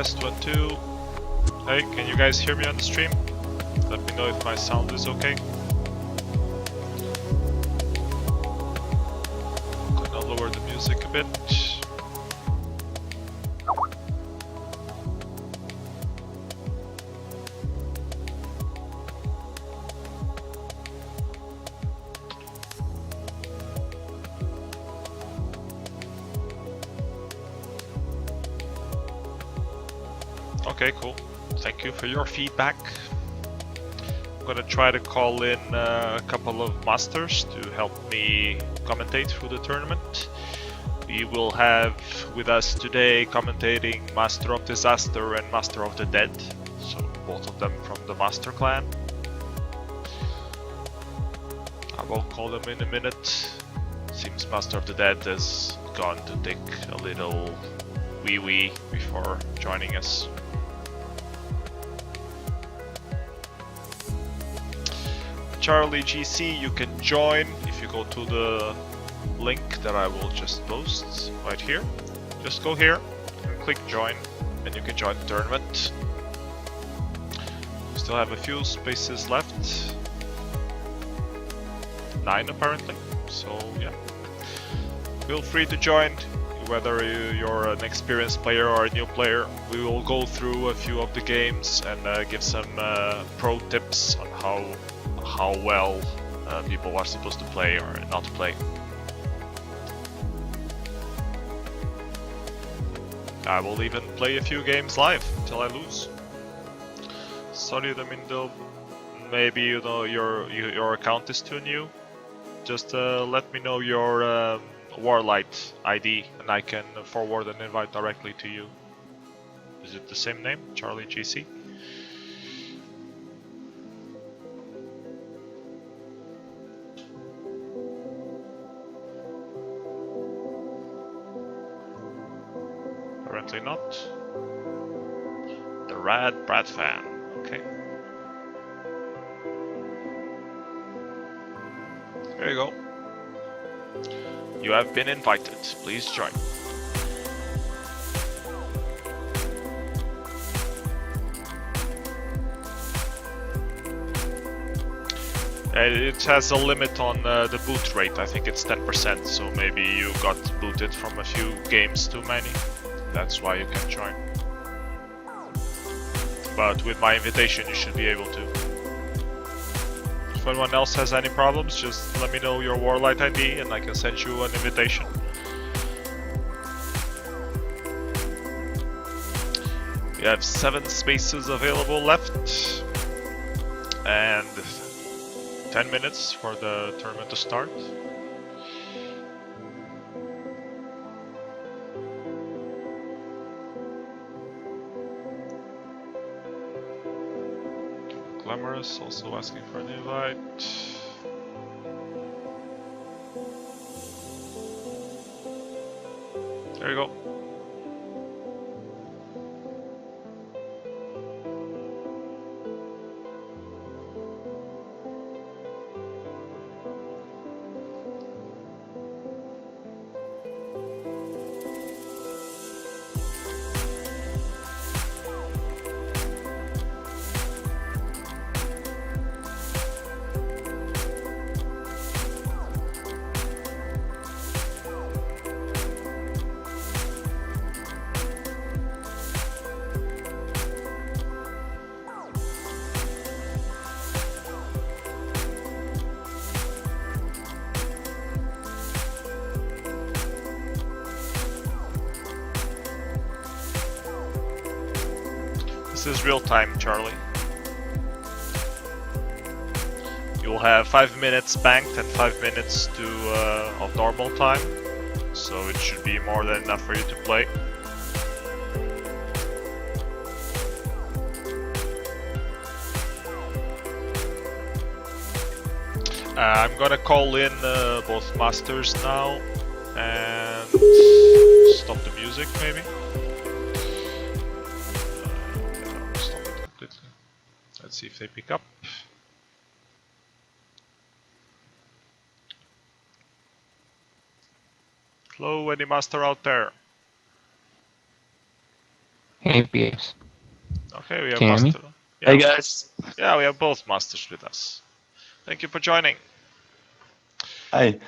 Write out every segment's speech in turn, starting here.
Test 1, 2. Hey, can you guys hear me on the stream? Let me know if my sound is okay. Gonna lower the music a bit. Okay, cool. Thank you for your feedback. I'm gonna try to call in a couple of masters to help me commentate through the tournament. We will have with us today commentating Master of Disaster and Master of the Dead, so both of them from the Master clan. I will call them in a minute. Seems Master of the Dead has gone to take a little wee before joining us. Charlie GC, you can join if you go to the link that I will just post right here. Just go here and click join and you can join the tournament. We still have a few spaces left. 9 apparently, so yeah. Feel free to join, whether you're an experienced player or a new player. We will go through a few of the games and give some pro tips on how well people are supposed to play or not play. I will even play a few games live until I lose. Sorry, Domindo. Maybe you know your account is too new. Just let me know your WarLight ID and I can forward an invite directly to you. Is it the same name, Charlie GC? Apparently not. The Rad Brad fan. Okay. There you go. You have been invited. Please join. It has a limit on the boot rate. I think it's 10%, so maybe you got booted from a few games too many. That's why you can join. But with my invitation you should be able to. If anyone else has any problems, just let me know your WarLight ID and I can send you an invitation. We have 7 spaces available left and 10 minutes for the tournament to start. Glamorous also asking for an invite. There you go. This is real time, Charlie. You'll have 5 minutes banked and 5 minutes of normal time, so it should be more than enough for you to play. I'm gonna call in both masters now and stop the music maybe. Stop it completely. Let's see if they pick up. Hello, any master out there? Hey, APS. Okay, we have Can you hear me? master. Yeah, Hey guys. yeah, we have both masters with us. Thank you for joining. Hi.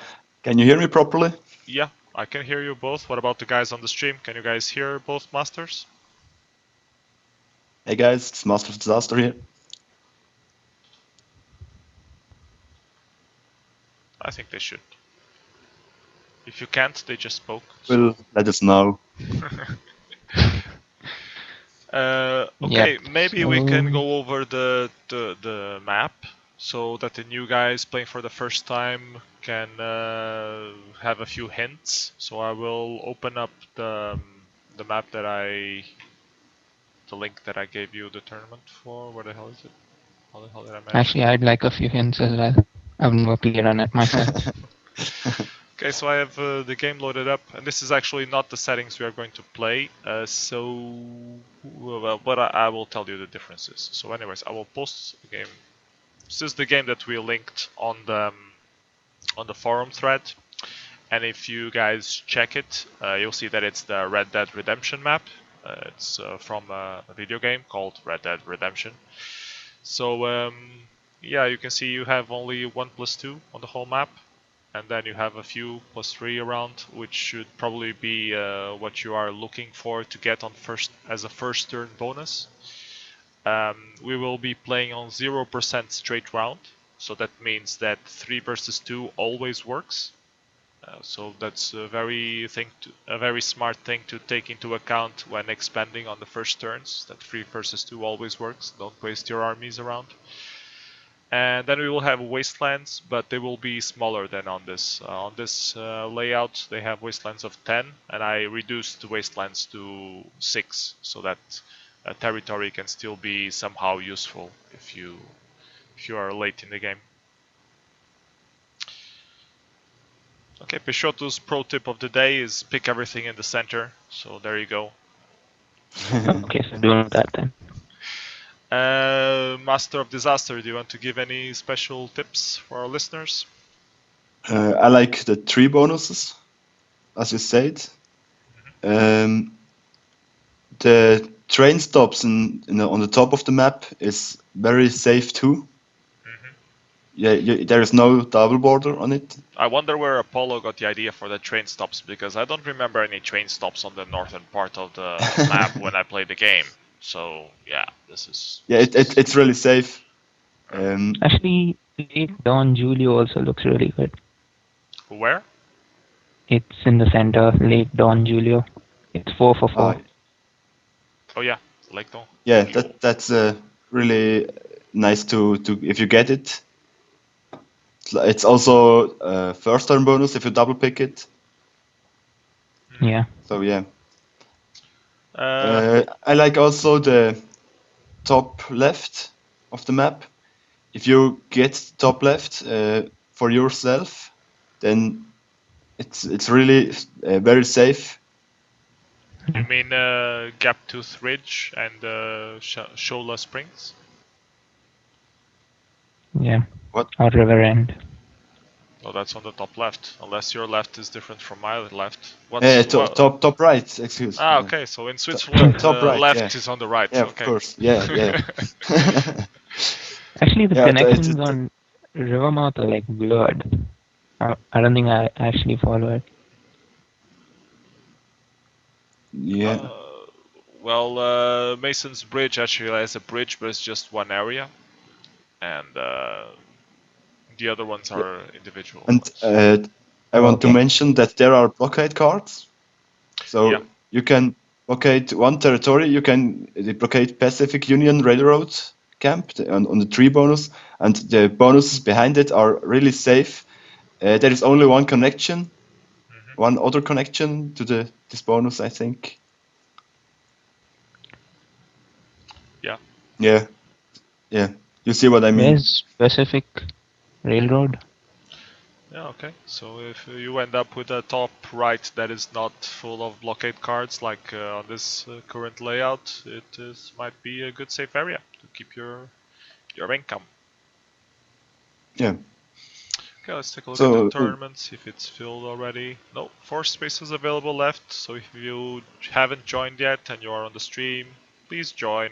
Can you hear me properly? Yeah, I can hear you both. What about the guys on the stream? Can you guys hear both masters? Hey guys, it's Master of Disaster here. I think they should. If you can't, they just spoke. Will let us know. Okay, Yep. maybe we can So, go over the map so that the new guys playing for the first time can have a few hints. So I will open up the map that the link that I gave you the tournament for. Where the hell is it? How the hell did I manage? actually, I'd like a few hints as well. I've never played on it myself. Okay, so I have the game loaded up, and this is actually not the settings we are going to play. But I will tell you the differences. So, anyways, I will post the game. This is the game that we linked on the forum thread, and if you guys check it, you'll see that it's the Red Dead Redemption map. It's from a video game called Red Dead Redemption. So yeah, you can see you have only 1+2 on the whole map, and then you have a few +3 around, which should probably be what you are looking for to get on as a first turn bonus. We will be playing on 0% straight round, so that means that 3 versus 2 always works. So that's a very smart thing to take into account when expanding on the first turns. That 3 versus 2 always works. Don't waste your armies around. And then we will have wastelands, but they will be smaller than on this. On this layout, they have wastelands of 10, and I reduced the wastelands to 6, so that territory can still be somehow useful if you are late in the game. Okay, Peixoto's pro tip of the day is pick everything in the center. So there you go. Okay, so doing that then. Master of Disaster, do you want to give any special tips for our listeners? I like the 3 bonuses, as you said. The train stops on the top of the map is very safe too. Yeah, there is no double border on it. I wonder where Apollo got the idea for the train stops, because I don't remember any train stops on the northern part of the map when I played the game. So yeah, this is. Yeah, it's really safe. Actually, Lake Don Julio also looks really good. Where? It's in the center, Lake Don Julio. It's 4 for 4. Oh yeah, Lake Don. Yeah, that's really nice to if you get it. It's also a first turn bonus if you double pick it. Yeah. So yeah. I like also the top left of the map. If you get top left for yourself, then it's really very safe. You mean Gaptooth Ridge and Shola Springs? Yeah. What? Or River End. Oh, that's on the top left. Unless your left is different from my left. Top right. Excuse. Ah, okay. So in Switzerland, top right, left yeah. is on the right. Yeah, okay. of course. Yeah. Actually, the Yeah, connections on Rivermouth are like blurred. I don't think I actually follow it. Yeah. Well, Mason's Bridge actually has a bridge, but it's just one area, and the other ones are individual. And I want to mention that there are blockade cards. So Yeah. you can blockade one territory. You can blockade Pacific Union Railroad camp on the 3 bonus, and the bonuses behind it are really safe. There is only one connection, one other connection to this bonus, I think. Yeah. Yeah. You see what I mean? Where's Pacific Railroad? Yeah, okay. So if you end up with a top right that is not full of blockade cards, like on this current layout, might be a good safe area to keep your income. Yeah. Okay, let's take a look at So, the tournament, see if it's filled already. No, 4 spaces available left, so if you haven't joined yet and you are on the stream, please join.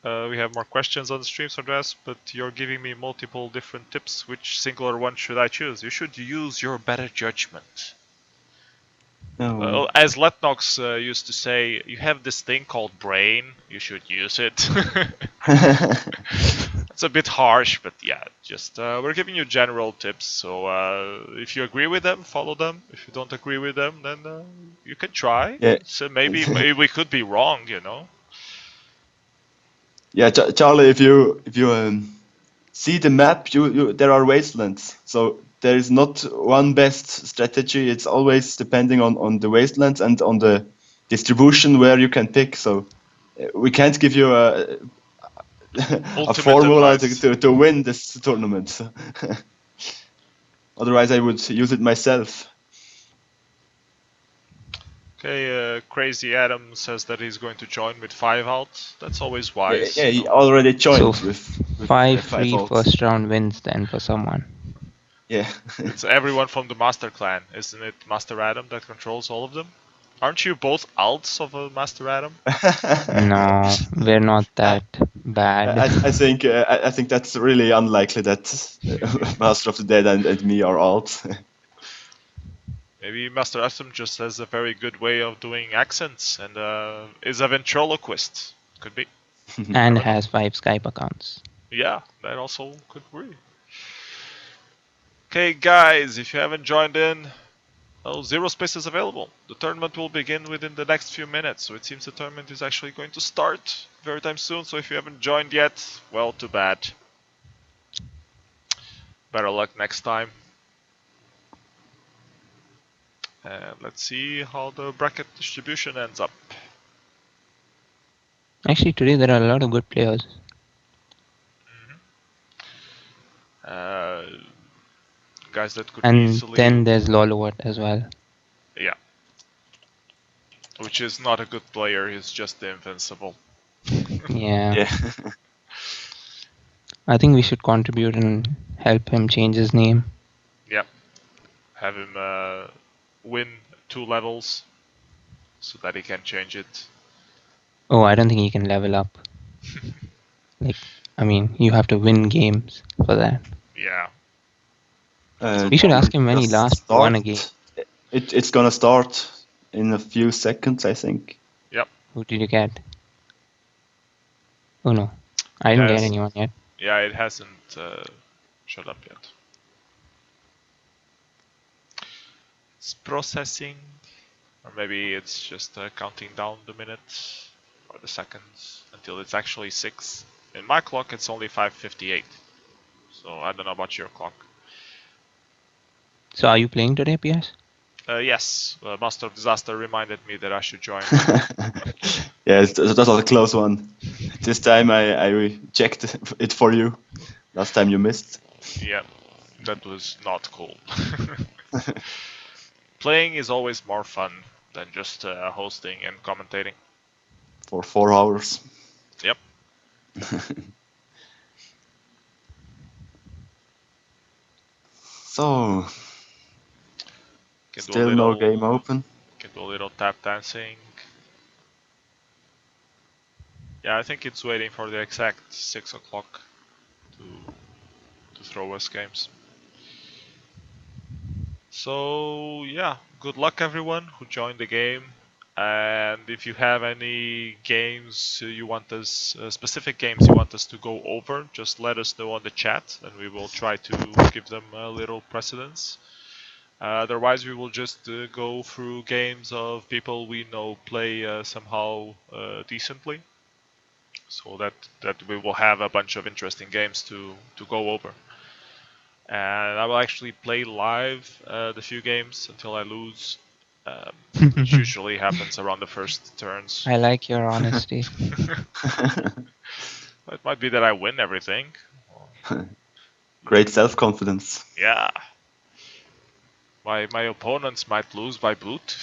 We have more questions on the stream, Sardras, but you're giving me multiple different tips. Which singular one should I choose? You should use your better judgment. no. As Letnox used to say, you have this thing called brain, you should use it. It's a bit harsh, but yeah, just we're giving you general tips, so if you agree with them, follow them. If you don't agree with them, then you can try. Yeah. So maybe we could be wrong, you know. Yeah, Charlie, if you see the map, you there are wastelands. So there is not one best strategy. It's always depending on the wastelands and on the distribution where you can pick. So we can't give you a Ultimate formula advice. to win this tournament. Otherwise, I would use it myself. Okay, Crazy Adam says that he's going to join with 5 out. That's always Yeah, wise. yeah, he you know. already joined So, with 5 5 free votes. first round wins then for someone. Yeah. It's everyone from the Master Clan, isn't it? Master Adam that controls all of them. Aren't you both alts of a Master Adam? No, we're not that bad. I think I think that's really unlikely that Master of the Dead and me are alt. Maybe Master Adam just has a very good way of doing accents and is a ventriloquist. Could be. And has 5 Skype accounts. Yeah, that also could be. Okay, guys, if you haven't joined in, 0 spaces available. The tournament will begin within the next few minutes, so it seems the tournament is actually going to start very time soon. So if you haven't joined yet, well, too bad. Better luck next time. And let's see how the bracket distribution ends up. Actually, today there are a lot of good players. Guys that could And easily... then there's Lolowat as well. Yeah. Which is not a good player, he's just invincible. Yeah. Yeah. I think we should contribute and help him change his name. Yep. Have him win 2 levels so that he can change it. Oh, I don't think he can level up. I mean, you have to win games for that. Yeah. We should ask him when he last won a game. It's gonna start in a few seconds, I think. Yep. Who did you get? Oh no, I didn't get anyone yet. Yeah, it hasn't shut up yet. It's processing, or maybe it's just counting down the minutes or the seconds until it's actually 6. In my clock, it's only 5:58. So I don't know about your clock. So are you playing today, PS? Yes, Master of Disaster reminded me that I should join. Yeah, that was a close one. This time I checked it for you. Last time you missed. Yeah, that was not cool. Playing is always more fun than just hosting and commentating. For 4 hours. Yep. So, Can still no game open. Can do a little tap dancing. Yeah, I think it's waiting for the exact 6 o'clock to throw us games. So yeah, good luck everyone who joined the game. And if you have any games you want us, specific games you want us to go over, just let us know on the chat, and we will try to give them a little precedence. Otherwise, we will just go through games of people we know play somehow decently, so that we will have a bunch of interesting games to go over. And I will actually play live the few games until I lose, which usually happens around the first turns. I like your honesty. It might be that I win everything. Great self-confidence. Yeah. My opponents might lose by boot.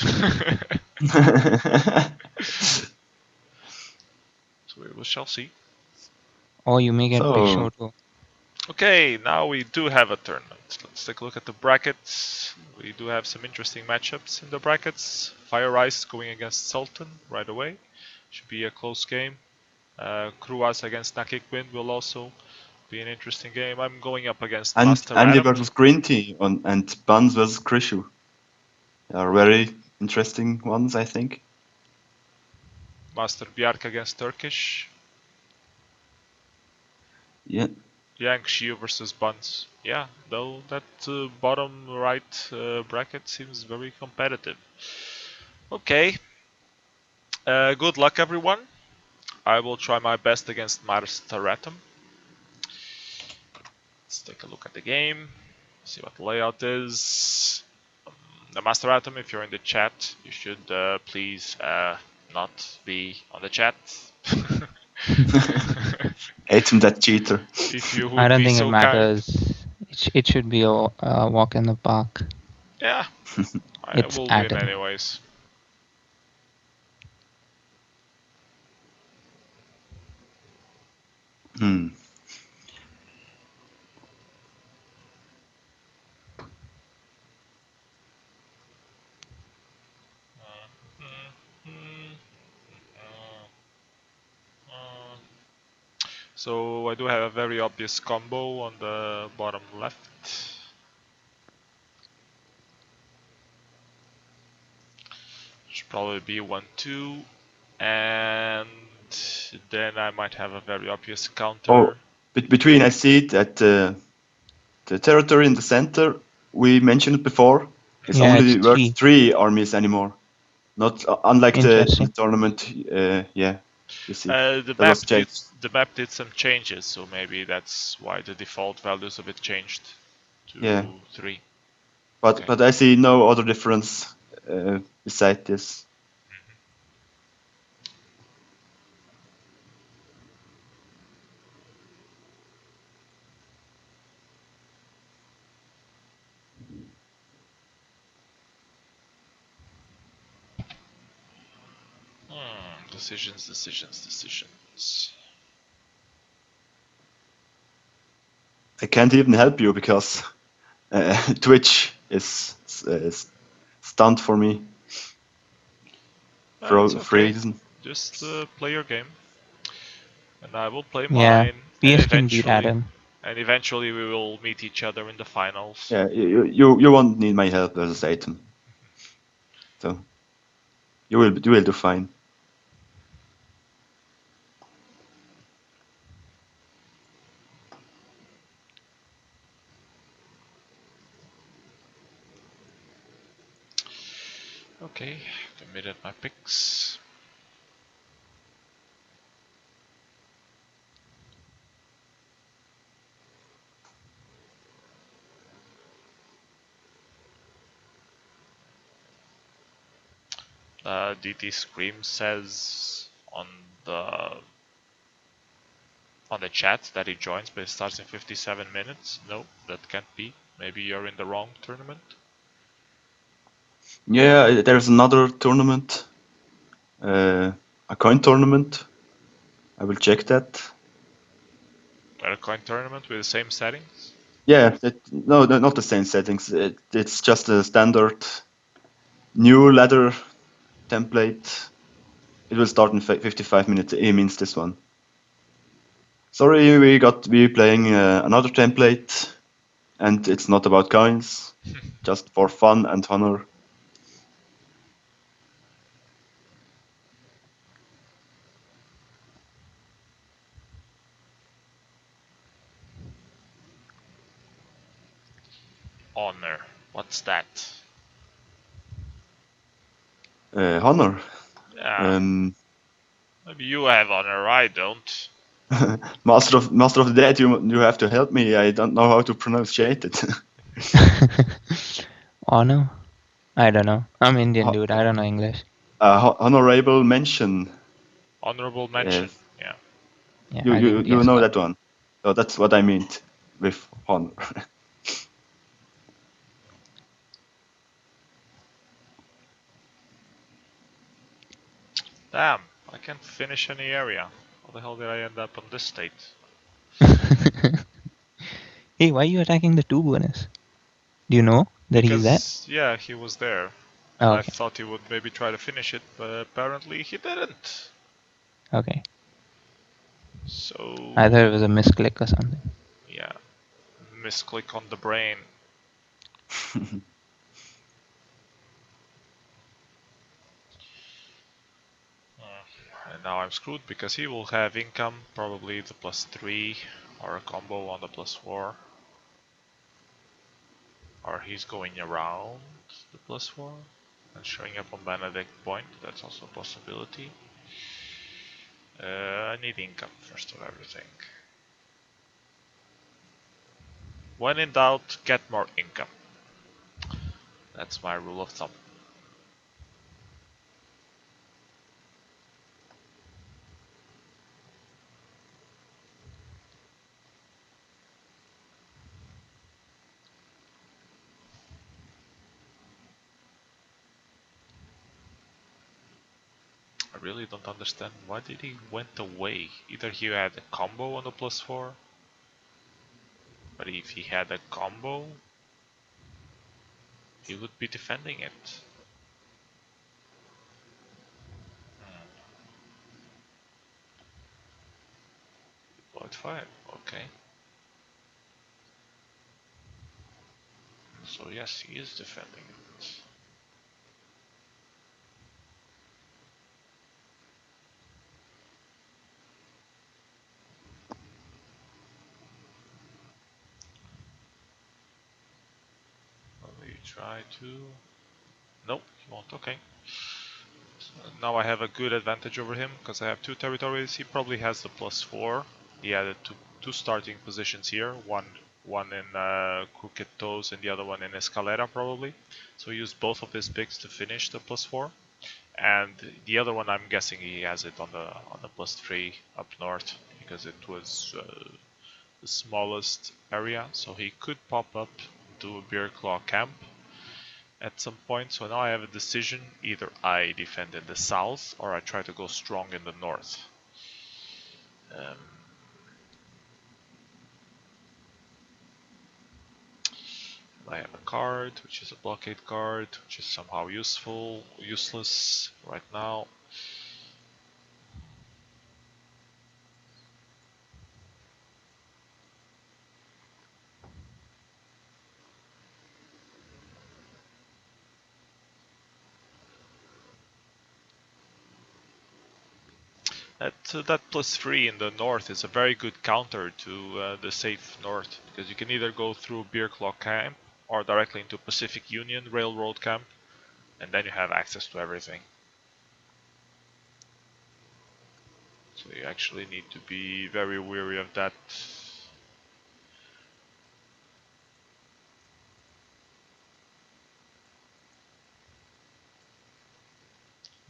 So we shall see. Or you may get So- Peixoto. Okay, now we do have a tournament. Let's take a look at the brackets. We do have some interesting matchups in the brackets. Fire Ice going against Sultan right away. Should be a close game. Kruas against Nakik Wind will also be an interesting game. I'm going up against And Master Andy Adam. versus Green Tea and Buns versus Krishu are very interesting ones, I think. Master Bjark against Turkish. Yeah. Yang Xiu versus Buns. Yeah, though that bottom right bracket seems very competitive. Okay. Good luck, everyone. I will try my best against Master Atom. Let's take a look at the game. See what the layout is. The Master Atom, if you're in the chat, you should please not be on the chat. Hate him, that cheater. If you I would don't be think it so kind. matters. It should be a walk in the park. Yeah, I It's will win Atom. anyways. Hmm. So I do have a very obvious combo on the bottom left. Should probably be 1-2, and then I might have a very obvious counter. Oh, between I see that the territory in the center we mentioned before is Yeah, only it's worth 3 armies anymore. Not unlike the Interesting. tournament. Yeah, you see The that was changed. map did some changes, so maybe that's why the default values of it changed to Yeah. 3. But Okay. but I see no other difference beside this. Decisions. I can't even help you because Twitch is stunned for me for It's for okay. reason. Just play your game, and I will play Yeah, mine, PS can beat Atom. and eventually we will meet each other in the finals. Yeah, you won't need my help as Satan. So you will do fine. Okay, committed my picks. DT Scream says on the chat that he joins, but it starts in 57 minutes. No, that can't be. Maybe you're in the wrong tournament. Yeah, there's another tournament, a coin tournament. I will check that. A coin tournament with the same settings. Yeah, no, not the same settings. It's just a standard new ladder template. It will start in 55 minutes. It means this one. Sorry, we playing another template, and it's not about coins, just for fun and honor. Honor. What's that? Honor. Yeah. Maybe you have honor. I don't. Master of the Dead. You have to help me. I don't know how to pronunciate it. Honor? I don't know. I'm Indian, dude. I don't know English. Honorable mention. Honorable mention. Yeah. Yeah, You I you think you yes, know but that one. So that's what I meant with honor. Damn, I can't finish any area. How the hell did I end up on this state? Hey, why are you attacking the 2 bonus? Do you know that he's there? Because, yeah, he was there. Oh, And I okay. thought he would maybe try to finish it, but apparently he didn't. Okay. So, I thought it was a misclick or something. yeah, misclick on the brain. And now I'm screwed because he will have income, probably the +3 or a combo on the +4. Or he's going around the +4 and showing up on Benedict Point, that's also a possibility. I need income first of everything. When in doubt, get more income. That's my rule of thumb. I really don't understand why did he went away. Either he had a combo on the +4, but if he had a combo, he would be defending it. Deployed 5, okay. So yes, he is defending it. Will he try to... Nope, he won't, okay. So now I have a good advantage over him, because I have 2 territories. He probably has the +4. He added two starting positions here, one in Crooked Toes and the other one in Escalera probably. So he used both of his picks to finish the +4. And the other one, I'm guessing he has it on the +3 up north, because it was the smallest area, so he could pop up to a Bear Claw camp at some point. So now I have a decision: either I defend in the south or I try to go strong in the north. I have a card, which is a blockade card, which is somehow useless right now. That +3 in the north is a very good counter to the safe north, because you can either go through Beer Claw camp or directly into Pacific Union Railroad camp, and then you have access to everything. So you actually need to be very wary of that.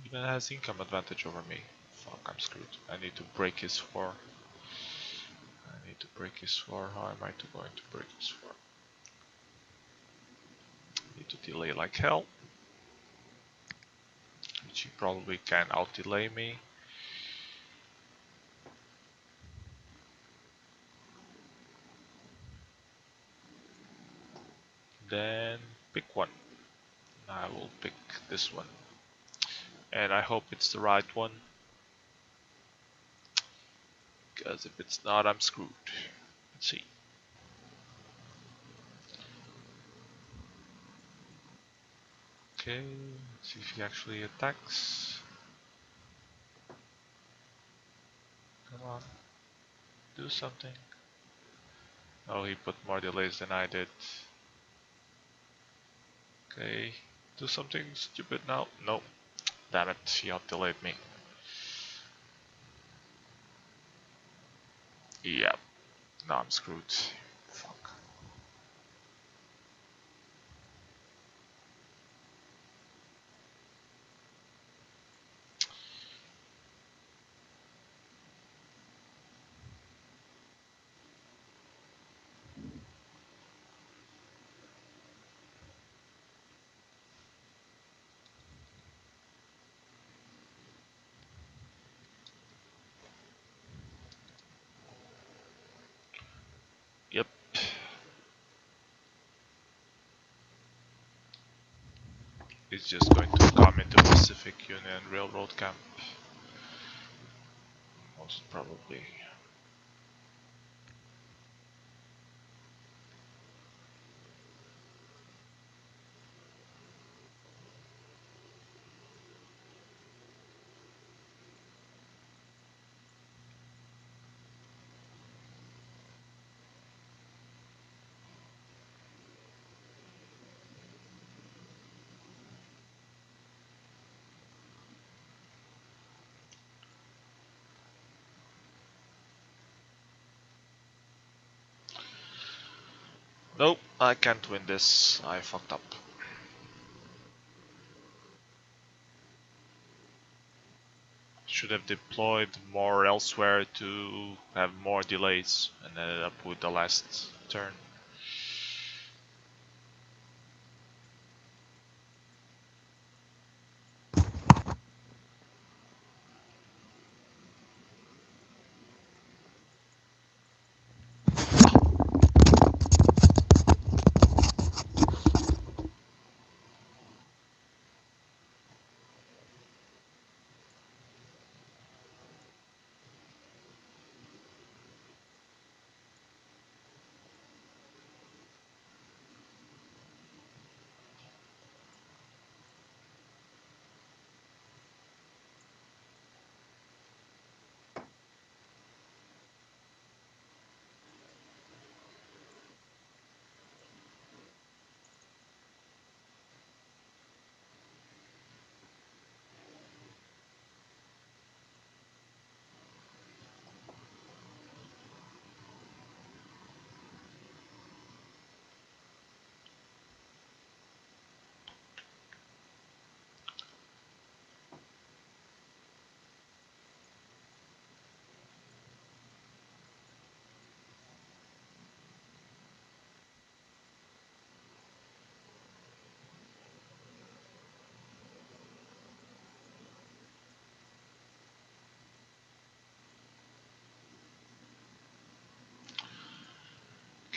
Even has income advantage over me. Fuck, I'm screwed. I need to break his 4. I need to break his 4. How am I going to break his 4? I need to delay like hell, which he probably can out delay me. Then pick one. I will pick this one. And I hope it's the right one, because if it's not, I'm screwed. Let's see. Okay, let's see if he actually attacks. Come on, do something. Oh, he put more delays than I did. Okay, do something stupid now. Nope. Damn it, he out delayed me. Yeah, now I'm screwed. Fuck. he's just going to come into Pacific Union Railroad camp. Most probably. Nope, I can't win this. I fucked up. Should have deployed more elsewhere to have more delays and ended up with the last turn.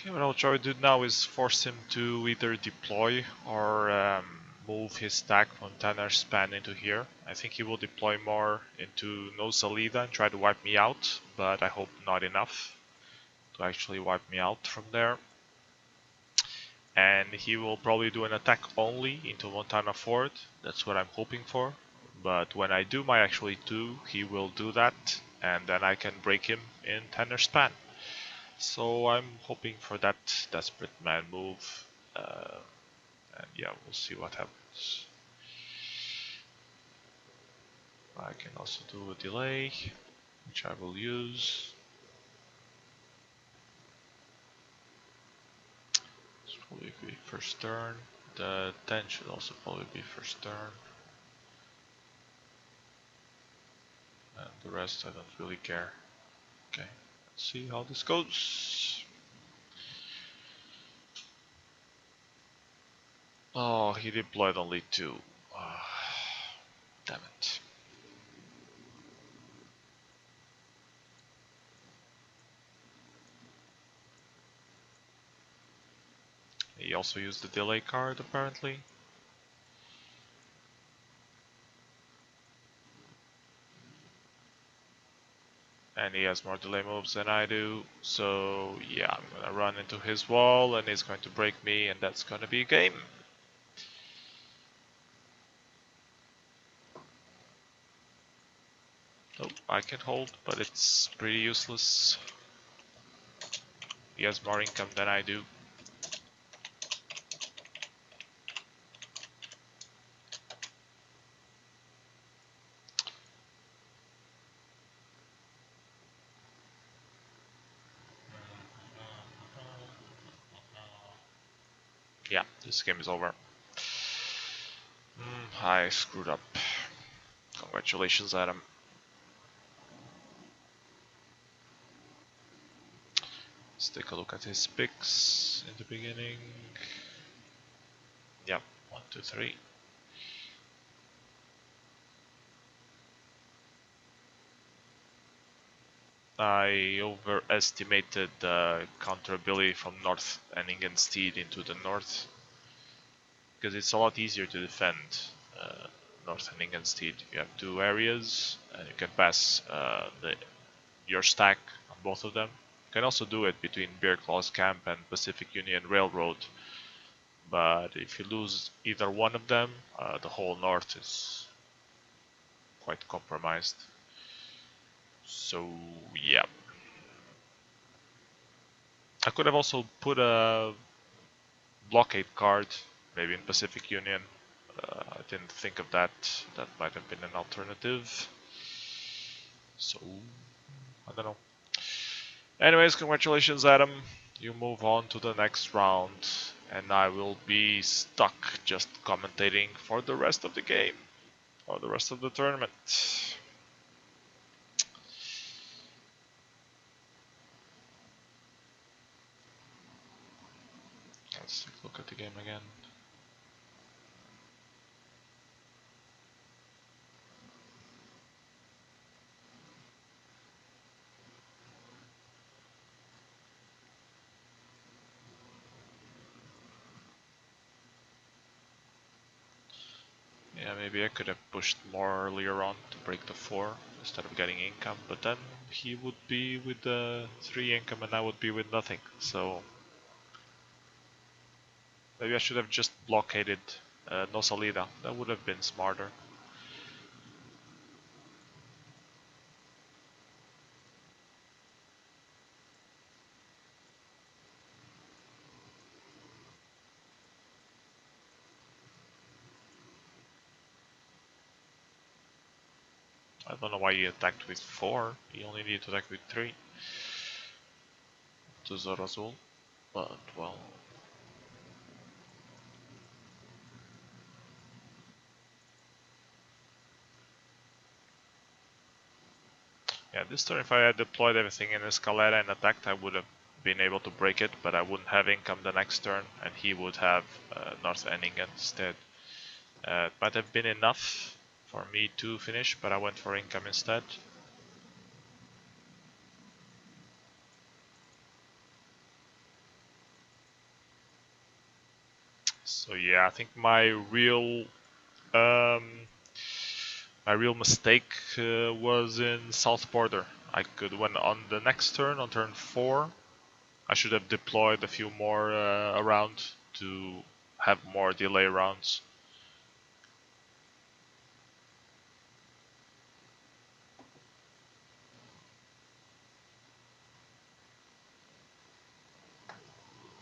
Okay, what I'll try to do now is force him to either deploy or move his stack from Tanner Span into here. I think he will deploy more into No Salida and try to wipe me out, but I hope not enough to actually wipe me out from there. And he will probably do an attack only into Montana Fort. That's what I'm hoping for. But when I do my actually do, he will do that, and then I can break him in Tanner Span. So I'm hoping for that desperate man move, and yeah, we'll see what happens. I can also do a delay, which I will use. This will probably be first turn. The 10 should also probably be first turn. And the rest I don't really care. Okay, let's see how this goes. Oh, he deployed only 2. Damn it. He also used the delay card apparently. And he has more delay moves than I do, so yeah, I'm gonna run into his wall and he's going to break me, and that's gonna be a game. Nope, I can hold, but it's pretty useless. He has more income than I do. Yeah, this game is over. I screwed up. Congratulations, Adam. Let's take a look at his picks in the beginning. Yep, 1, 2, 3. I overestimated the counter ability from north, ending in Steed into the north. because it's a lot easier to defend North Henningenstead. You have two areas, and you can pass your stack on both of them. You can also do it between Bear Claw's camp and Pacific Union Railroad, but if you lose either one of them, the whole north is quite compromised. So yeah, I could have also put a blockade card, maybe in Pacific Union. I didn't think of that. That might have been an alternative. So I don't know. Anyways, congratulations, Adam. You move on to the next round, and I will be stuck just commentating for the rest of the game, or the rest of the tournament. Let's take a look at the game again. Yeah, maybe I could have pushed more earlier on to break the 4 instead of getting income, but then he would be with the 3 income and I would be with nothing, so maybe I should have just blockaded No Salida. That would have been smarter. I don't know why he attacked with 4, he only needed to attack with 3 to Zorazul, but well. Yeah, this turn if I had deployed everything in Escalera and attacked, I would have been able to break it, but I wouldn't have income the next turn, and he would have North Enningen instead. It might have been enough for me to finish, but I went for income instead. So yeah, I think my real mistake was in South Border. I could, when on the next turn, on turn 4, I should have deployed a few more around to have more delay rounds.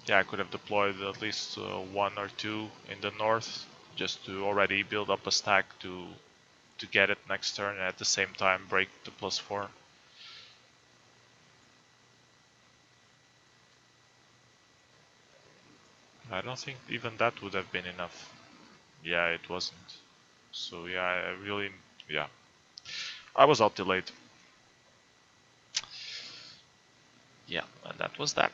Yeah, I could have deployed at least 1 or 2 in the north, just to already build up a stack to get it next turn, and at the same time break the +4. I don't think even that would have been enough. Yeah, it wasn't. So yeah, I really, yeah, I was out delayed. Yeah, and that was that.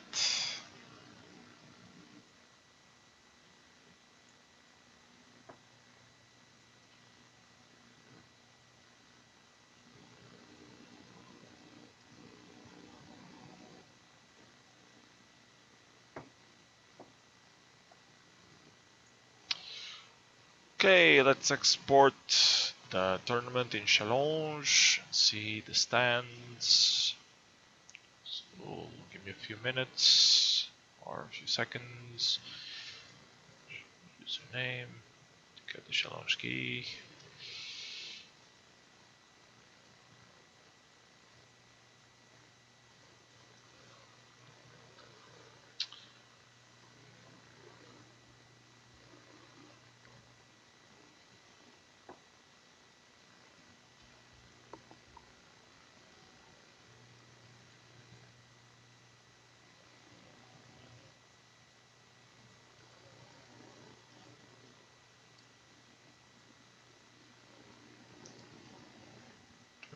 Okay, let's export the tournament in Challenge. See the stands. So give me a few minutes or a few seconds. Username. Get the Challenge key.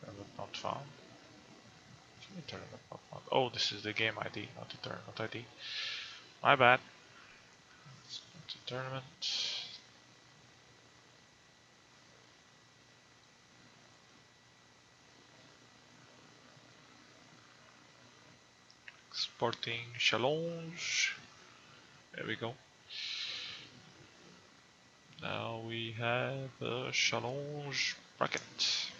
Tournament not found. Tournament not found. Oh, this is the game ID, not the tournament ID. My bad. Let's go to tournament. Exporting challenge. There we go. Now we have a challenge bracket.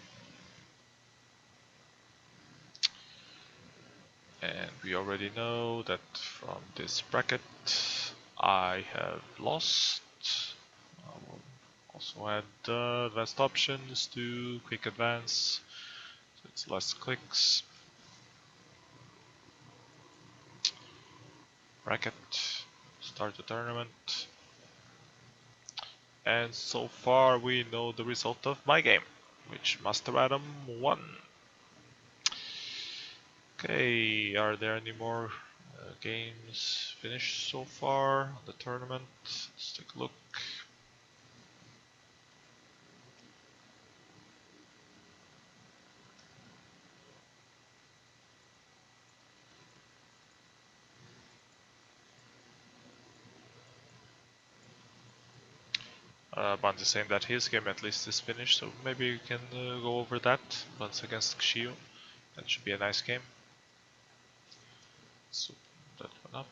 And we already know that from this bracket I have lost. I will also add advanced options to quick advance, so it's less clicks. Bracket, start the tournament. And so far we know the result of my game, which Master Adam won. Okay, are there any more games finished so far on the tournament? Let's take a look. Bond is saying that his game at least is finished, so maybe you can go over that once against Xio. That should be a nice game. So that one up.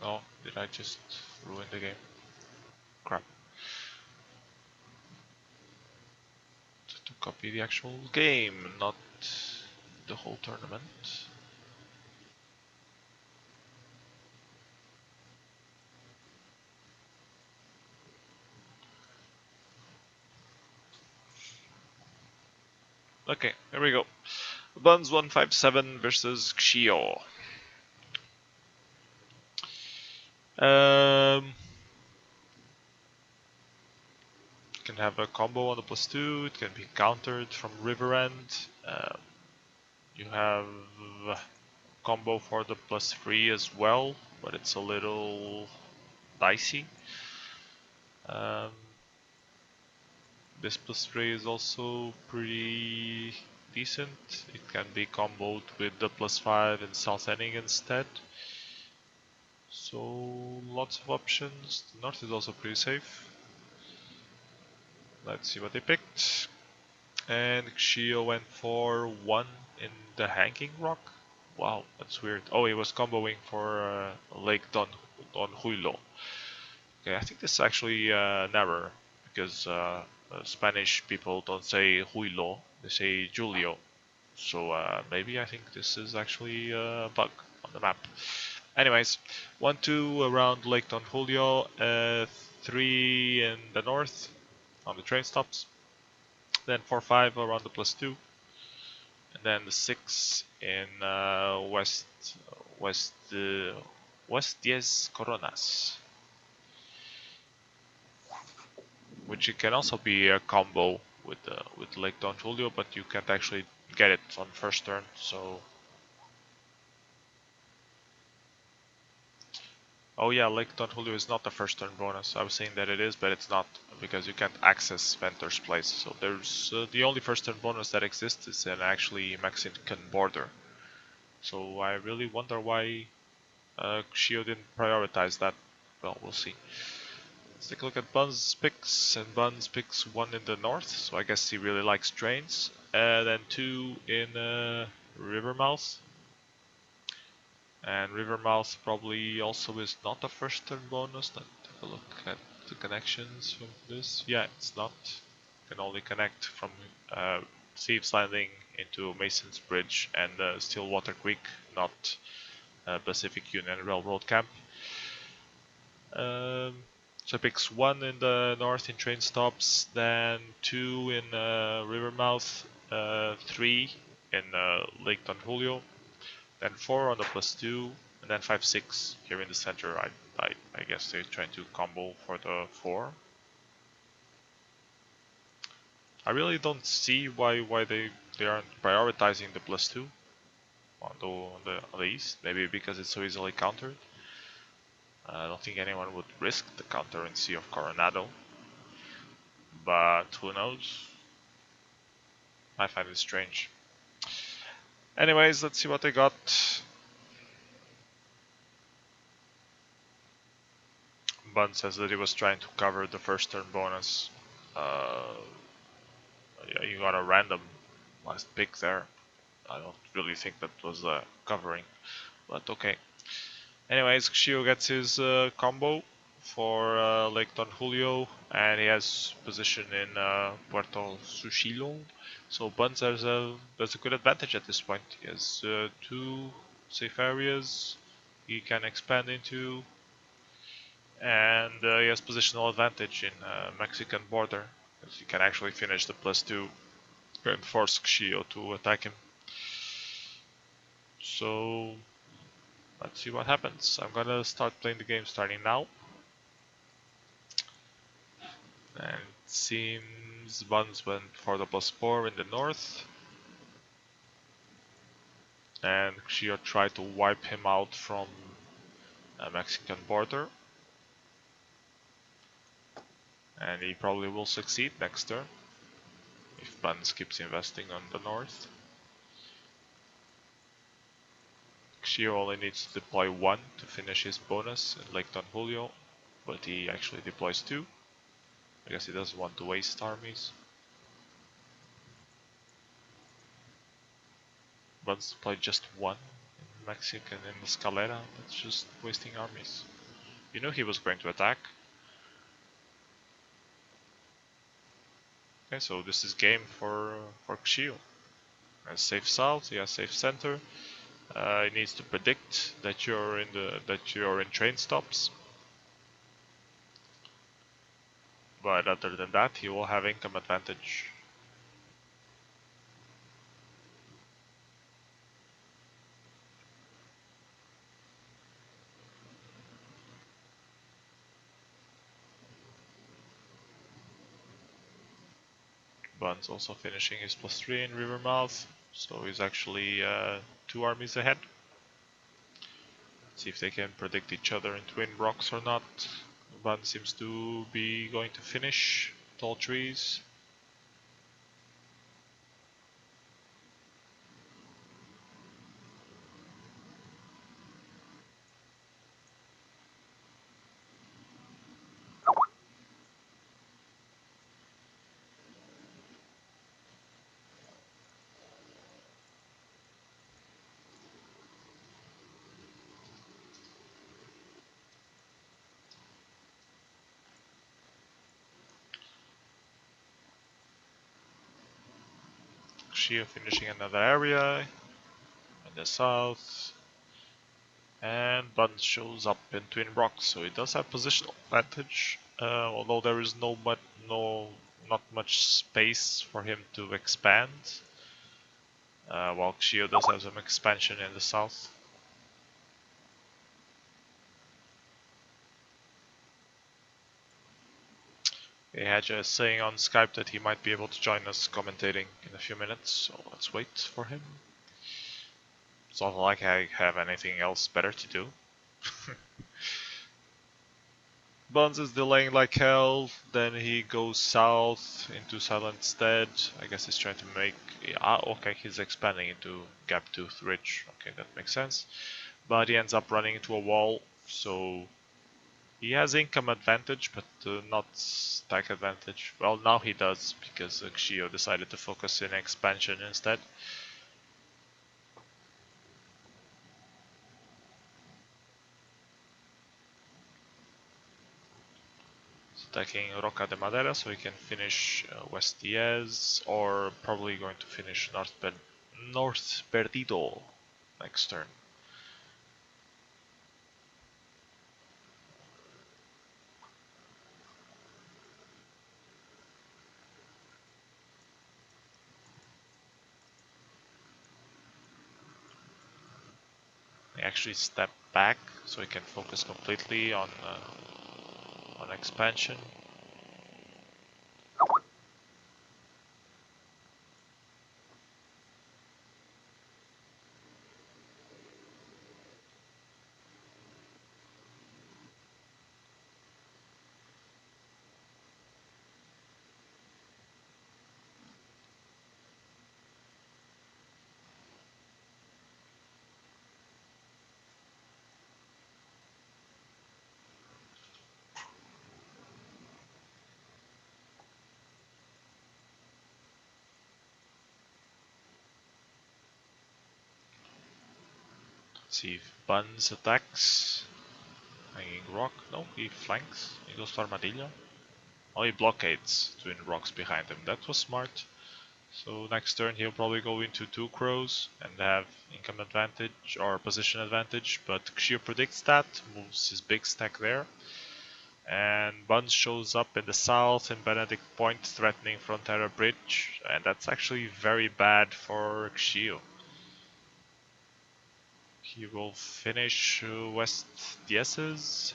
Oh, did I just ruin the game? Crap. To copy the actual game, not the whole tournament. Okay, here we go. Buns 157 versus Xio. Can have a combo on the +2, it can be countered from River End. You have combo for the +3 as well, but it's a little dicey. This +3 is also pretty decent. It can be comboed with the +5 in South Ending instead. So lots of options. The North is also pretty safe. Let's see what they picked. And Xio went for 1 in the Hanging Rock. Wow, that's weird. Oh, he was comboing for Lake Don Huilo. Okay, I think this is actually an error because Spanish people don't say Huilo, they say Julio. So maybe I think this is actually a bug on the map. Anyways, 1-2 around Lake Don Julio, 3 in the north on the train stops, then 4-5 around the +2, and then the 6 in west 10 Coronas, which it can also be a combo with Lake Don Julio, but you can't actually get it on first turn. So, oh yeah, Lake Don Julio is not the first turn bonus. I was saying that it is, but it's not because you can't access Ventor's place. So there's the only first turn bonus that exists is an actually Mexican border. So I really wonder why Xio didn't prioritize that. Well, we'll see. Let's take a look at Bun's picks, and Bun's picks 1 in the north, so I guess he really likes trains. Then 2 in Rivermouth. And Rivermouth probably also is not a first turn bonus. Let's take a look at the connections from this. Yeah, it's not. You can only connect from Thieves Landing into Mason's Bridge and Stillwater Creek, not Pacific Union Railroad Camp. So picks 1 in the north in train stops, then 2 in Rivermouth, 3 in Lake Don Julio, then 4 on the +2, and then 5-6 here in the center. I guess they're trying to combo for the 4. I really don't see why they aren't prioritizing the +2 on the east. Maybe because it's so easily countered. I don't think anyone would risk the counter in Sea of Coronado, but who knows? I find it strange. Anyways, let's see what they got. Bun says that he was trying to cover the first turn bonus. Yeah, you got a random last pick there. I don't really think that was covering, but okay. Anyways, Xio gets his combo for Lake Don Julio, and he has position in Puerto Sushilo. So Buns has a good advantage at this point. He has 2 safe areas he can expand into, and he has positional advantage in Mexican border, because he can actually finish the +2 and force Xio to attack him. So let's see what happens. I'm gonna start playing the game starting now. And it seems Buns went for the +4 in the north. And Xio tried to wipe him out from a Mexican border. And he probably will succeed next turn if Buns keeps investing on the north. Xio only needs to deploy 1 to finish his bonus in Lake Don Julio, but he actually deploys 2. I guess he doesn't want to waste armies. Buns deployed just 1 in Mexican in Escalera. That's just wasting armies. You knew he was going to attack. Okay, so this is game for Xio. He has safe south, he has safe center. He needs to predict that you're in train stops. But other than that, he will have income advantage. Bun's also finishing his +3 in Rivermouth, so he's actually 2 armies ahead. Let's see if they can predict each other in Twin Rocks or not. Bun seems to be going to finish Tall Trees. Xia finishing another area in the south. And Bun shows up in Twin Rocks, so he does have positional advantage. Although there is not much space for him to expand. While Xio does have some expansion in the south. He had a saying on Skype that he might be able to join us commentating in a few minutes, so let's wait for him. It's not like I have anything else better to do. Buns is delaying like hell, then he goes south into Silent Stead. I guess he's trying to make... okay, he's expanding into Gaptooth Ridge. Okay, that makes sense. But he ends up running into a wall, so... He has income advantage, but not stack advantage. Well, now he does, because Xio decided to focus in expansion instead. Attacking Roca de Madera so he can finish West Diez, or probably going to finish North Perdido next turn. He actually stepped back so he can focus completely on expansion. See if Buns attacks. Hanging rock. No, he flanks. He goes to Armadillo. Oh, he blockades twin rocks behind him. That was smart. So next turn he'll probably go into 2 crows and have income advantage or position advantage, but Xio predicts that, moves his big stack there. And Buns shows up in the south in Benedict Point threatening Frontera Bridge, and that's actually very bad for Xio. He will finish West Dieces.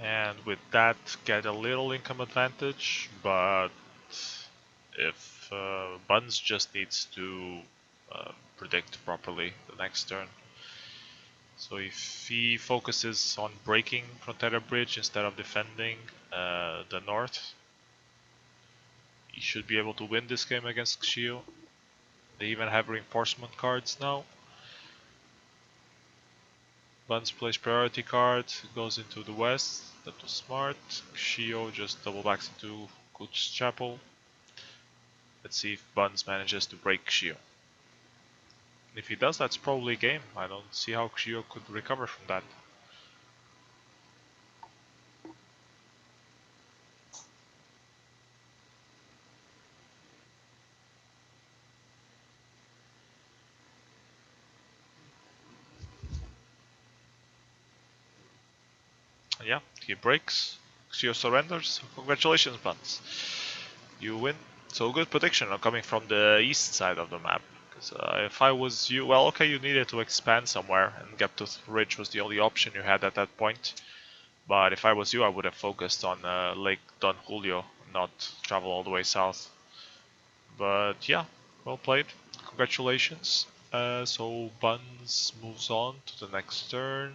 And with that get a little income advantage, but if Buns just needs to predict properly the next turn. So if he focuses on breaking Frontera Bridge instead of defending the north, he should be able to win this game against Xio. They even have reinforcement cards now. Buns plays priority card, goes into the west, that was smart. Xio just double backs into Kuch's Chapel. Let's see if Buns manages to break Xio. If he does, that's probably game. I don't see how Xio could recover from that. Yeah, he breaks. Xio surrenders. Congratulations, Buns. You win. So good prediction coming from the east side of the map. Because if I was you, well, okay, you needed to expand somewhere, and Gaptooth Ridge was the only option you had at that point. But if I was you, I would have focused on Lake Don Julio, not travel all the way south. But yeah, well played. Congratulations. So Buns moves on to the next turn.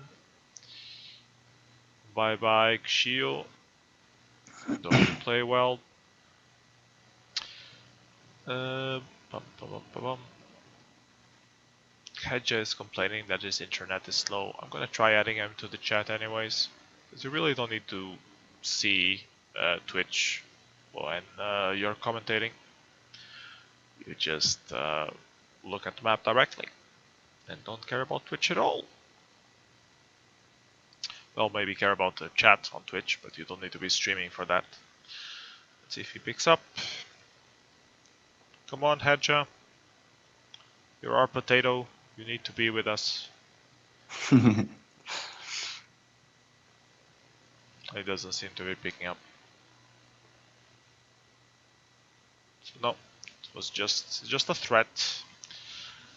Bye bye, Xio. Though you play well. Bum, bum, bum, bum. Hedja is complaining that his internet is slow. I'm gonna try adding him to the chat anyways, because you really don't need to see Twitch when you're commentating. You just look at the map directly and don't care about Twitch at all. Well, maybe care about the chat on Twitch, but you don't need to be streaming for that. Let's see if he picks up. Come on, Hedja. You're our potato. You need to be with us. He doesn't seem to be picking up. So, no, it was just a threat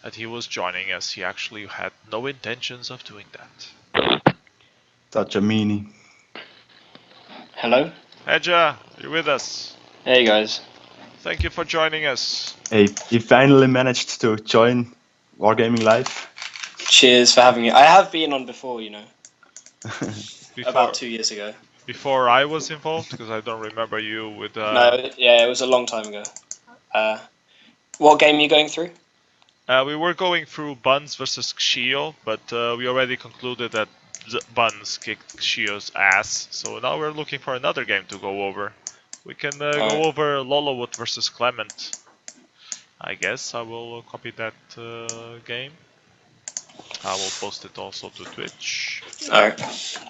that he was joining us. He actually had no intentions of doing that. Such a meanie. Hello? Hedja, you're with us. Hey guys. Thank you for joining us. Hey, he finally managed to join Wargaming Live. Cheers for having me. I have been on before, you know. Before, about 2 years ago. Before I was involved, because I don't remember you with... No, yeah, it was a long time ago. What game are you going through? We were going through Buns versus Xio, but we already concluded that Buns kicked Xio's ass, so now we're looking for another game to go over. We can go over Lolowood versus Clement. I guess I will copy that game. I will post it also to Twitch. Alright.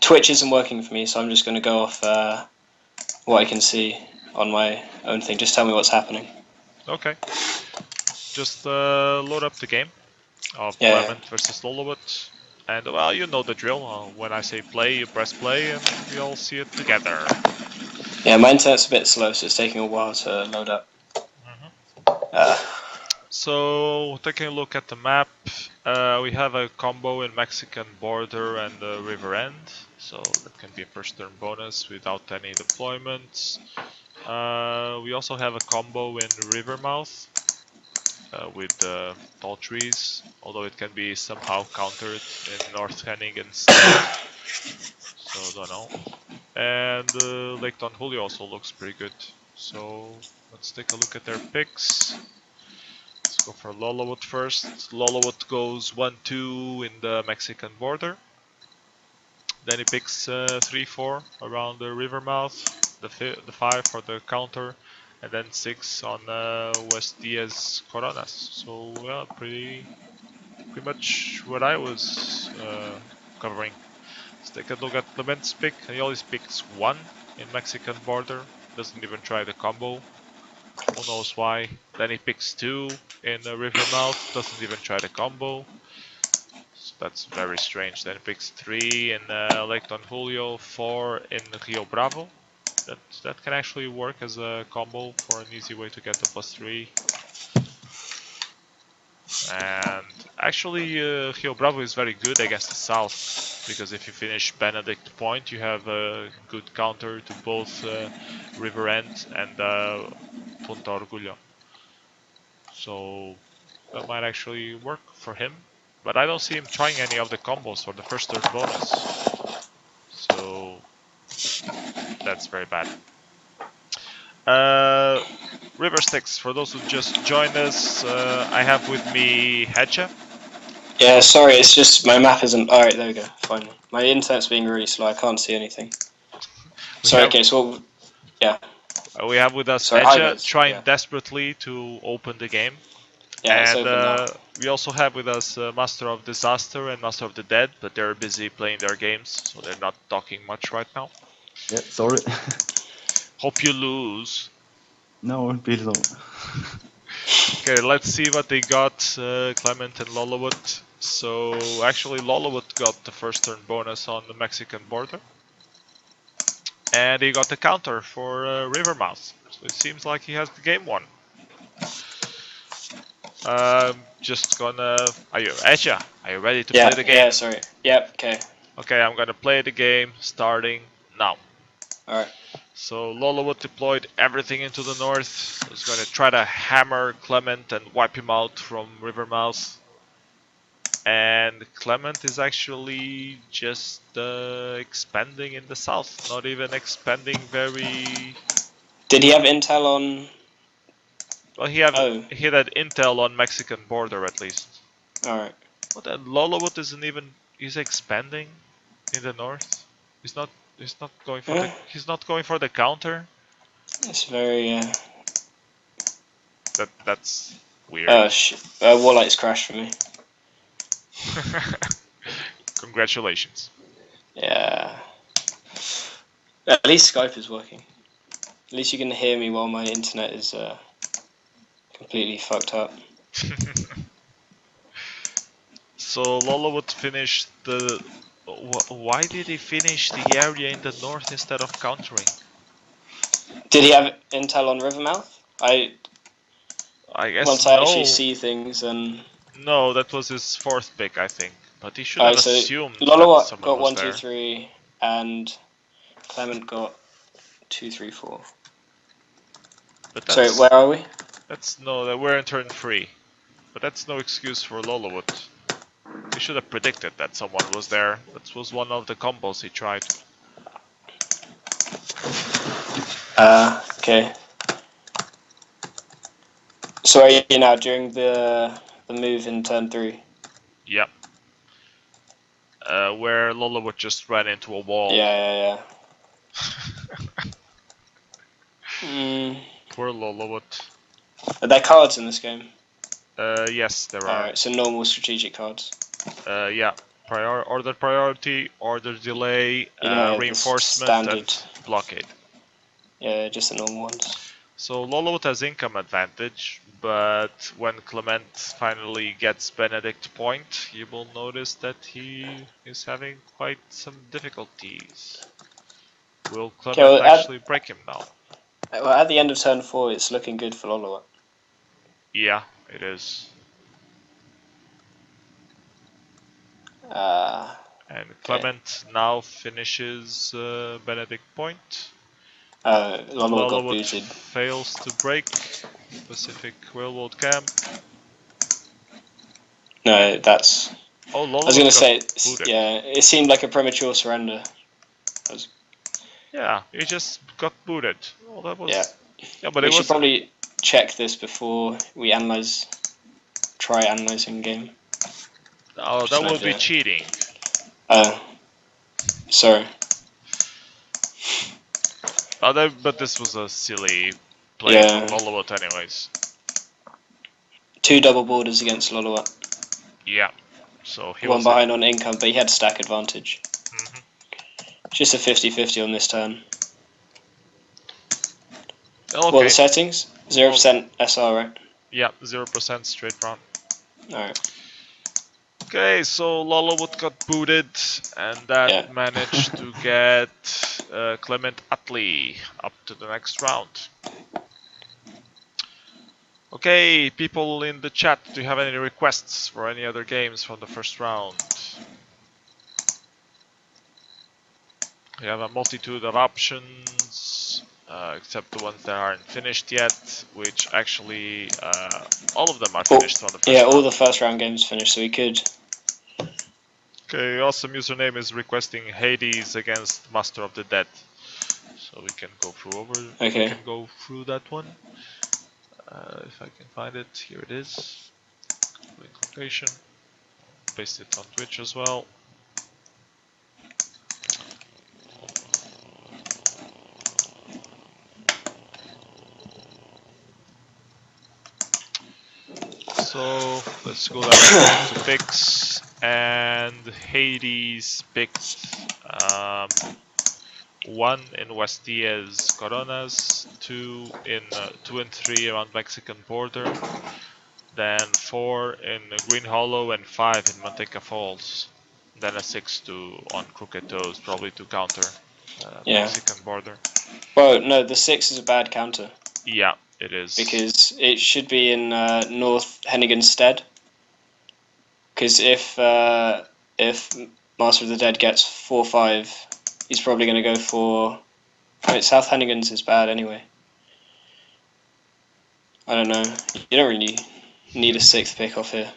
Twitch isn't working for me, so I'm just going to go off what I can see on my own thing. Just tell me what's happening. Okay. Just load up the game of Clement versus Lolowood. And, well, you know the drill. When I say play, you press play, and we all see it together. Yeah, my internet's a bit slow, so it's taking a while to load up. So, taking a look at the map, we have a combo in Mexican border and the river end. So, that can be a first turn bonus without any deployments. We also have a combo in Rivermouth with tall trees, although it can be somehow countered in North Henning instead. So, don't know. And Lake Don Julio also looks pretty good. So, let's take a look at their picks. Let's go for Lolowood first. Lolowood goes 1-2 in the Mexican border. Then he picks 3-4 around the river mouth, the 5 for the counter, and then 6 on West Diaz Coronas. So yeah, pretty much what I was covering. Let's take a look at Clement's pick. He always picks 1 in Mexican border. Doesn't even try the combo. Who knows why? Then he picks 2 in Rivermouth. Doesn't even try the combo. So that's very strange. Then picks 3 in Lake Don Julio, 4 in Rio Bravo. That can actually work as a combo for an easy way to get the +3. And actually, Rio Bravo is very good against the south, because if you finish Benedict Point, you have a good counter to both River End and Punta Orgullo. So that might actually work for him. But I don't see him trying any of the combos for the first turn bonus. So that's very bad. River Sticks, for those who just joined us, I have with me Hedja. Yeah, sorry, it's just my map isn't. Alright, there we go, finally. My internet's being really slow, I can't see anything. Sorry, okay, so yeah. We have with us Sorry, hi Hedja guys. trying Yeah. desperately to open the game. Yeah, it's And open now. we also have with us Master of Disaster and Master of the Dead, but they're busy playing their games, so they're not talking much right now. Yeah, sorry. Hope you lose. No, please no. Okay, let's see what they got, Clement and Lolowood. So actually Lolowood got the first turn bonus on the Mexican border. And he got the counter for Rivermouth. So it seems like he has the game won. Just gonna... Esha, are you ready to play the game? Yeah, sorry. Yep, okay. Okay, I'm gonna play the game starting now. Alright. So Lolowood deployed everything into the north. He's gonna try to hammer Clement and wipe him out from Rivermouth. And Clement is actually just expanding in the south, not even expanding very... Did he have intel on... Well, he had intel on Mexican border at least. Alright. But then Lolowood isn't even... He's expanding in the north. He's not going for the... He's not going for the counter. It's very... That's weird. Oh shit. WarLight's crashed for me. Congratulations. Yeah. At least Skype is working. At least you can hear me while my internet is completely fucked up. So Lolowood finished the... Why did he finish the area in the north instead of countering? Did he have intel on Rivermouth? I guess once I actually see things and... No, that was his 4th pick, I think. But he should have assumed that Lolowat someone got was 1, 2, there. 3, and Clement got 2, 3, 4. But Sorry, where are we? We're in turn 3. But that's no excuse for Lolowood. He should have predicted that someone was there. That was one of the combos he tried. Okay. So are you now during the move in turn 3? Yep. Where Lolowood just ran into a wall. Yeah. Poor Lolowood. Are there cards in this game? Yes, there are. Alright, so normal strategic cards. Yeah. Order priority, order delay, reinforcement, and blockade. Yeah, just the normal ones. So Lolowood has income advantage, but when Clement finally gets Benedict Point, you will notice that he is having quite some difficulties. Will Clement actually break him now? Well, at the end of turn 4, it's looking good for Lolowood. Yeah, it is. And Clement now finishes Benedict Point. Lolowood fails to break Pacific Railroad Camp. No, that's... Oh, Lolowood I was going to say, booted. yeah, it seemed like a premature surrender. Yeah, he just got booted. Oh, that was... Yeah, but we should probably check this before we try analyzing game. Oh, that would be cheating. Sorry. But this was a silly playing Yeah. Lolowot anyways. 2 double borders against Lolowat. Yeah. So he One was behind on income, but he had stack advantage. Mhm. Just a 50-50 on this turn. Okay. What are the settings? 0% SR, right? Yeah, 0% straight run. Alright. Okay, so Lolowut got booted, and that Yeah. managed to get Clement Attlee up to the next round. Okay, people in the chat, do you have any requests for any other games from the first round? We have a multitude of options, except the ones that aren't finished yet, which actually all of them are finished from the first Yeah, round. all the first round games finished, so we could. Okay, awesome username is requesting Hades against Master of the Dead. So we can go through Okay. we can go through that one. If I can find it, here it is. Link location. Paste it on Twitch as well. So let's go down to picks, and Hades picked 1 in West Diaz Coronas, 2 and 3 around Mexican border, then 4 in Green Hollow and 5 in Manteca Falls, then a 6 on Crooked Toes, probably to counter Yeah. Mexican border. Well, no, the 6 is a bad counter. Yeah, it is. Because it should be in North Hennigan's stead. Because if Master of the Dead gets 4-5, he's probably going to go for. Wait, South Hennigan's is bad anyway. I don't know. You don't really need a 6th pick off here.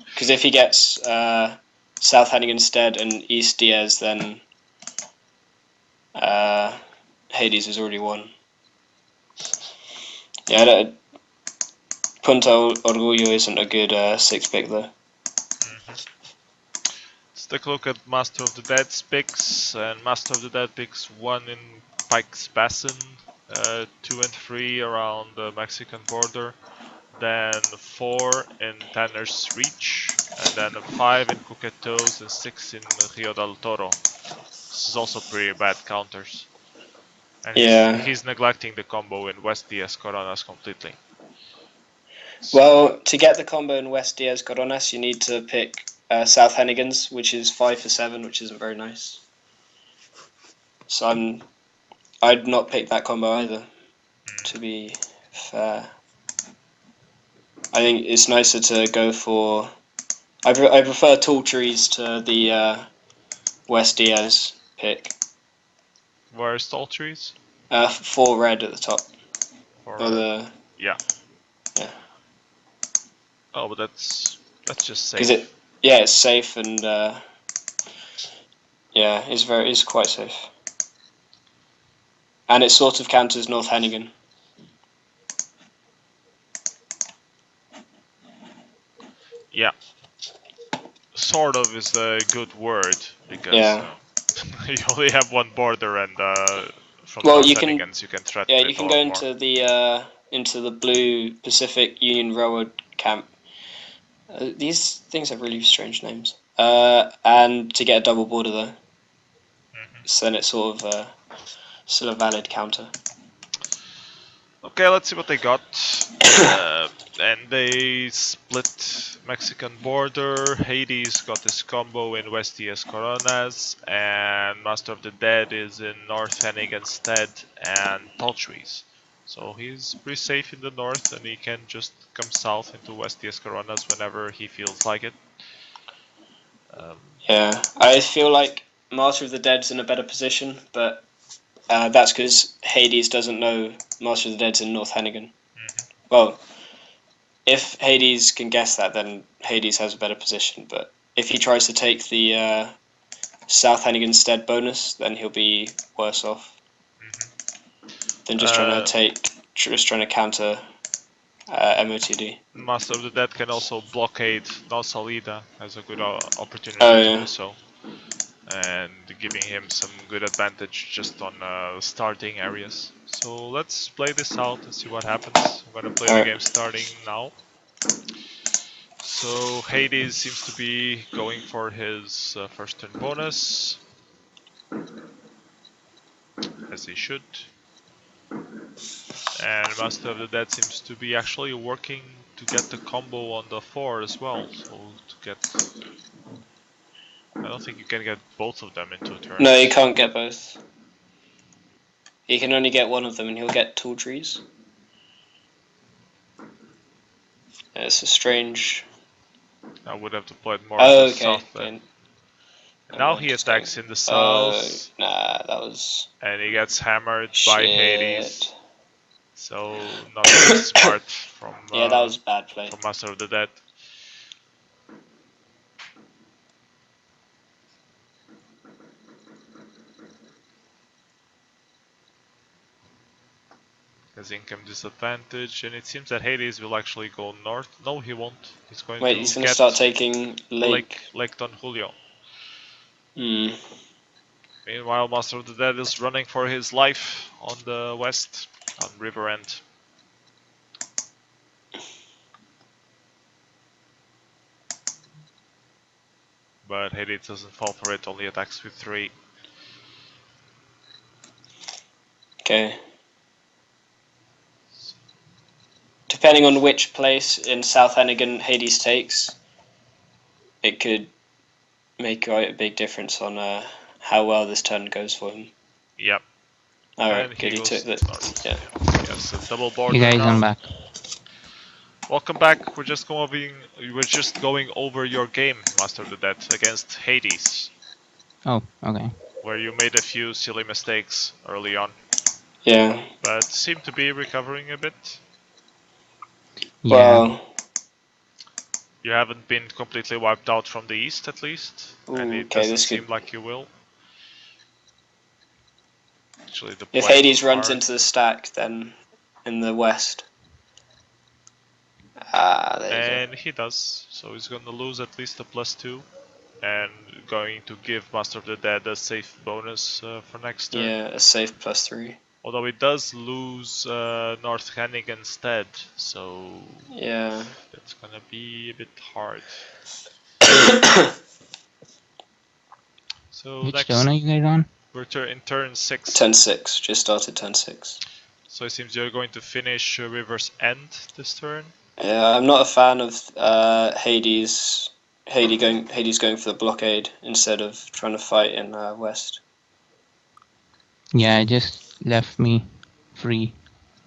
Because if he gets South Hennigan's stead and East Diaz, then Hades has already won. Yeah, Punta Orgullo isn't a good 6th pick though. Let's take a look at Master of the Dead's picks, and Master of the Dead picks 1 in Pike's Basin, 2 and 3 around the Mexican border, then 4 in Tanner's Reach, and then 5 in Crooked Toes and 6 in Rio del Toro. This is also pretty bad counters. And he's neglecting the combo in West Diaz Coronas completely. So, well, to get the combo in West Diaz Coronas, you need to pick South Hennigan's, which is 5 for 7, which isn't very nice. So I'd not pick that combo either, to be fair. I think it's nicer to go for. I prefer Tall Trees to the West Diaz pick. where's Tall Trees? 4 red at the top. Yeah. Yeah. Oh, but that's just safe. Because it's safe and it's quite safe. And it sort of counters North Hennigan. Yeah. Sort of is a good word, because you only have 1 border, and from North Hennigans you can threaten Yeah, it you can a go lot into the blue Pacific Union Railroad camp. These things have really strange names. And to get a double border though. So then it's sort of still a valid counter. Okay, let's see what they got. And they split Mexican border. Hades got his combo in West Diaz Coronas, and Master of the Dead is in North Hennigan stead and Tall Trees. So he's pretty safe in the north, and he can just come south into West Diaz Coronas whenever he feels like it. Yeah, I feel like Master of the Dead's in a better position, but that's because Hades doesn't know Master of the Dead's in North Hennigan. Well, if Hades can guess that, then Hades has a better position, but if he tries to take the South Hennigan stead bonus, then he'll be worse off than just trying to counter MOTD. Master of the Dead can also blockade Salida, has a good opportunity to do so. and giving him some good advantage just on starting areas. So let's play this out and see what happens. I'm gonna play the Alright. game starting now. So Hades seems to be going for his first turn bonus, as he should. And Master of the Dead seems to be actually working to get the combo on the 4 as well. So to get... I don't think you can get both of them in 2 turns. No, you can't get both. He can only get one of them and he'll get tall trees. It's a strange... I would have deployed more Oh, on the okay. south then. And now he attacks in the south. Nah, that was... And he gets hammered by Shit. Hades. So not very smart from Yeah, that was bad play. from Master of the Dead. Has income disadvantage, and it seems that Hades will actually go north. No, he won't. He's going Wait, to he's gonna get start taking Lake Don Julio. Hmm. Meanwhile, Master of the Dead is running for his life on the west, on River End. But Hades doesn't fall for it, only attacks with 3. Okay. Depending on which place in South Hannigan Hades takes, it could make quite a big difference on how well this turn goes for him. Yep. Alright, And good, he goes took that. north. Yeah. Yes, a double border Hey guys, now. I'm back. Welcome back. We're just going over your game, Master of the Dead, against Hades, Oh, okay. where you made a few silly mistakes early on, Yeah. but seem to be recovering a bit. Yeah. Well, You haven't been completely wiped out from the east, at least, and it okay, doesn't this seem could... like you will. Actually, the If play Hades runs hard. into the stack, then in the west. Ah, there you go. And he does, so he's gonna lose at least a +2, and going to give Master of the Dead a safe bonus for next turn. Yeah, a safe +3. Although it does lose North Hannigan instead, so Yeah. that's gonna be a bit hard. So Which next, turn are you guys on? we're in turn 6. 10-6, just started 10-6. So it seems you're going to finish River's End this turn. Yeah, I'm not a fan of Hades going for the blockade instead of trying to fight in west. Yeah, it just left me free.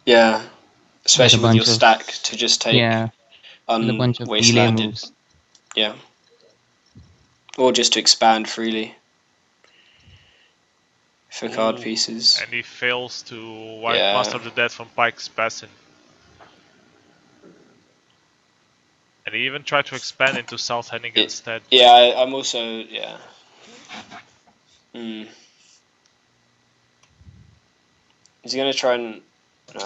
Yeah, especially with bunch your of- stack to just take Yeah, with a bunch of delay unwastelanded. moves. Yeah, or just to expand freely for card Ooh, pieces. And he fails to wipe Yeah. Master of the Dead from Pike's Basin. And he even tried to expand into South Hannigan instead. Yeah, I'm also yeah. Hmm. Is he gonna try and? And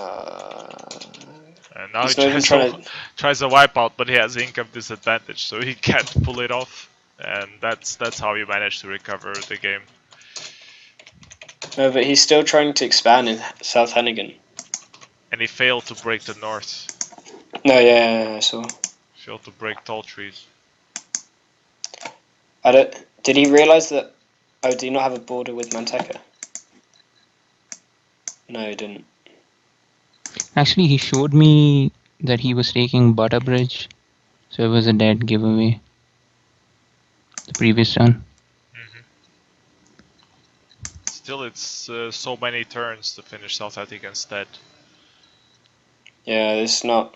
now He's he not even tries a wipeout, but he has income disadvantage, so he can't pull it off. And that's how you manage to recover the game. No, but he's still trying to expand in South Hannigan. And he failed to break the north. No, yeah, I saw. Failed to break tall trees. I don't. Did he realize that? Oh, do you not have a border with Manteca? No, he didn't. Actually, he showed me that he was taking Butterbridge, so it was a dead giveaway. The previous turn. Still, it's so many turns to finish South Attic instead. Yeah, it's not.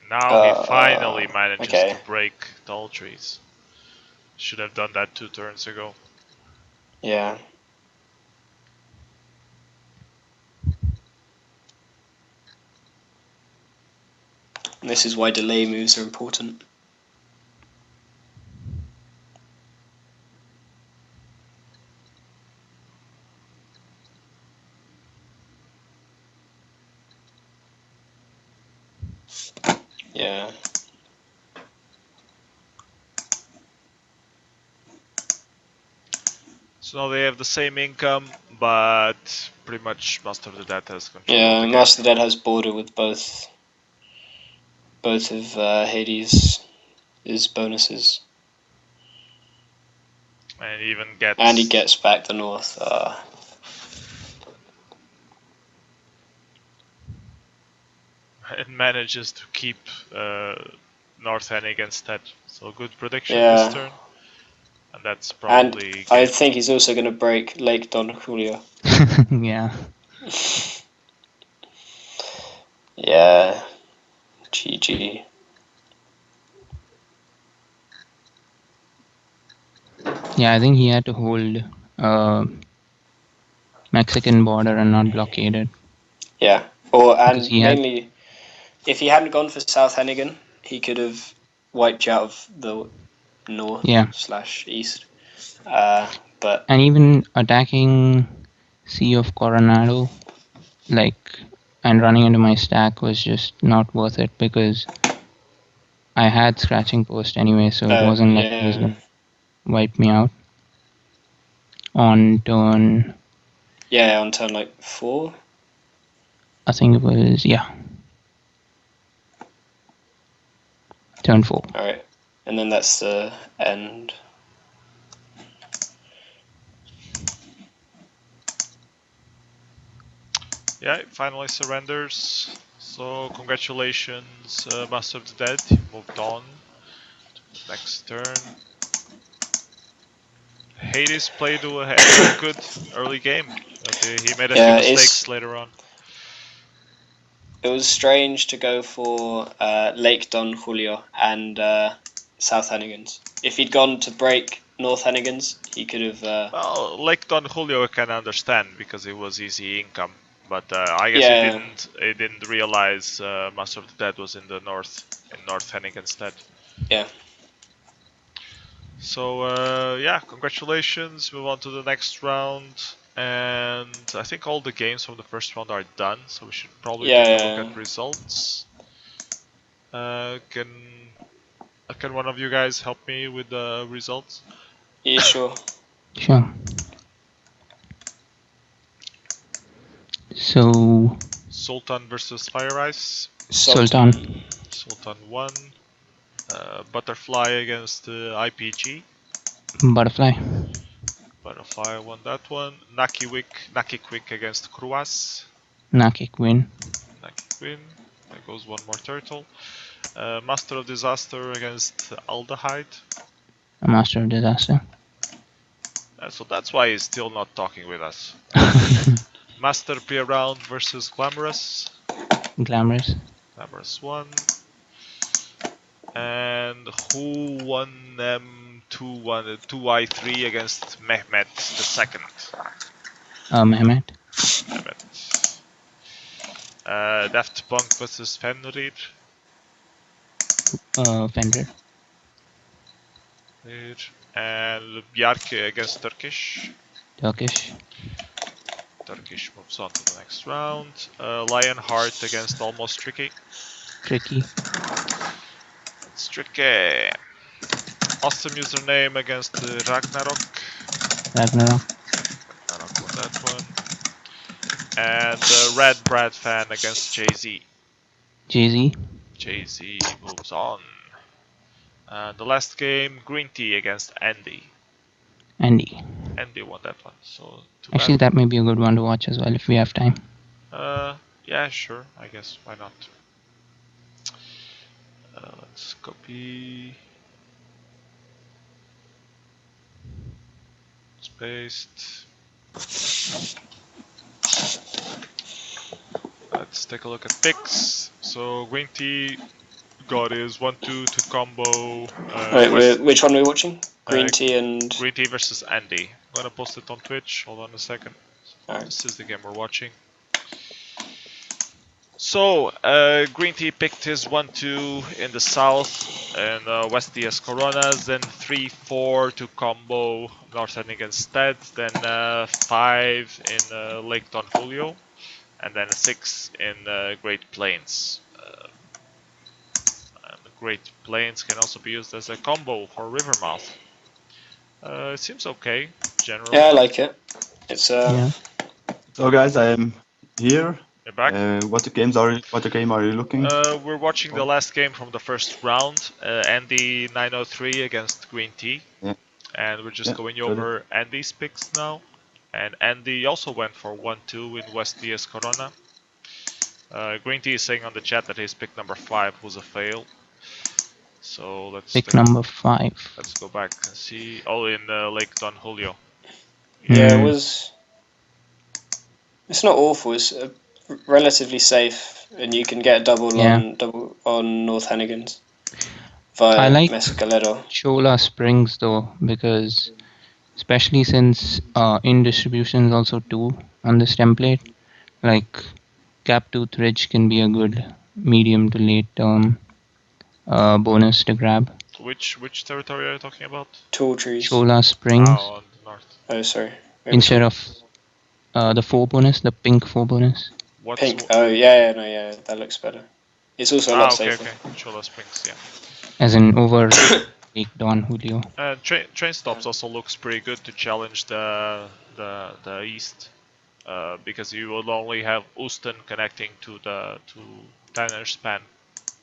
Now he finally manages okay. to break tall trees. Should have done that 2 turns ago. Yeah. This is why delay moves are important. Yeah. So now they have the same income, but pretty much Master of the Dead has control of Yeah, the game. Master of the Dead has border with both of Hades' bonuses. And even gets... And he gets back the north. It manages to keep North Hennig instead. So good prediction Yeah. this turn. And that's probably... And I think he's also going to break Lake Don Julio. Yeah. Yeah. GG. Yeah, I think he had to hold Mexican border and not blockade it. Yeah. Because And he had, mainly, if he hadn't gone for South Hennigan, he could have wiped you out of the north yeah, / east. But and even attacking Sea of Coronado, like, and running into my stack was just not worth it because I had scratching post anyway, so it wasn't like he was yeah. gonna wipe me out on turn. Yeah, on turn like 4. I think it was, yeah, turn 4. Alright. And then that's the end. Yeah, it finally surrenders. So congratulations, Master of the Dead. You moved on to the next turn. Hades played a good early game, but he made a few mistakes later on. It was strange to go for Lake Don Julio and South Hennigans. If he'd gone to break North Hennigans, he could have. Well, Lake Don Julio I can understand because it was easy income, but I guess Yeah. he didn't realize Master of the Dead was in the north, in North Hennig instead. Yeah. So yeah, congratulations. Move on to the next round, and I think all the games from the first round are done. So we should probably take a look at results. Can one of you guys help me with the results? Yeah, sure. Sure. So Sultan versus Fire Ice. Sultan. Sultan won. Butterfly against IPG. Butterfly. Butterfly won that one. Naki Quick against Kruas. Naki win. Naki win. There goes one more turtle. Master of Disaster against Aldehyde. A Master of Disaster. So that's why he's still not talking with us. Master pre-round versus Glamorous. Glamorous. Glamorous won. And who won M2 2i3 against Mehmet the second? Mehmet. Daft Punk versus Fenrir. Fender. And Bjarke against Turkish. Turkish. Turkish moves on to the next round. Lionheart against Almost Tricky. Tricky. It's Tricky. Awesome username against Ragnarok. Ragnarok. Ragnarok won that one. And Red Brad fan against Jay-Z. Jay-Z. Jay-Z moves on. The last game, Green Tea against Andy. Andy. Andy won that one. So actually, that may be a good one to watch as well if we have time. Yeah, sure. I guess why not? Let's copy. It's paste. Let's take a look at picks. So Green Tea got his 1-2 to combo. Wait, which one are we watching? Green Tea and... Green Tea versus Andy. I'm gonna post it on Twitch. Hold on a second. Alright. This is the game we're watching. So, Green Tea picked his 1-2 in the south and West DS Coronas, then 3-4 to combo North Ending instead, then 5 in Lake Don Julio, and then 6 in Great Plains. Great Plains can also be used as a combo for Rivermouth. It seems okay, generally. Yeah, I like it. It's Yeah. So guys, I am here. You're back. What game are you looking? We're watching the last game from the first round. Andy 903 against Green Tea. Yeah. And we're just Yeah, going got it. over Andy's picks now. And Andy also went for 1-2 in West DS Corona. Green Tea is saying on the chat that his pick number 5 was a fail. So let's Pick number 5. let's go back and see. Oh, in Lake Don Julio. yeah, it Hmm. was. It's not awful. It's relatively safe, and you can get double Yeah. on North Hannigans I via like Mescalero. Chola Springs though, because especially since in distribution is also 2 on this template, like Captooth Ridge can be a good medium to late term bonus to grab. Which territory are you talking about? Tall trees. Chola Springs Oh, on the north. Oh, sorry. Maybe instead for of the 4 bonus, the pink 4 bonus. What's pink. Oh, yeah, no, yeah, that looks better. It's also a lot okay, safer. okay. Chola Springs, yeah. As in over Lake Don Julio. Train stops also looks pretty good to challenge the east, because you will only have Houston connecting to Tanner Span.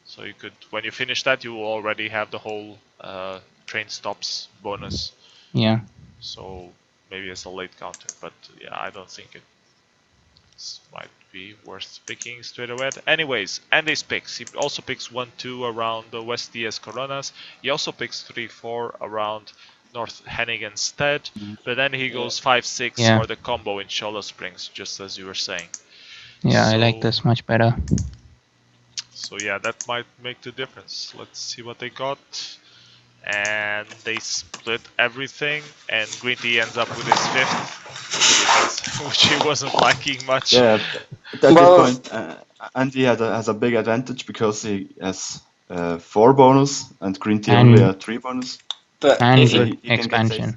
So you could, when you finish that, you will already have the whole train stops bonus. Yeah. So maybe it's a late counter, but yeah, I don't think it might be worth picking straight away. Anyways, Andy's picks. He also picks 1-2 around the West DS Coronas. He also picks 3-4 around North Henniganstead. But then he goes 5-6 Yeah. for the combo in Chola Springs, just as you were saying. Yeah, I like So- this much better. So yeah, that might make the difference. Let's see what they got. And they split everything, and Green Tea ends up with his 5th, which he wasn't liking much. Yeah, at this Well- point, Andy has a big advantage because he has 4 bonus and Green Tea only a 3 bonus. But And if So good he can get expansion. safe.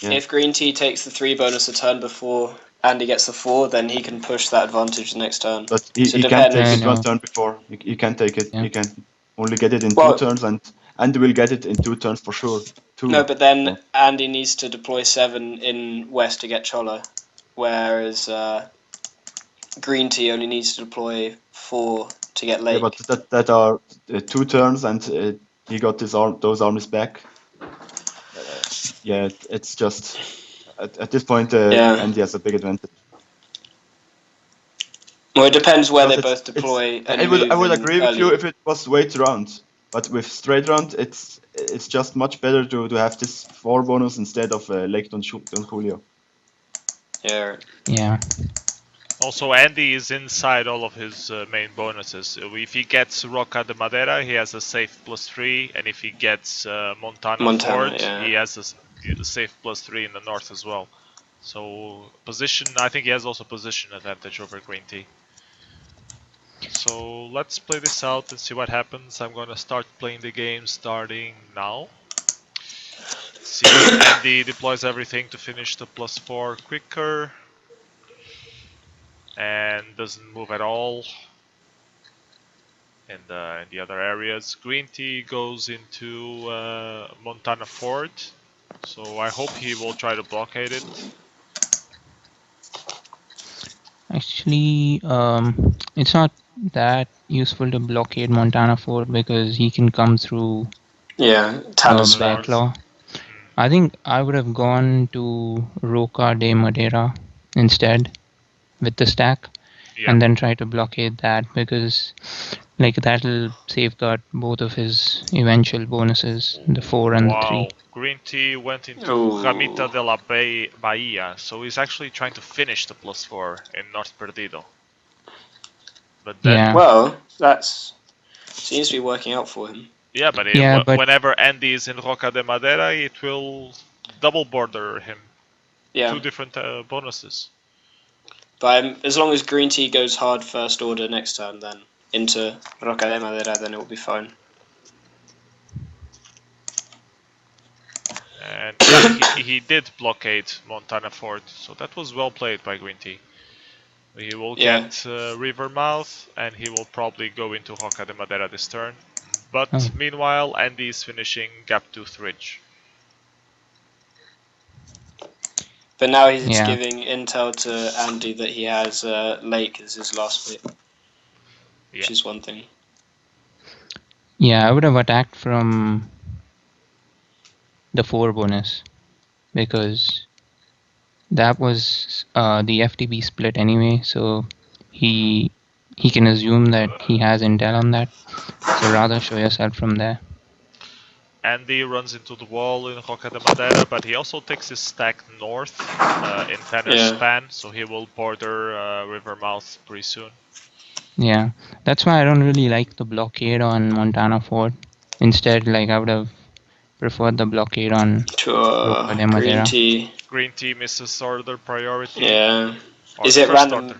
Yeah. if Green Tea takes the 3 bonus a turn before Andy gets the 4, then he can push that advantage the next turn. But he So it can't take depends. it one turn before. He can't take it. Yeah. He can only get it in Well- 2 turns, and Andy will get it in 2 turns for sure. 2. No, but then Oh. Andy needs to deploy 7 in West to get Chola, whereas Green Tea only needs to deploy 4 to get Lake. Yeah, but that are 2 turns, and he got those armies back. Yeah, it's just at this point, Yeah. Andy has a big advantage. Well, it depends where they Because both deploy. And I would move in agree with you early. if it was straight round, but with straight round, it's just much better to have this 4 bonus instead of Lake Don Julio. Yeah. Yeah. Also, Andy is inside all of his main bonuses. If he gets Roca de Madera, he has a safe +3, and if he gets Montana Fort, yeah. he has a safe +3 in the north as well. So position, I think he has also position advantage over Green Tea. So let's play this out and see what happens. I'm gonna start playing the game starting now. See if Andy deploys everything to finish the +4 quicker and doesn't move at all in the other areas. Green Tea goes into Montana Fort, so I hope he will try to blockade it. Actually, it's not that useful to blockade Montana Fort because he can come through Yeah. Tanner's North. Backlaw. I think I would have gone to Roca de Madera instead with the stack Yeah. and then try to blockade that because like that'll safeguard both of his eventual bonuses, the 4 and the 3. Wow, Green Tea went into Ooh. Ramita de la Bahia, so he's actually trying to finish the +4 in North Perdido. But then, Yeah. Well, that's seems to be working out for him. yeah, but, Yeah, but- whenever Andy is in Roca de Madera, it will double border him. Yeah. 2 different bonuses. But as long as Green Tea goes hard first order next turn, then into Roca de Madera, then it will be fine. And yeah, he did blockade Montana Fort, so that was well played by Green Tea. He will Yeah. get Rivermouth, and he will probably go into Roca de Madera this turn. But Oh. meanwhile, Andy is finishing Gaptooth Ridge. But now he's Yeah. giving intel to Andy that he has Lake as his last bit, which Yeah. is one thing. Yeah, I would have attacked from the 4 bonus because that was the FTB split anyway, so he can assume that he has intel on that. So rather show yourself from there. Andy runs into the wall in Roca de Madeira, but he also takes his stack north in Tanner's Yeah. Span, so he will border Rivermouth pretty soon. Yeah, that's why I don't really like the blockade on Montana Fort. Instead, like I would have preferred the blockade on To Roca de Green Madeira. Tea. Green Tea misses order priority. Yeah. Or Is it first random? order.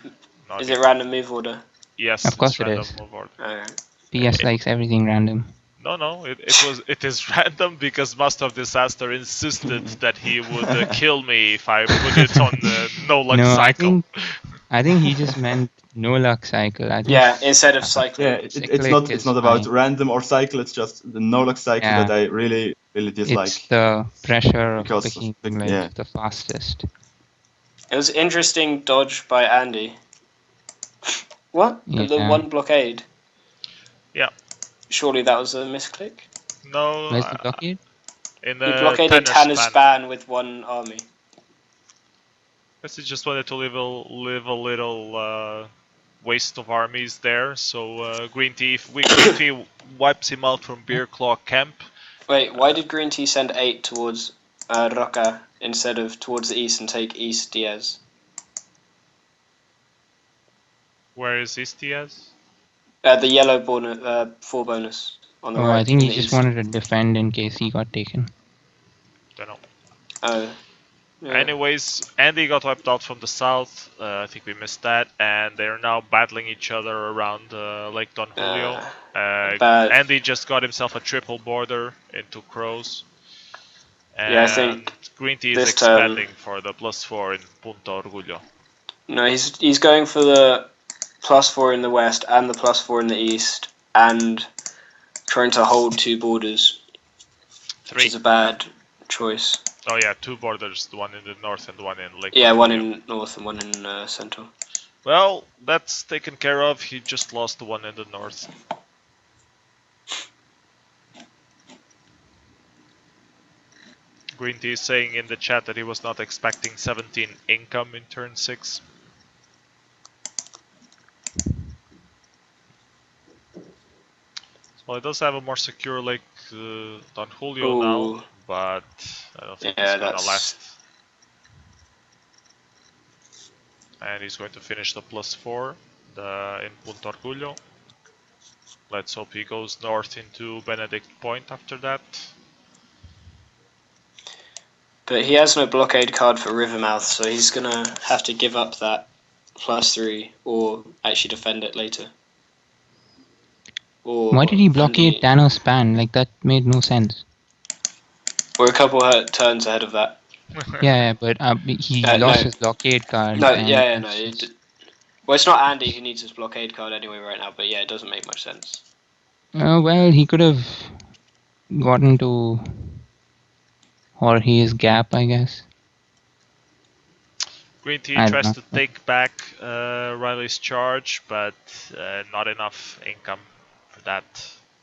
No, Is it random move order? Yes, Of course it's it random is. move order. Alright. PS likes everything random. No, it is random because Master of Disaster insisted that he would kill me if I put it on the no luck No, cycle. I think he just meant no luck cycle. I think Yeah, instead of cycling. Yeah, it's cyclic it's is not about fine. random or cycle. It's just the no luck cycle Yeah. that I really dislike. It's the pressure of Because of picking the- like yeah. the fastest. It was interesting dodge by Andy. What? The Yeah. one blockade? Yeah. Surely that was a misclick? No, Where's the blockade? in He the blockaded Tanner's Tanner's Span. Span with one army. Guess he just wanted to leave a little waste of armies there. So Green Tea wipes him out from Beer Claw Camp. Wait, why did Green Tea send 8 towards Roca instead of towards the east and take East Diaz? Where is Istiaz? The yellow bonus, 4 bonus on the Oh, right. I think in he the just east. wanted to defend in case he got taken. Don't know. Oh. Yeah. Anyways, Andy got wiped out from the south. I think we missed that, and they're now battling each other around Lake Don Julio. Bad. Andy just got himself a triple border into Crows. And Yeah, I think Green Tea is this turn- expanding for the +4 in Punta Orgullo. No, he's going for the +4 in the west and the +4 in the east, and trying to hold 2 borders, which is a bad choice. Oh yeah, 2 borders, the one in the north and the one in Lake Yeah, Don one Julio. in north and one in central. Well, that's taken care of. He just lost the one in the north. Green Tea is saying in the chat that he was not expecting 17 income in turn 6. Well, it does have a more secure Lake Don Julio Ooh. now, but I don't think Yeah, it's gonna that's- last. And he's going to finish the +4 in Punta Orgullo. Let's hope he goes north into Benedict Point after that. But he has no blockade card for Rivermouth, so he's gonna have to give up that +3 or actually defend it later. Or Why did he blockade Andy- Tanner's Span? Like that made no sense. We're a couple turns ahead of that. Yeah, but he No. lost his blockade card. No, and yeah, no. it's just- Well, it's not Andy who needs his blockade card anyway right now, but yeah, it doesn't make much sense. well, he could have gotten to Jorge's gap, I guess. Green Tea I don't tries know. to take back Riley's charge, but not enough income for that.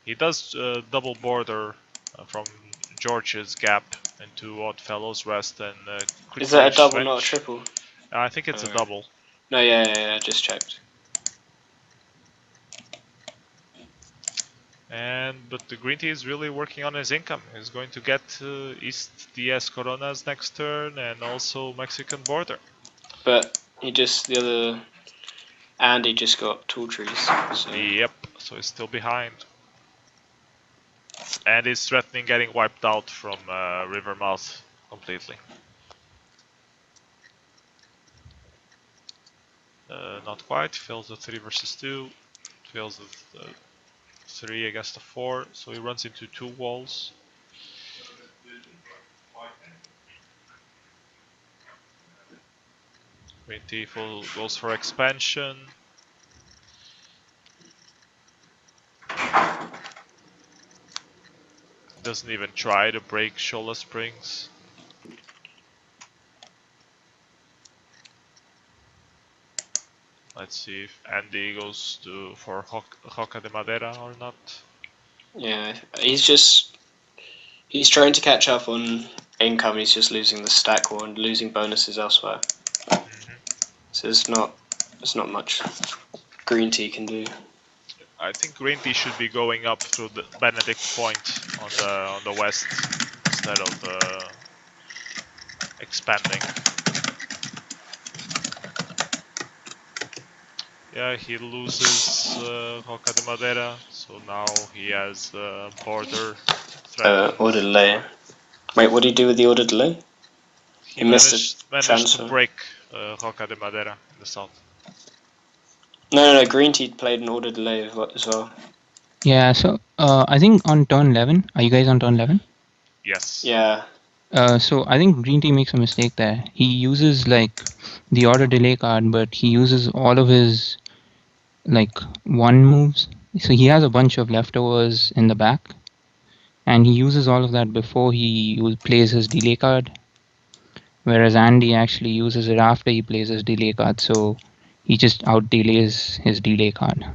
He does double border from George's gap into Oddfellows West and Is that a Quick double, not a Switch. triple? I think it's a Alright. double. No, yeah, just checked. But the Green Tea is really working on his income. He's going to get East DS Coronas next turn and also Mexican border. But the other Andy just got tall trees. So. Yep, so he's still behind. And he's threatening getting wiped out from Rivermouth completely. Not quite, fails the 3 versus 2, fails the 3 against the 4, so he runs into 2 walls. Green Tea goes for expansion. Doesn't even try to break Shola Springs. Let's see if Andy goes for Hoka de Madera or not. Yeah, he's trying to catch up on income. He's just losing the stack war and losing bonuses elsewhere. So there's not much green tea can do. I think green tea should be going up through the Benedict Point on the west instead of expanding. Yeah, he loses Hoka de Madera, so now he has border threat. Order delay. Wait, what did he do with the order delay? He missed managed to transfer. break Hoka de Madera in the south. No. Green tea played an order delay as well. Yeah, so I think on turn 11, are you guys on turn 11? Yes. Yeah. So I think Green Tea makes a mistake there. He uses like the order delay card, but he uses all of his like 1 moves. So he has a bunch of leftovers in the back, and he uses all of that before he plays his delay card. Whereas Andy actually uses it after he plays his delay card, so he just out delays his delay card.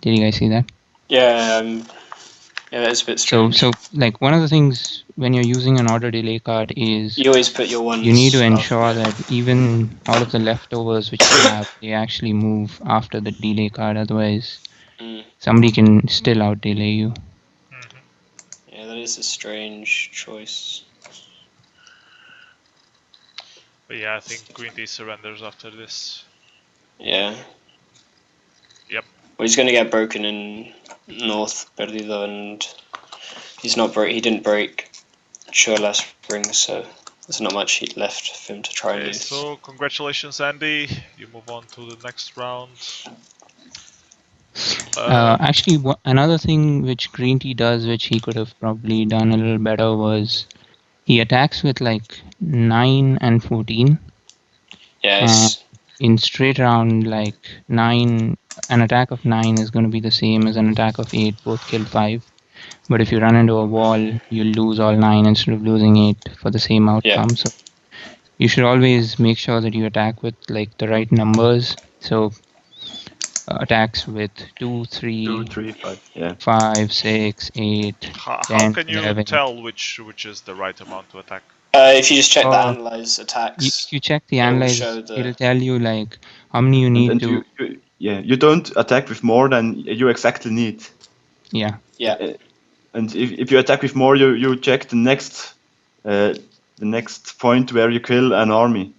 Did you guys see that? Yeah. Yeah, that's a bit strange. So like one of the things when you're using an order delay card is You always put your ones. you need to ensure after. that even all of the leftovers which you have, they actually move after the delay card. Otherwise, somebody can still out delay you. Yeah, that is a strange choice. But yeah, I think Green Tea surrenders after this. Yeah. Yep. Well, he's going to get broken in North Perdido, and he's not break. He didn't break Chola Springs, so there's not much heat left for him to try and Okay, lose. so congratulations, Andy. You move on to the next round. Actually, another thing which Green Tea does, which he could have probably done a little better, was he attacks with like 9 and 14. Yes. In straight round, like 9, an attack of 9 is going to be the same as an attack of 8, both kill 5. But if you run into a wall, you'll lose all 9 instead of losing 8 for the same outcome. Yeah. So you should always make sure that you attack with like the right numbers. So attacks with 2, 3, 2, 3, 5. Yeah. 5, 6, 8, How 10, can you 11. tell which is the right amount to attack? If you just check the analyze attacks, if you check the it will analyze, show the. it'll tell you like how many you need And to. you don't attack with more than you exactly need. Yeah. Yeah. And if you attack with more, you check the next point where you kill an army,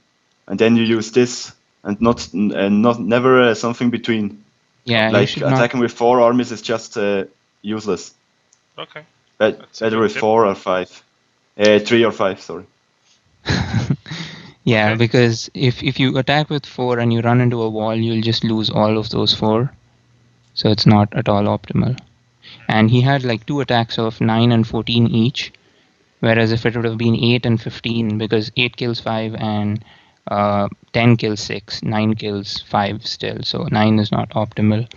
and then you use this, and never something between. Yeah, you Like should not. attacking with 4 armies is just useless. Okay. Better with 4 or 5. 3 or 5, sorry. Yeah, Okay. because if you attack with 4 and you run into a wall, you'll just lose all of those 4. So it's not at all optimal. And he had like 2 attacks of 9 and 14 each. Whereas if it would have been 8 and 15, because 8 kills 5 and 10 kills 6, 9 kills 5 still. So 9 is not optimal.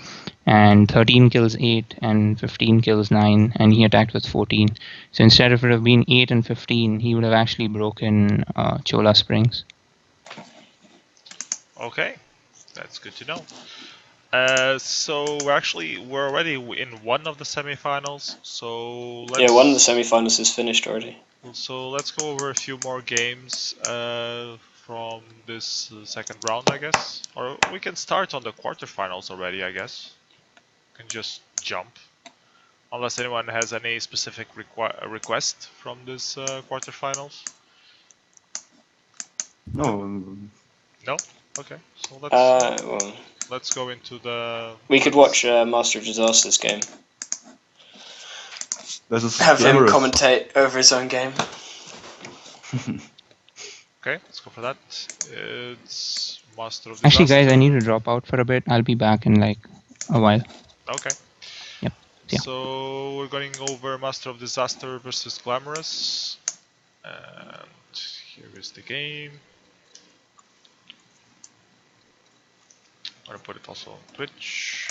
And 13 kills 8 and 15 kills 9, and he attacked with 14. So instead of it have been 8 and 15, he would have actually broken Chola Springs. Okay, that's good to know. So we're already in one of the semifinals. So let's. Yeah, one of the semifinals is finished already. So let's go over a few more games from this second round, I guess. Or we can start on the quarterfinals already, I guess. We can just jump. Unless anyone has any specific request from this quarterfinals. No. No? Okay. So let's go into the. We could watch Master of Disasters game. This is Have him glamorous. commentate over his own game. Okay, let's go for that. It's Master of Disaster. Actually, guys, I need to drop out for a bit. I'll be back in like a while. Okay. Yep. Yeah. So we're going over Master of Disaster versus Glamorous. And here is the game. I'm gonna put it also on Twitch.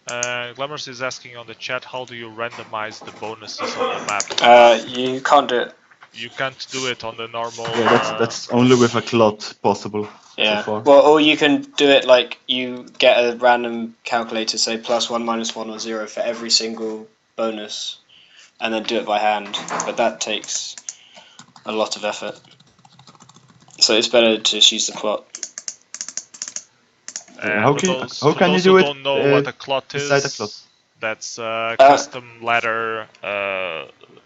Glamorous is asking on the chat, how do you randomize the bonuses on the map? You can't do it. You can't do it on the normal. Yeah, that's only with a clot possible Yeah. so far. Well, or you can do it like you get a random calculator, say +1, -1, or 0 for every single bonus, and then do it by hand. But that takes a lot of effort. So it's better to just use the clot. And How for can- those, how for can you those do who it, don't know what a clot beside is, a clot? that's a custom ladder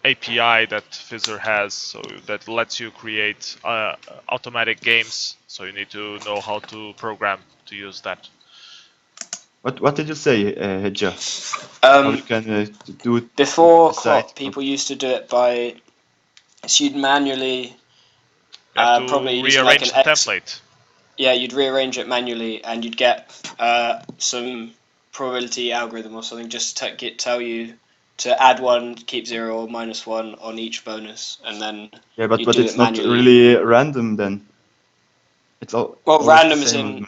API that Fizzor has, so that lets you create automatic games. So you need to know how to program to use that. What did you say, Hedja? How you can do it Before beside clot, people used to do it by, so you'd manually, You have to probably using rearrange like an the X. template. Yeah, you'd rearrange it manually, and you'd get some probability algorithm or something just to tell you to add 1, keep 0, or -1 on each bonus, and then Yeah, but do it's it not manually. really random then. It's all Well, always random the is same. in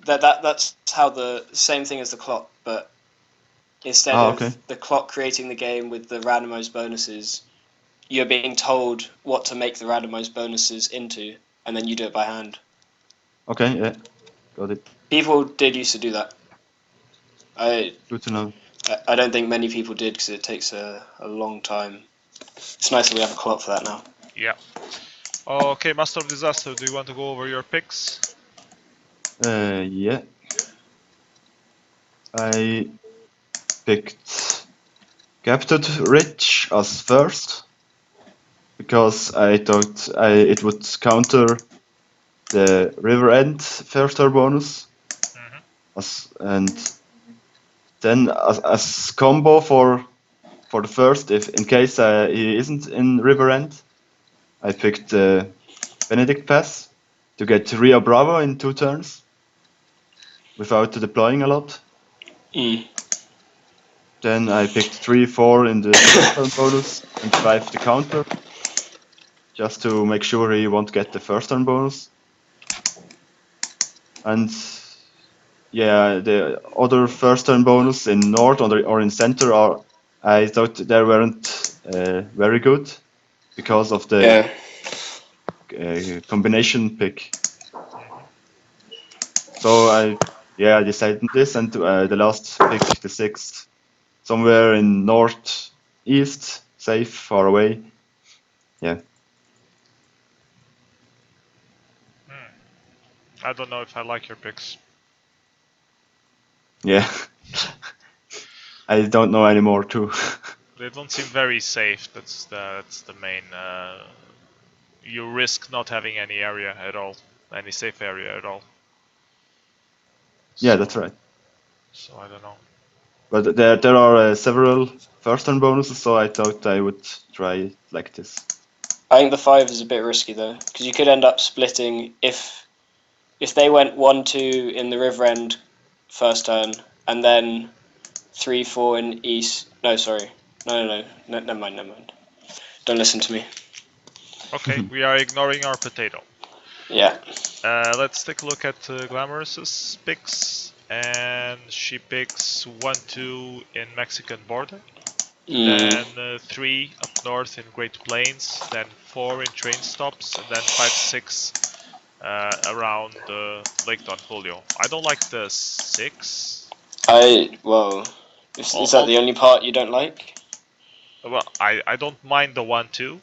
that's how the same thing as the clock, but instead of Okay. the clock creating the game with the randomized bonuses, you're being told what to make the randomized bonuses into, and then you do it by hand. Okay, yeah. Got it. People did used to do that. Good to know. I don't think many people did because it takes a long time. It's nice that we have a clock for that now. Yeah. Okay, Master of Disaster, do you want to go over your picks? Yeah. I picked Captured Rich as first because I thought it would counter the River End first turn bonus. And then as combo for the first, if in case he isn't in River End, I picked Benedict Pass to get Rio Bravo in 2 turns without deploying a lot. Then I picked 3, 4 in the first turn bonus and 5 the counter, just to make sure he won't get the first turn bonus. And yeah, the other first turn bonus in North or in Center I thought they weren't very good because of the combination pick. So I decided on this, and the last pick, the 6th, somewhere in northeast, safe, far away. Yeah. I don't know if I like your picks. Yeah. I don't know anymore too. They don't seem very safe. That's the main. You risk not having any area at all, any safe area at all. Yeah, So- that's right. So I don't know. But there are several first turn bonuses, so I thought I would try it like this. I think the 5 is a bit risky though, because you could end up splitting if they went 1, 2 in the River End first turn, and then 3, 4 in East. No, sorry. No, never mind. Don't listen to me. Okay, we are ignoring our potato. Yeah. Let's take a look at Glamorous's picks, and she picks 1, 2 in Mexican border, then 3 up north in Great Plains, then 4 in train stops, and then 5, 6 around Lake Don Julio. I don't like the 6. Is that the only part you don't like? Well, I don't mind the 1, 2,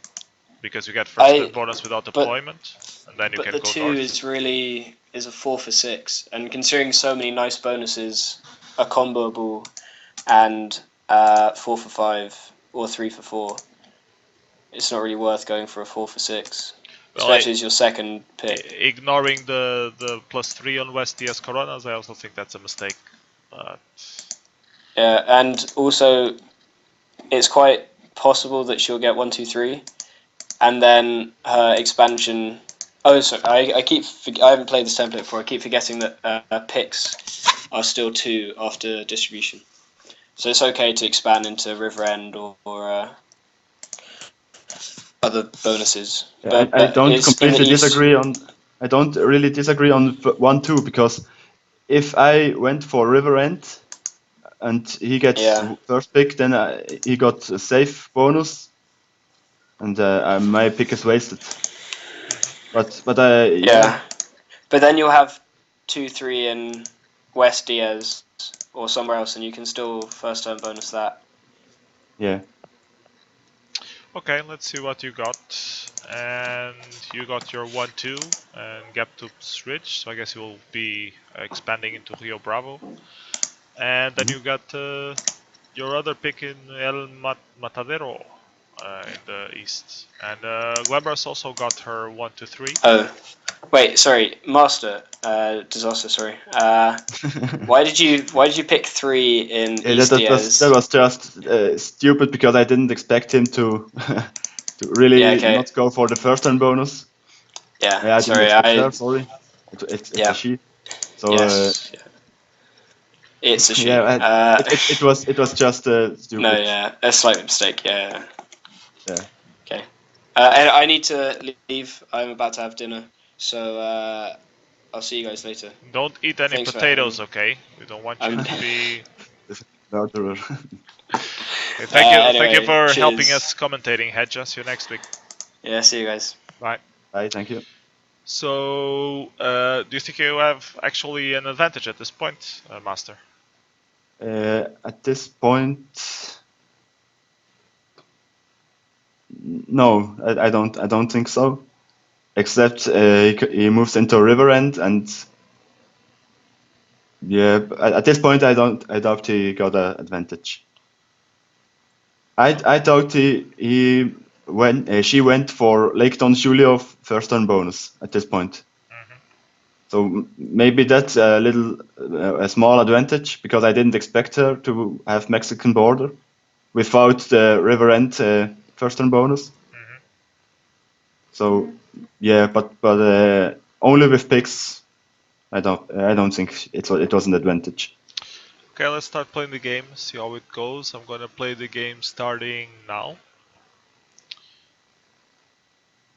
because you get first turn bonus without deployment, and then you can the go 2 north. is a 4 for 6, and considering so many nice bonuses are comboable and 4 for 5 or 3 for 4, it's not really worth going for a 4 for 6, especially as your second pick. Ignoring the +3 on West Diaz Coronas, I also think that's a mistake. But yeah, and also it's quite possible that she'll get 1, 2, 3, and then her expansion. Oh, sorry, I haven't played this template before. I keep forgetting that picks are still 2 after distribution, so it's okay to expand into River End or other bonuses. Yeah, But I don't it's in the completely East. disagree on. I don't really disagree on 1, 2 because if I went for River End, and he gets Yeah. first pick, then he got a safe bonus, and my pick is wasted. But Yeah. But then you'll have 2-3 in West Diaz or somewhere else, and you can still first turn bonus that. yeah. Okay, let's see what you got. And you got your 1-2 and Gaptup's Ridge, so I guess you'll be expanding into Rio Bravo. And then you got your other pick in El Matadero in the east. And Guebras also got her 1-3. Oh, wait, sorry, Master. Disaster. Sorry. Why did you pick 3 in Yeah, East Diaz? that was just stupid because I didn't expect him to to really Yeah. Okay. not go for the first turn bonus. Yeah. I didn't Sorry. expect her. Sorry, it's a Yeah. she. So Yes. It's a she. yeah, it was just No. stupid. Yeah. A slight mistake. Yeah. Yeah. Okay. And I need to leave. I'm about to have dinner. So I'll see you guys later. Don't eat any Thanks for having potatoes, me. okay? We don't want you to be. Murderer. Okay, thank you Anyway, for helping cheers. us commentating, Hedja. See you next week. Yeah. See you guys. Bye. Bye. Thank you. So, do you think you have actually an advantage at this point, Master? At this point, no, I don't think so. Except he moves into river end, and yeah, at this point I doubt he got an advantage. I thought she went for Lake Don Julio first turn bonus at this point. So maybe that's a little a small advantage because I didn't expect her to have Mexican border without the river end first turn bonus. So yeah, but only with picks, I don't think it was an advantage. Okay, let's start playing the game, see how it goes. I'm gonna play the game starting now.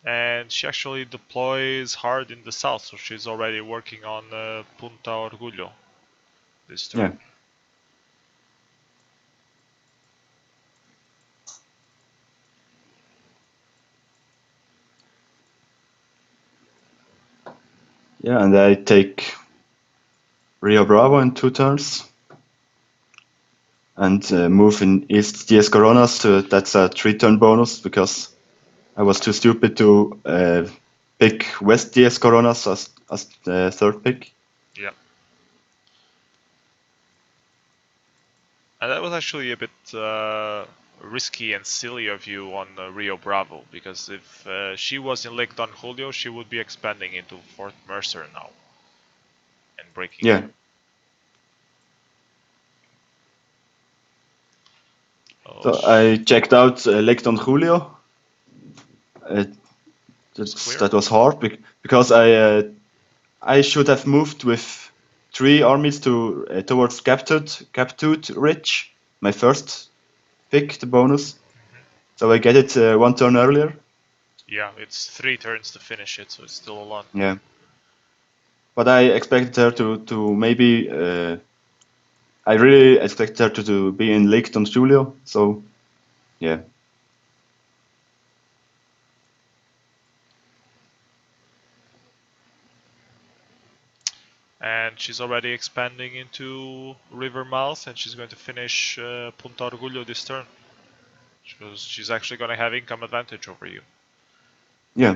And she actually deploys hard in the south, so she's already working on Punta Orgullo this turn. Yeah. Yeah, and I take Rio Bravo in 2 turns and move in East Diez Coronas to that's a 3-turn bonus because I was too stupid to pick West Diez Coronas as the third pick. Yeah. And that was actually a bit risky and silly of you on Rio Bravo, because if she was in Lake Don Julio, she would be expanding into Fort Mercer now and breaking Yeah. through. So I checked out Lake Don Julio. That was hard because I should have moved with 3 armies towards Captute Ridge, my first pick, the bonus. So I get it 1 turn earlier. Yeah, it's 3 turns to finish it, so it's still a lot. Yeah. But I expected her to maybe. I really expected her to be in Lake Don Julio. So, yeah. And she's already expanding into River Mouth, and she's going to finish Punta Orgullo this turn. She's actually going to have income advantage over you. Yeah.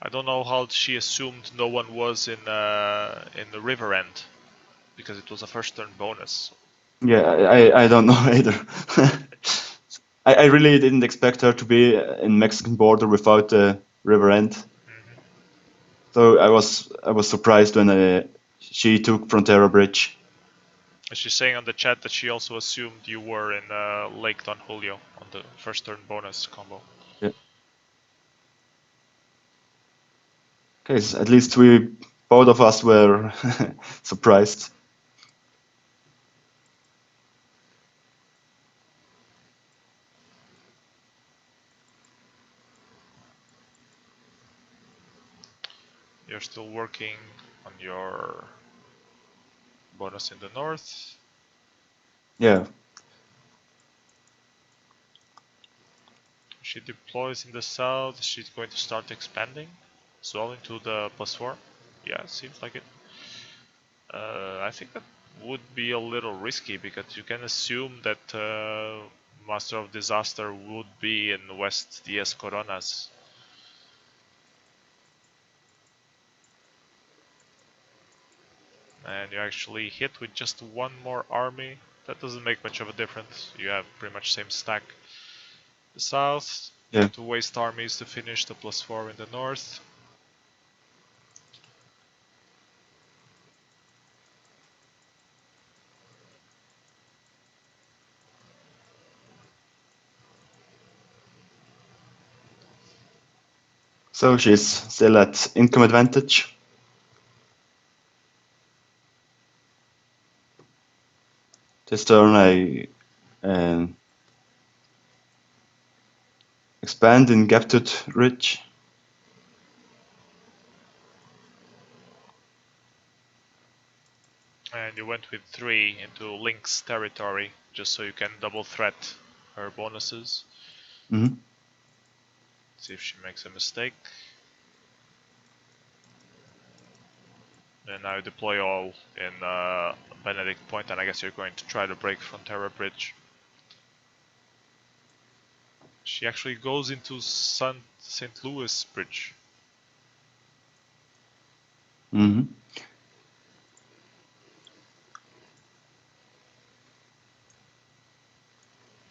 I don't know how she assumed no one was in the river end, because it was a first turn bonus. Yeah, I don't know either. I really didn't expect her to be in Mexican border without the river end. So I was surprised when she took Frontera Bridge. She's saying on the chat that she also assumed you were in Lake Don Julio on the first turn bonus combo. Yeah. Okay, so at least both of us were surprised. You're still working on your bonus in the north. Yeah. She deploys in the south. She's going to start expanding as well into the +4. Yeah, seems like it. I think that would be a little risky because you can assume that Master of Disaster would be in West Diez Coronas. And you actually hit with just one more army. That doesn't make much of a difference. You have pretty much same stack. The south, you Yeah. have to waste armies to finish the +4 in the north. So she's still at income advantage. This turn I expand in Gaptooth Ridge. And you went with 3 into Link's territory, just so you can double threat her bonuses. Mm-hmm. See if she makes a mistake. And now you deploy all in Benedict Point, and I guess you're going to try to break Frontera Bridge. She actually goes into St. Louis Bridge. Mm-hmm.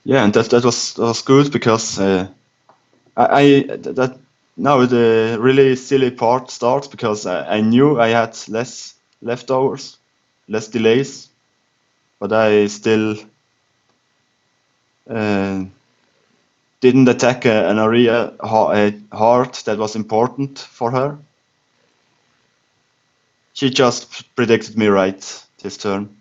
Yeah, and that was good because that now the really silly part starts because I knew I had less leftovers, less delays, but I still didn't attack an area hard that was important for her. She just predicted me right this turn.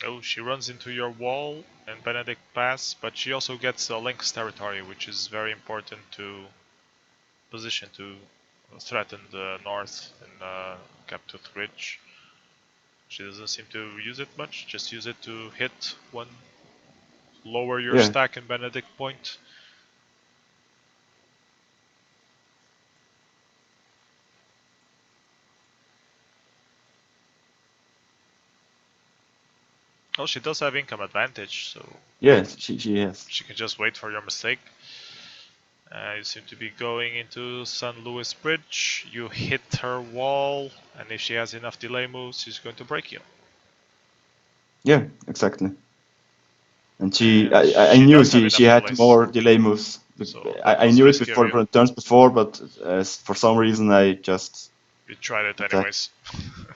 Oh, she runs into your wall and Benedict Pass, but she also gets Link's territory, which is very important to position to threaten the north in Gaptooth Ridge. She doesn't seem to use it much, just use it to hit one, lower your Yeah. stack in Benedict Point. Oh, she does have income advantage, so Yeah, she has. she can just wait for your mistake. You seem to be going into San Luis Bridge. You hit her wall, and if she has enough delay moves, she's going to break you. Yeah, exactly. And And I she knew does have she enough had delays. more delay moves. So that I was knew it risky of before you. from turns before, but for some reason I just You tried it attacked. anyways.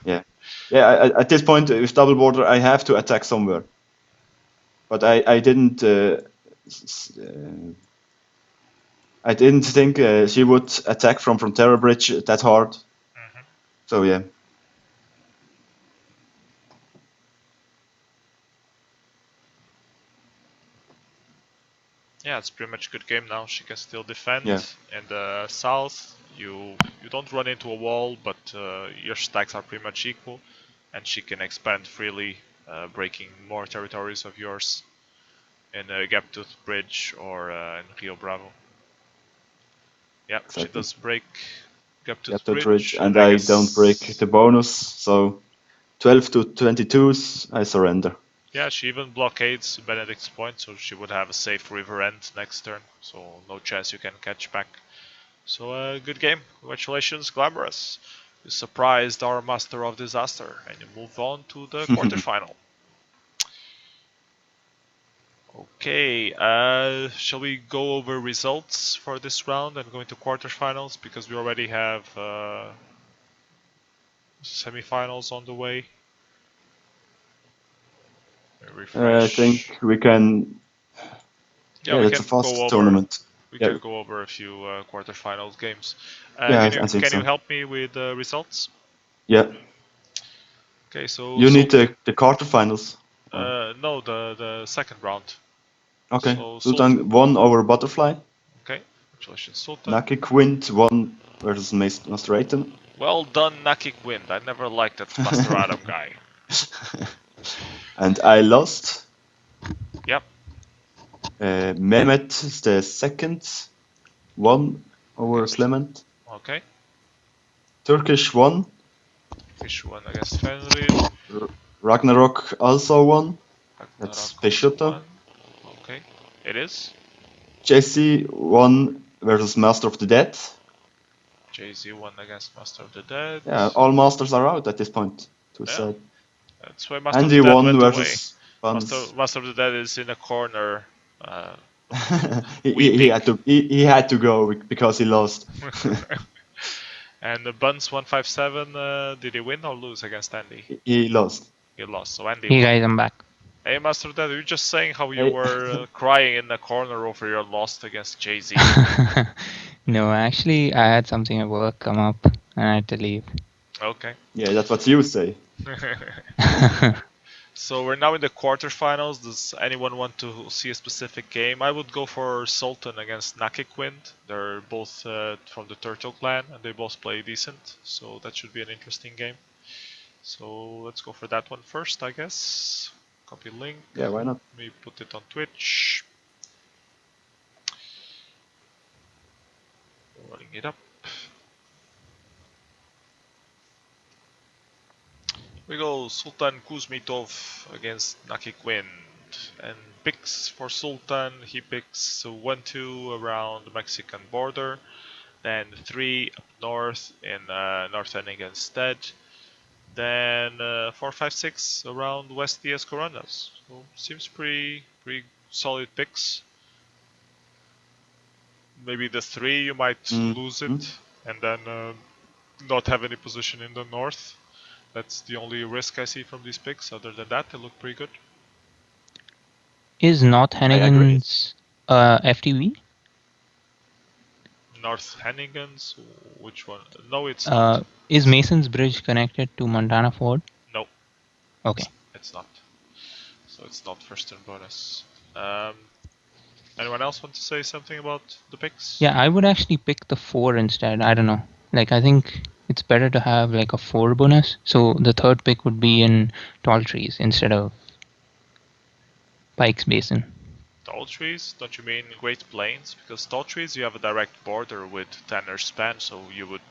Yeah. At this point with double border, I have to attack somewhere. But I didn't. I didn't think she would attack from Terror Bridge that hard. Mm-hmm. So yeah. Yeah, it's pretty much a good game now. She can still defend. Yeah. In the south, you don't run into a wall, but your stacks are pretty much equal, and she can expand freely, breaking more territories of yours in Gaptooth Bridge or in Rio Bravo. Yeah, Exactly. she does break Gaptooth Ridge, Bridge, and I I guess don't break the bonus. So 12 to 22s, I surrender. Yeah, she even blockades Benedict's Point, so she would have a safe river end next turn, so no chance you can catch back. So good game, congratulations Glamorous. You surprised our Master of Disaster, and you move on to the quarterfinal. Okay, shall we go over results for this round and go into quarterfinals, because we already have semifinals on the way. Refresh. I think we can. Yeah, we that's can a fast go over. tournament. We Yeah. can go over a few quarterfinals games. Yeah, Can I think you so. help me with the results? Yeah. Okay, so You need the quarterfinals. no, the second round. Okay. So Sultan won over Butterfly. Okay, congratulations, Sultan. Naki Quint won versus Master Aiton. Well done, Naki Wind. I never liked that Master Adam guy. And I lost. Yep. Mehmet is the second, won over Against- Clement. Okay. Turkish won. Fish won against Fenrir. Ragnarok also won. That's Ragnarok Peixoto. won. Okay. It is. Jesse won versus Master of the Dead. Jay-Z won against Master of the Dead. Yeah, all masters are out at this point. To Yeah. say. That's why Master Andy of the Dead won went away. versus Buns. Master of the Dead is in a corner. he had to go because he lost. And the Buns 157, did he win or lose against Andy? He lost. He lost, so Andy Hey won. guys, I'm back. Hey Master of the Dead, you were just saying how you Hey. were crying in the corner over your loss against Jay-Z. No, actually, I had something at work come up and I had to leave. Okay. Yeah, that's what you say. So we're now in the quarterfinals. Does anyone want to see a specific game? I would go for Sultan against Nakiquind. They're both from the Turtle clan and they both play decent, so that should be an interesting game. So let's go for that one first, I guess. Copy link. Yeah, why not? Let me put it on Twitch. Rolling it up. We go Sultan Kuzmitov against Nakiquind. And picks for Sultan, he picks 1-2 around the Mexican border, then 3 up north in North Ending instead, then 4-5-6 around West Diaz Coronas. So seems pretty solid picks. Maybe the 3 you might lose it and then not have any position in the north. That's the only risk I see from these picks. Other than that, they look pretty good. Is North Hannigan's FTV? North Hannigan's? Which one? No, it's not. Is Mason's Bridge connected to Montana Ford? No. Okay. It's not. So it's not first turn bonus. Anyone else want to say something about the picks? Yeah, I would actually pick the 4 instead. I don't know. Like, I think it's better to have like a 4 bonus. So the third pick would be in Tall Trees instead of Pikes Basin. Tall Trees? Don't you mean Great Plains? Because Tall Trees you have a direct border with Tanner Span, so you would...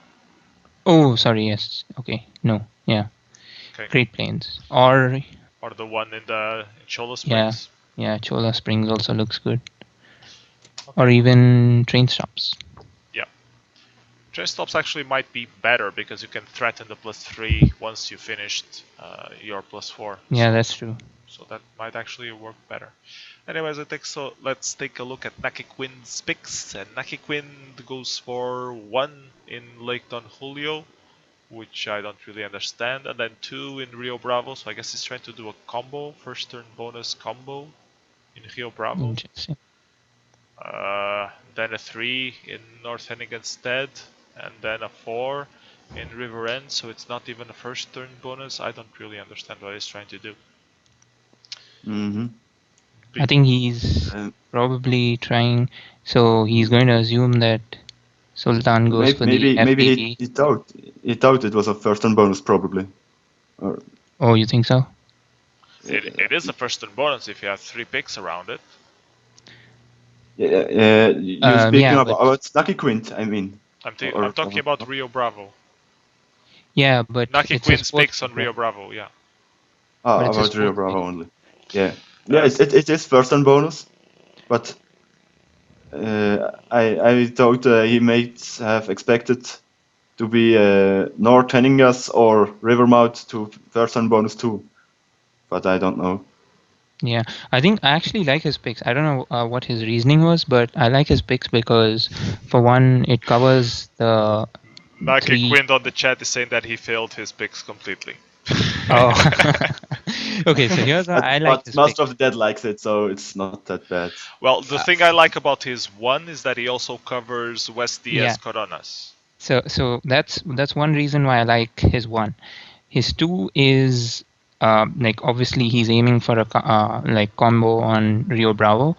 Oh, sorry, yes. Okay, no, yeah. Okay. Great Plains. Or the one in Chola Springs? Yeah, Chola Springs also looks good. Okay. Or even Train Stops. Yeah. Train Stops actually might be better because you can threaten the +3 once you finished your +4. Yeah, that's true. So that might actually work better. Anyways, let's take a look at Nakiquind's picks. And Nakiquind goes for 1 in Lake Don Julio, which I don't really understand, and then 2 in Rio Bravo. So I guess he's trying to do a combo, first turn bonus combo in Rio Bravo. Interesting. Then a 3 in North Hennig instead, and then a 4 in River End. So it's not even a first turn bonus. I don't really understand what he's trying to do. I think he's probably trying. So he's going to assume that Sultan goes for the FPV. Maybe he thought it was a first turn bonus, probably. Oh, you think so? It is a first turn bonus if you have 3 picks around it. You're speaking about Nakiquind, I mean. I'm talking about Rio Bravo. Yeah, but Nakiquind's picks on Rio Bravo, yeah. About Rio Bravo only. Yeah. Yeah, it is first turn bonus, but I thought he might have expected to be North Henningas or Rivermouth to first turn bonus too, but I don't know. Yeah, I think I actually like his picks. I don't know what his reasoning was, but I like his picks because, for one, it covers the. Nakiquind on the chat is saying that he failed his picks completely. Oh. Okay, so here's how I like his Master of the Dead likes it, so it's not that bad. Well, the thing I like about his 1 is that he also covers West Diaz Coronas. So that's one reason why I like his 1. His 2 is like obviously he's aiming for a like combo on Rio Bravo.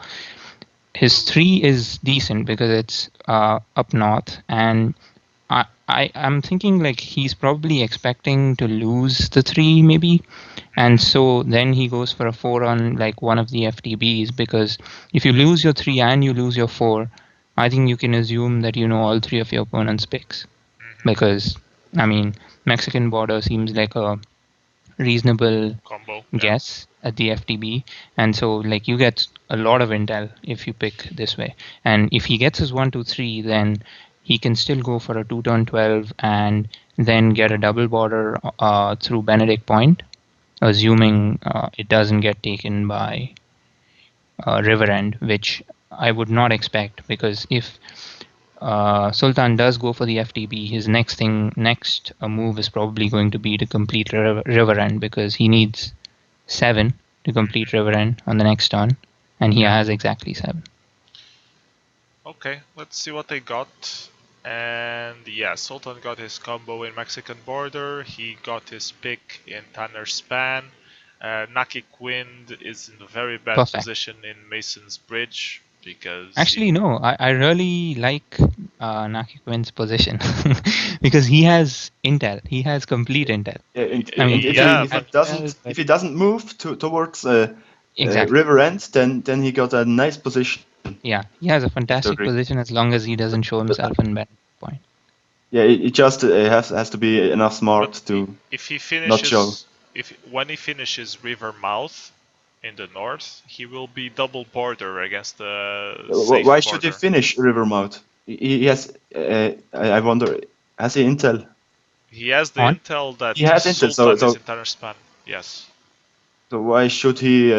His 3 is decent because it's up north, and I'm thinking like he's probably expecting to lose the 3 maybe, and so then he goes for a 4 on like one of the FTBs, because if you lose your 3 and you lose your 4, I think you can assume that you know all 3 of your opponent's picks, because I mean Mexican border seems like a reasonable Combo. guess at the FTB, and so like you get a lot of intel if you pick this way. And if he gets his 1-2-3, then he can still go for a 2-turn 12 and then get a double border through Benedict Point, assuming it doesn't get taken by River End, which I would not expect, because if Sultan does go for the FTB, his next move is probably going to be to complete River End, because he needs 7 to complete River End on the next turn, and he has exactly 7. Okay, let's see what they got. And yeah, Sultan got his combo in Mexican border. He got his pick in Tanner Span. Naki Quind is in a very bad Perfect. position in Mason's Bridge because Actually, no, I really like Naki Quinn's position because he has intel. He has complete intel. Yeah, and, I mean, and if yeah, he but if he doesn't move towards exactly. River End, then he got a nice position. Yeah, he has a fantastic agree. position as long as he doesn't show himself in bad point. Yeah, it just has to be enough smart but to if he not show. finishes, when he finishes River Mouth in the north, he will be double border against the safe Why border. should he finish Rivermouth? He has. I wonder. Has he intel? He has the On? intel that He has intel, Sultan so is in Tanner Span. Yes. so why should he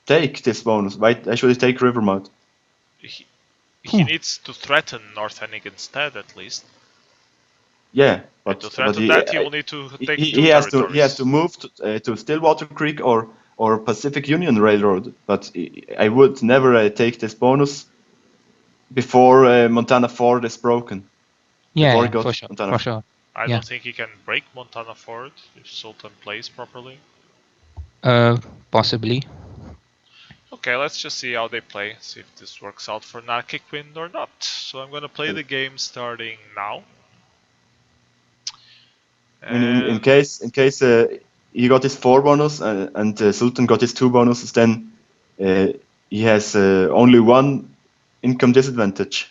take this bonus? Why should he take Rivermouth? He needs to threaten North Hennig instead, at least. Yeah, And but to threaten that, he will need to take two he has territories. to move to Stillwater Creek or Pacific Union Railroad. But I would never take this bonus before Montana Ford is broken. Before Yeah, he got for sure, Montana for Ford. sure. I Yeah. don't think he can break Montana Ford if Sultan plays properly. Possibly. Okay, let's just see how they play, see if this works out for Nakikwin or not. So I'm gonna play the game starting now. I mean, in case he got his 4 bonus and Sultan got his 2 bonuses, then he has only 1 income disadvantage.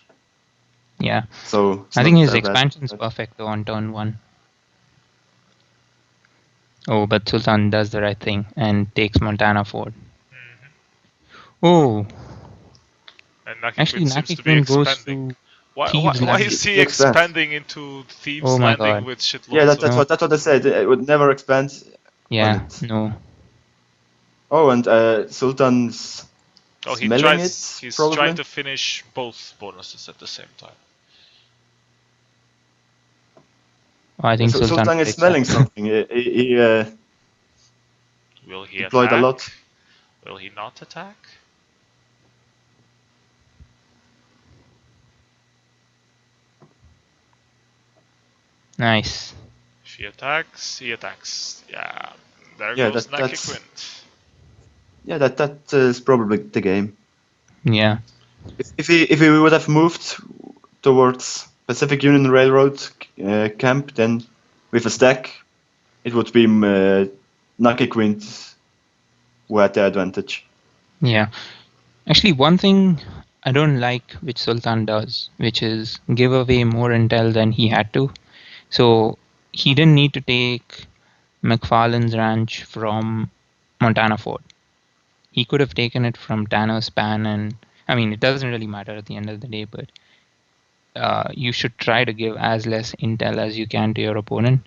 Yeah. So I think his that bad. expansion's perfect though on turn 1. Oh, but Sultan does the right thing and takes Montana Ford. Oh, And Nakikwin actually, seems to be Nakikwin goes expanding. to Why Thieves' why Landing. is he He expands. expanding into Thieves' Oh my Landing God. with shitloads Yeah, that's of... what I said. It would never expand on Yeah, it. no. Oh, and Sultan's Oh, smelling he's probably. trying to finish both bonuses at the same time. Oh, I think So Sultan is picks smelling up. something. He Will he deployed attack? a lot. Will he not attack? Nice. If he attacks, he attacks. Yeah, there Yeah, goes that's Nakikwint. yeah, that is probably the game. Yeah. If he would have moved towards Pacific Union Railroad camp, then with a stack, it would be Naki Quint who had the advantage. Yeah. Actually, one thing I don't like which Sultan does, which is give away more intel than he had to. So he didn't need to take McFarlane's ranch from Montana Ford. He could have taken it from Tanner Span, and I mean, it doesn't really matter at the end of the day, but you should try to give as less intel as you can to your opponent.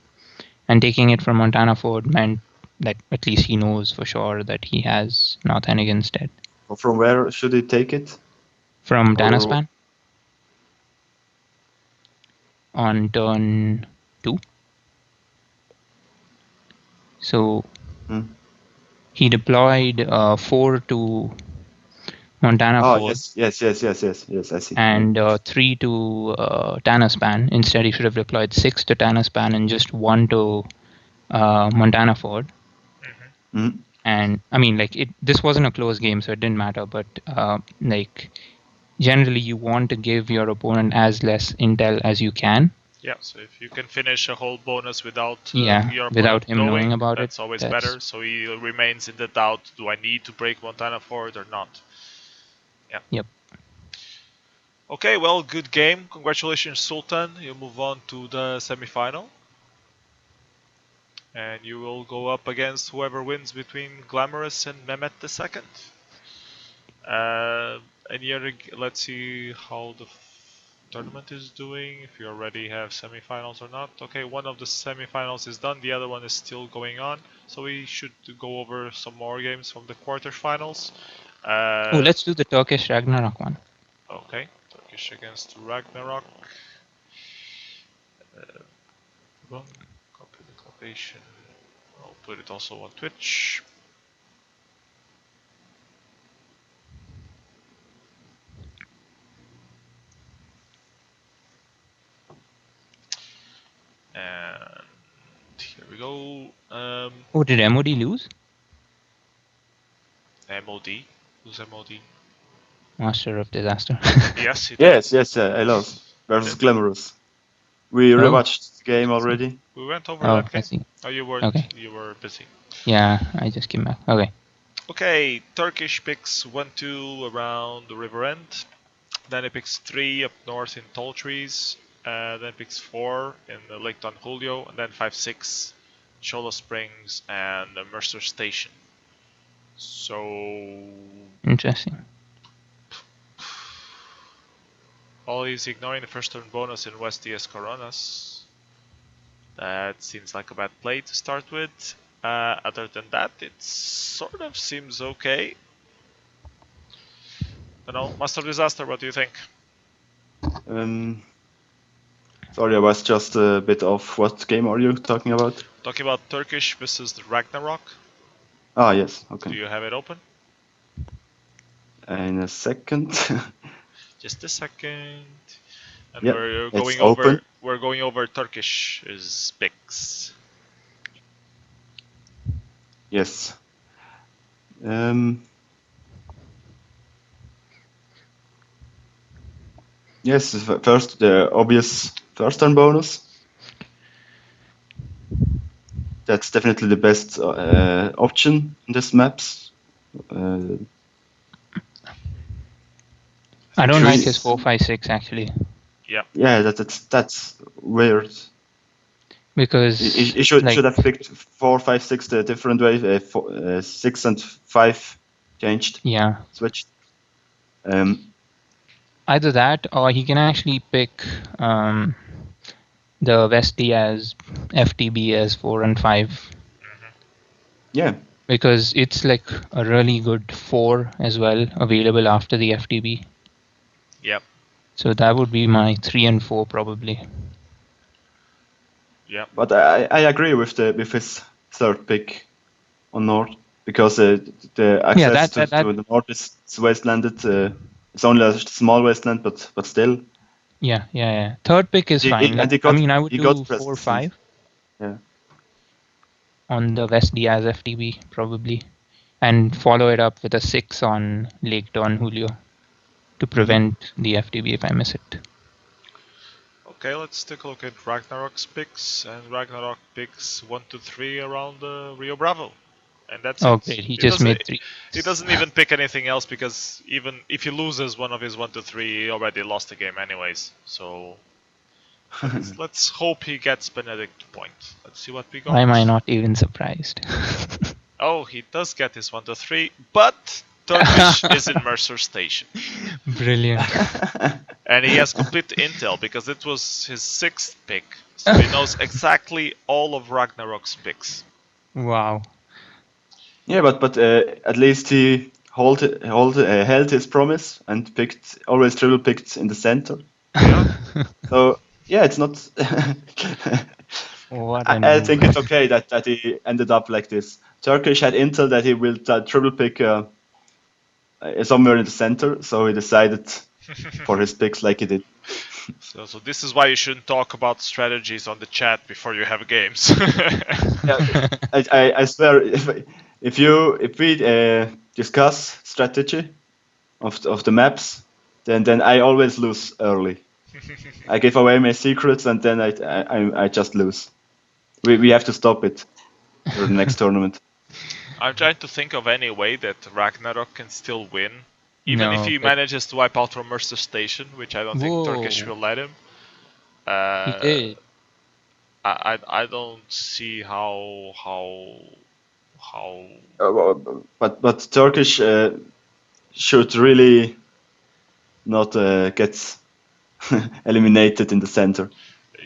And taking it from Montana Ford meant that at least he knows for sure that he has North Hennigan instead. From where should he take it? From Or- Tanner Span on turn 2. So he deployed 4 to Montana Ford. Yes, I see. And 3 to Tanner Span. Instead, he should have deployed 6 to Tanner Span and just 1 to Montana Ford. And I mean, like this wasn't a close game, so it didn't matter. But like generally you want to give your opponent as less intel as you can. Yeah, so if you can finish a whole bonus without Yeah, your without opponent him knowing knowing, about that's it, always that's- better. So he remains in the doubt: do I need to break Montana for it or not? Yeah. Yep. Okay, well, good game. Congratulations, Sultan. You move on to the semi-final, and you will go up against whoever wins between Glamorous and Mehmet II. Any other? Let's see how the tournament is doing. If you already have semifinals or not. Okay, one of the semifinals is done. The other one is still going on. So we should go over some more games from the quarterfinals. Oh, let's do the Turkish Ragnarok one. Okay, Turkish against Ragnarok. Copy the location. I'll put it also on Twitch. And here we go. Oh, did MOD lose? MOD. Who's MOD? Master of Disaster. Yes, he did. Yes, I lost versus Did? Glamorous. We Oh. rewatched the game already. We went over Oh, that I game. see. Oh, you weren't. Okay. You were busy. Yeah, I just came back. Okay. Okay, Turkish picks 1-2 around the river end. Then it picks 3 up north in Tall Trees. Then it picks 4 in the Lake Don Julio. And then 5-6, Chola Springs and Mercer Station. So Interesting. all he's ignoring the first turn bonus in West DS Coronas. That seems like a bad play to start with. Other than that, it sort of seems okay. Don't know. Master of Disaster, what do you think? Sorry, I was just a bit off. What game are you talking about? Talking about Turkish versus the Ragnarok. Ah, yes, Do okay. you have it open? In a second. Just a second. And Yep, we're it's going open. We're going over Turkish's picks. Yes. Yes, first the obvious first turn bonus. That's definitely the best option in this maps. I don't like Three- his 4-5-6 actually. Yeah, that's weird. Because He should like, have picked 4, 5, 6 the different way. 6 and 5 changed, yeah, switched. either that or he can actually pick the Westy as FTB as 4 and 5. Yeah, Because it's like a really good 4 as well available after the FTB. Yep. So that would be my 3 and 4 probably. Yep. but I agree with his third pick on North because the access that- to the North is wastelanded. It's only a small wasteland, but still. Yeah. Third pick is He- fine. and Like, he got- I would he do got 4-5 Yeah. on the West Diaz FTB probably, and follow it up with a 6 on Lake Don Julio to prevent the FTB if I miss it. Okay, let's take a look at Ragnarok's picks. And Ragnarok picks 1-3 around Rio Bravo. And that's Oh it. great, he just made 3. He doesn't even pick anything else because even if he loses one of his 1-3, he already lost the game anyways. So let's hope he gets Benedict to point. Let's see what we got. Why am I not even surprised? Oh, he does get his 1-3, but Turkish is in Mercer Station. Brilliant. And he has complete intel because it was his 6th pick. So he knows exactly all of Ragnarok's picks. Wow. Yeah, but at least he held his promise and always triple picked in the center. Yeah. So yeah, it's not. What a I noob. think it's okay that he ended up like this. Turkish had intel that he will triple pick somewhere in the center, so he decided for his picks like he did. So this is why you shouldn't talk about strategies on the chat before you have games. Yeah, I swear, if we discuss strategy of the maps, then I always lose early. I give away my secrets and then I just lose. We have to stop it for the next tournament. I'm trying to think of any way that Ragnarok can still win, even if No, he but manages to wipe out from Mercer Station, which I don't think Turkish whoa, will let him. he Uh, did. I don't see how But Turkish should really not get eliminated in the center.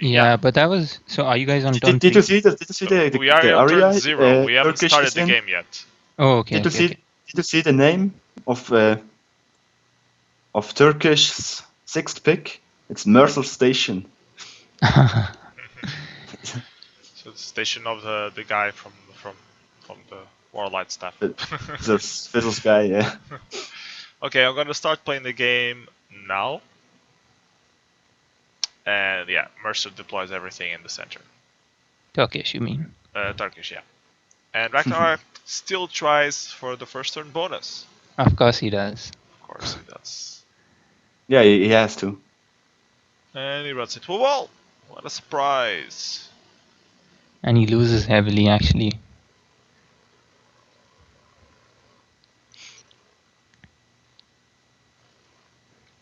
Yeah, but that was so. Are you guys on turn Did you 3? see the did you see We are the on turn area 0. We haven't Turkish started is the in? game yet. Oh, okay, Did you okay, see okay. did you see the name of Turkish's sixth pick? It's Mercer Station. So the station of the guy from the WarLight staff. There's Fizzle's guy, yeah. Okay, I'm gonna start playing the game now. And yeah, Mercer deploys everything in the center. Turkish, you mean? Turkish, yeah. And Ragnarok still tries for the first turn bonus. Of course he does. Of course he does. Yeah, he has to. And he runs into a wall. What a surprise. And he loses heavily, actually.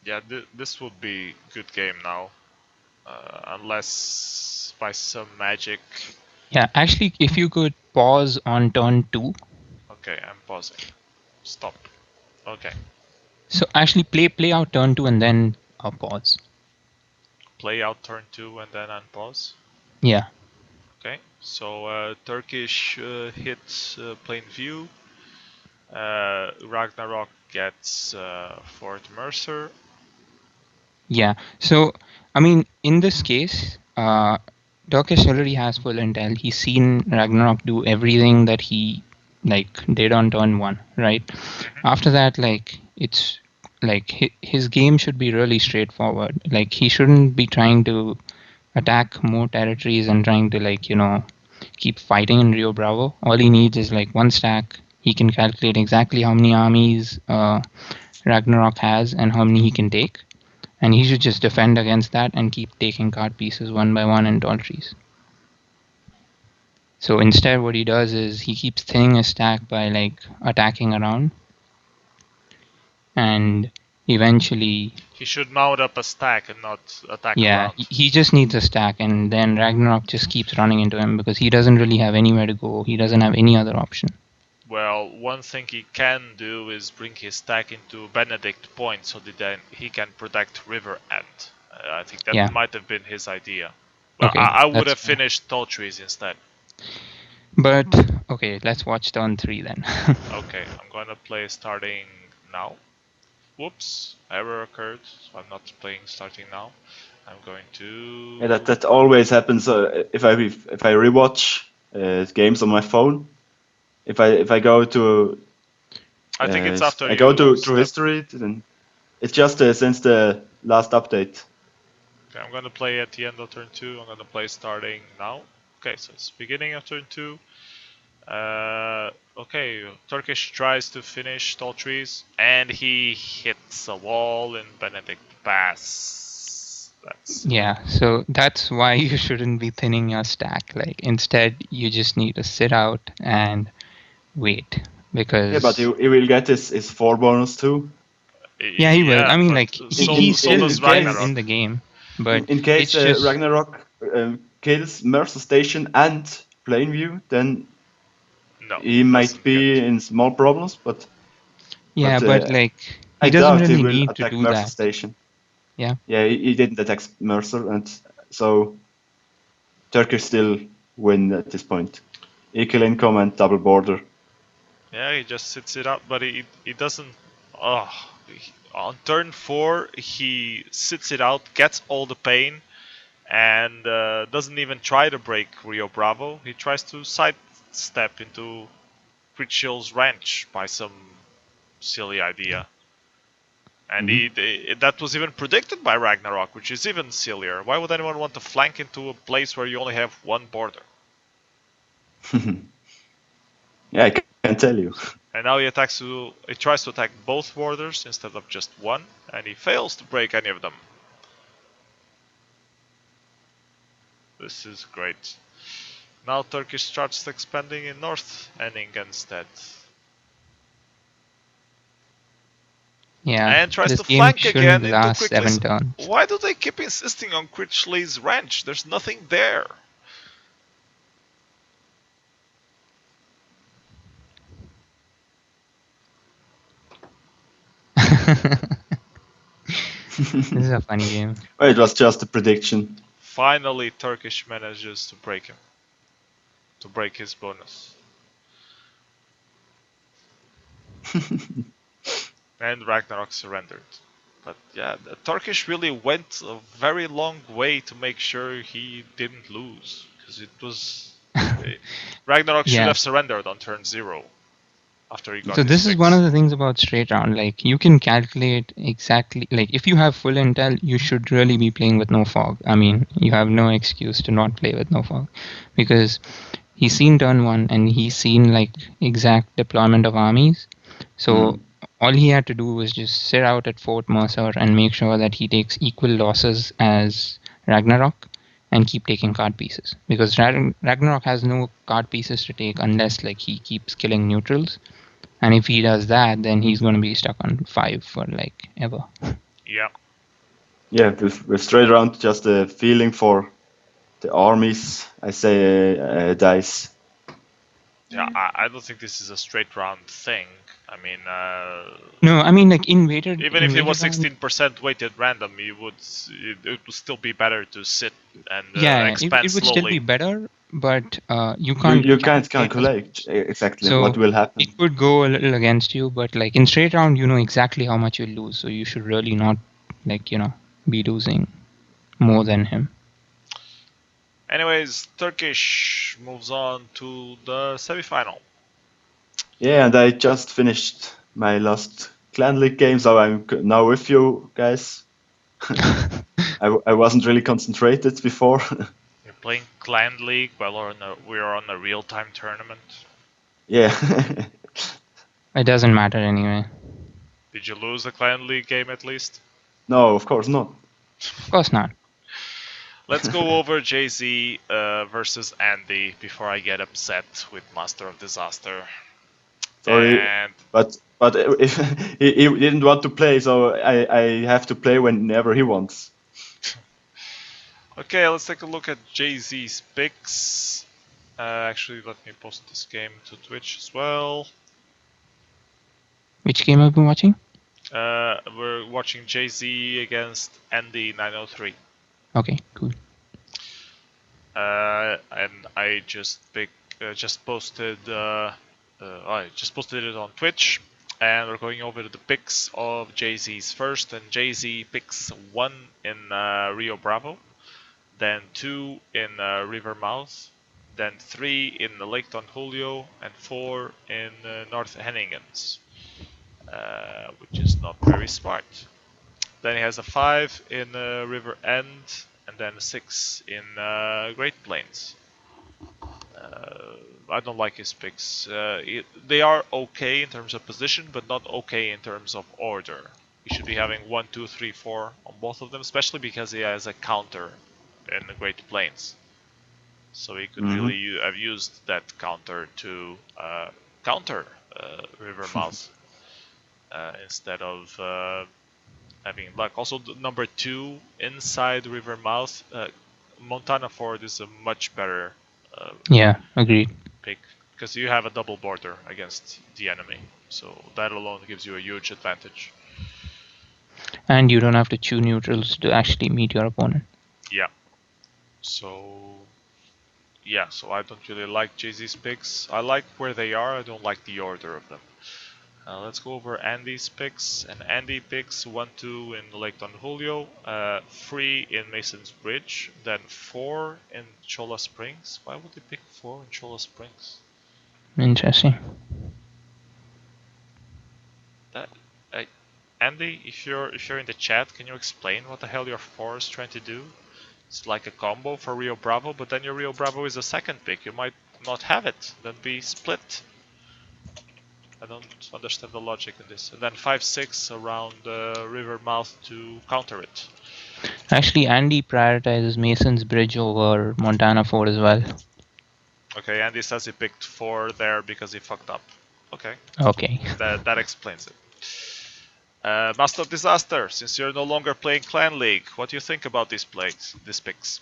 Yeah, this would be good game now. Unless by some magic. Yeah, actually, if you could pause on turn 2. Okay, I'm pausing. Stop. Okay. So actually play out turn 2 and then pause. Play out turn 2 and then unpause. Yeah. Okay, so Turkish hits plain view. Ragnarok gets Fort Mercer. Yeah. So, I mean, in this case, Turkish already has full intel. He's seen Ragnarok do everything that he did on turn 1, right? After that, it's like his game should be really straightforward. Like he shouldn't be trying to attack more territories and trying to keep fighting in Rio Bravo. All he needs is one stack. He can calculate exactly how many armies Ragnarok has and how many he can take, and he should just defend against that and keep taking card pieces one by one in tall trees. So instead what he does is he keeps thinning his stack by attacking around, and eventually He should mount up a stack and not attack yeah, around. he just needs a stack, and then Ragnarok just keeps running into him because he doesn't really have anywhere to go. He doesn't have any other option. Well, one thing he can do is bring his stack into Benedict Point so that then he can protect River End. I think that Yeah. might have been his idea. Well, Okay, I would that's have fair. finished Tall Trees instead. But okay, let's watch turn 3 then. Okay, I'm gonna play starting now. Whoops, error occurred, so I'm not playing starting now. I'm going to... Yeah, that always happens if I rewatch games on my phone. If I go to I think it's after I go to step. history, then it's just since the last update. Okay, I'm gonna play at the end of turn 2. I'm gonna play starting now. Okay, so it's beginning of turn 2. Okay, Turkish tries to finish Tall Trees, and he hits a wall in Benedict Pass. That's Yeah, so that's why you shouldn't be thinning your stack. Instead, you just need to sit out and wait, because Yeah, but he will get his 4 bonus too. yeah, he will. I mean, but he so still does is Ragnarok. in the game, but In case it's just Ragnarok kills Mercer Station and Plainview, then No, he might doesn't be get. in small problems. But yeah, but he I doesn't doubt he really will need to attack do Mercer that. Station. Yeah. Yeah, he didn't attack Mercer, and so Turkish still win at this point. Equal income and double border. Yeah, he just sits it out, but he doesn't. Oh, on turn 4 he sits it out, gets all the pain, and doesn't even try to break Rio Bravo. He tries to sidestep into Critchill's Ranch by some silly idea. And that was even predicted by Ragnarok, which is even sillier. Why would anyone want to flank into a place where you only have one border? Yeah, I can tell you. And now he tries to attack both borders instead of just one, and he fails to break any of them. This is great. Now Turkish starts expanding in North Henning instead. Yeah, And tries this to game flank shouldn't again into last Critchley's. 7 turns. Why do they keep insisting on Critchley's ranch? There's nothing there. This is a funny game. Well, it was just a prediction. Finally, Turkish manages to break him. To break his bonus. And Ragnarok surrendered. But yeah, the Turkish really went a very long way to make sure he didn't lose. Because it was... Ragnarok should Yeah. have surrendered on turn 0. After he got So his this is fix. one of the things about straight round. Like you can calculate exactly, like if you have full intel, you should really be playing with no fog. I mean, you have no excuse to not play with no fog, because he's seen turn 1 and he's seen like exact deployment of armies. So all he had to do was just sit out at Fort Mercer and make sure that he takes equal losses as Ragnarok and keep taking card pieces, because Ragnarok has no card pieces to take unless like he keeps killing neutrals. And if he does that, then he's going to be stuck on 5 for like ever. Yeah. Yeah, with straight round, just a feeling for the armies. I say dice. Yeah, I don't think this is a straight round thing. I mean, No, I mean like in weighted. even if it was round- 16% weighted random, it would still be better to sit and yeah, expand it would slowly. still be better, but you can't. You can't calculate exactly So what will happen. it could go a little against you, but like in straight round, you know exactly how much you'll lose, so you should really not like be losing more than him. Anyways, Turkish moves on to the semi-final. Yeah, and I just finished my last Clan League game, so I'm now with you guys. I wasn't really concentrated before. You're playing Clan League while we're on a real-time tournament. Yeah. It doesn't matter anyway. Did you lose the Clan League game at least? No, of course not. Of course not. Let's go over Jay-Z versus Andy before I get upset with Master of Disaster. Sorry, And but if he didn't want to play, so I have to play whenever he wants. okay, let's take a look at Jay-Z's picks. Actually, let me post this game to Twitch as well. Which game have you been watching? We're watching Jay-Z against Andy 903. Okay, cool. And I just posted I just posted it on Twitch, and we're going over the picks of Jay-Z's first. And Jay-Z picks 1 in Rio Bravo, then 2 in Rivermouth, then 3 in the Lake Don Julio, and 4 in North Henningens, which is not very smart. Then he has a 5 in River End, and then a 6 in Great Plains. I don't like his picks. They are okay in terms of position, but not okay in terms of order. He should be having 1, 2, 3, 4 on both of them, especially because he has a counter in the Great Plains. So he could really have used that counter to counter Rivermouth instead of having luck. Also, number 2 inside Rivermouth, Montana Ford is a much better Yeah, agreed. pick because you have a double border against the enemy, so that alone gives you a huge advantage. And you don't have to chew neutrals to actually meet your opponent. Yeah. So I don't really like Jay-Z's picks. I like where they are. I don't like the order of them. Let's go over Andy's picks. And Andy picks 1, 2 in Lake Don Julio, 3 in Mason's Bridge, then 4 in Chola Springs. Why would he pick 4 in Chola Springs? Interesting. Andy, if you're in the chat, can you explain what the hell your 4 is trying to do? It's like a combo for Rio Bravo, but then your Rio Bravo is a second pick. You might not have it, then be split. I don't understand the logic in this. And then 5-6 around river mouth to counter it. Actually, Andy prioritizes Mason's Bridge over Montana Ford as well. Okay, Andy says he picked 4 there because he fucked up. Okay, Okay. that explains it. Master of Disaster, since you're no longer playing Clan League, what do you think about these picks?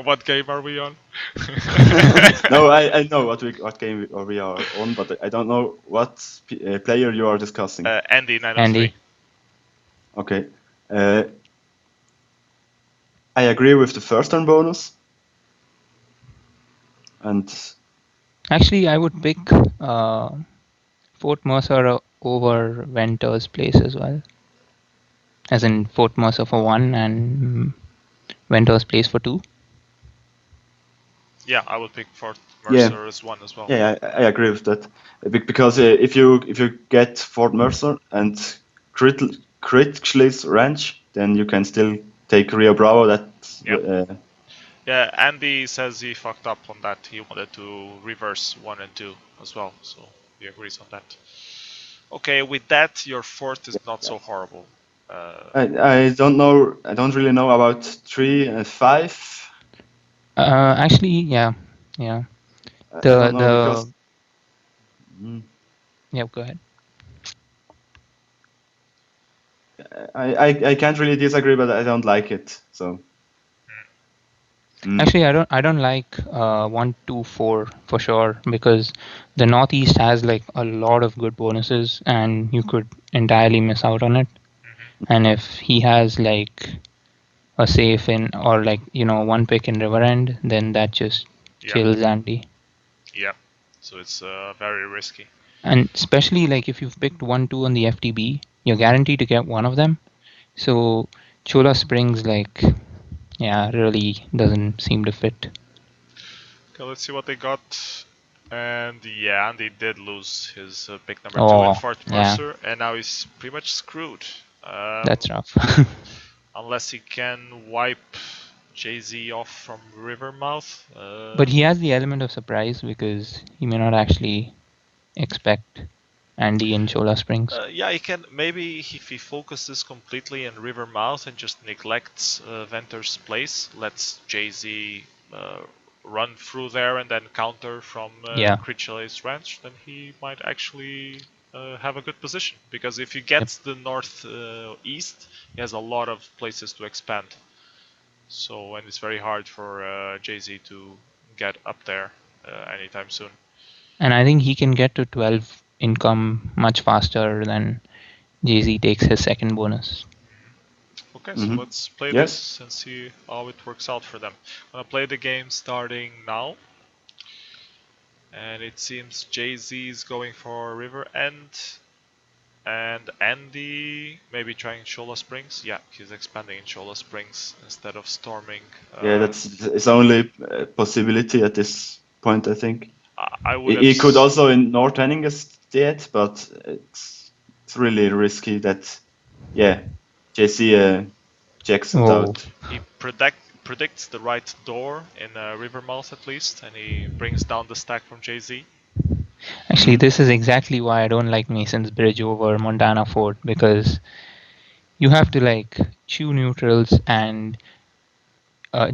What game are we on? No, I know what game we are on, but I don't know what player you are discussing. Andy 903. Andy. Okay. I agree with the first turn bonus. And Actually, I would pick Fort Mercer over Venter's place as well. As in Fort Mercer for 1 and Venter's place for 2. Yeah, I would pick Fort Mercer as 1 as well. Yeah, I agree with that. Because if you get Fort Mercer and crit Schlitt's Ranch, then you can still take Rio Bravo. Yeah, Andy says he fucked up on that. He wanted to reverse 1 and 2 as well, so he agrees on that. Okay, with that, your fourth is not so horrible. I don't know. I don't really know about 3 and 5. Actually, yeah. I don't know because. Yeah, go ahead. I can't really disagree, but I don't like it. So. Actually, I don't like 1, 2, 4 for sure, because the Northeast has like a lot of good bonuses and you could entirely miss out on it. And if he has like a safe in, or like, one pick in River End, then that just kills Andy. Yeah, so it's very risky. And especially like if you've picked 1, 2 on the FTB, you're guaranteed to get one of them. So Chola Springs, like, yeah, really doesn't seem to fit. Okay, let's see what they got. And yeah, Andy did lose his pick number 2 in Fort Mercer, and now he's pretty much screwed. That's rough. Unless he can wipe Jay-Z off from Rivermouth. But he has the element of surprise because he may not actually expect Andy in Chola Springs. Yeah, he can. Maybe if he focuses completely in Rivermouth and just neglects Venter's place, lets Jay-Z run through there and then counter from Critchell's Ranch, then he might actually have a good position. Because if he gets the northeast, he has a lot of places to expand. So, and it's very hard for Jay-Z to get up there anytime soon. And I think he can get to 12 income much faster than Jay-Z takes his second bonus. Okay, so let's play this and see how it works out for them. I'm gonna play the game starting now. And it seems Jay-Z is going for River End. And Andy maybe trying Shola Springs. Yeah, he's expanding in Shola Springs instead of storming. Yeah, that's his only possibility at this point, I think. I would. He could also in North Henninge stay, but it's really risky that, JC checks it out. He predicts the right door in Rivermouth at least, and he brings down the stack from Jay-Z. Actually, this is exactly why I don't like Mason's Bridge over Montana Fort, because you have to like chew neutrals, and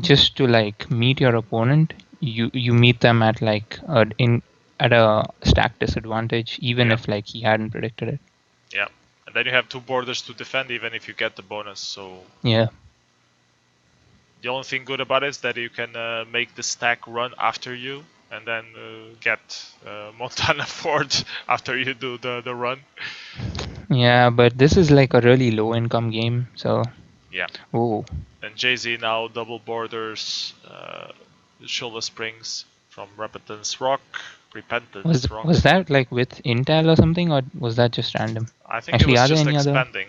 just to like meet your opponent, you meet them at like at a stack disadvantage, even if like he hadn't predicted it. Yeah, and then you have 2 borders to defend even if you get the bonus. So yeah. The only thing good about it is that you can make the stack run after you, and then get Montana Ford after you do the run. Yeah, but this is like a really low income game, so. Yeah. Oh. And Jay-Z now double borders Shola Springs from Repentance Rock. Was that like with intel or something, or was that just random? I think actually, it was just expanding.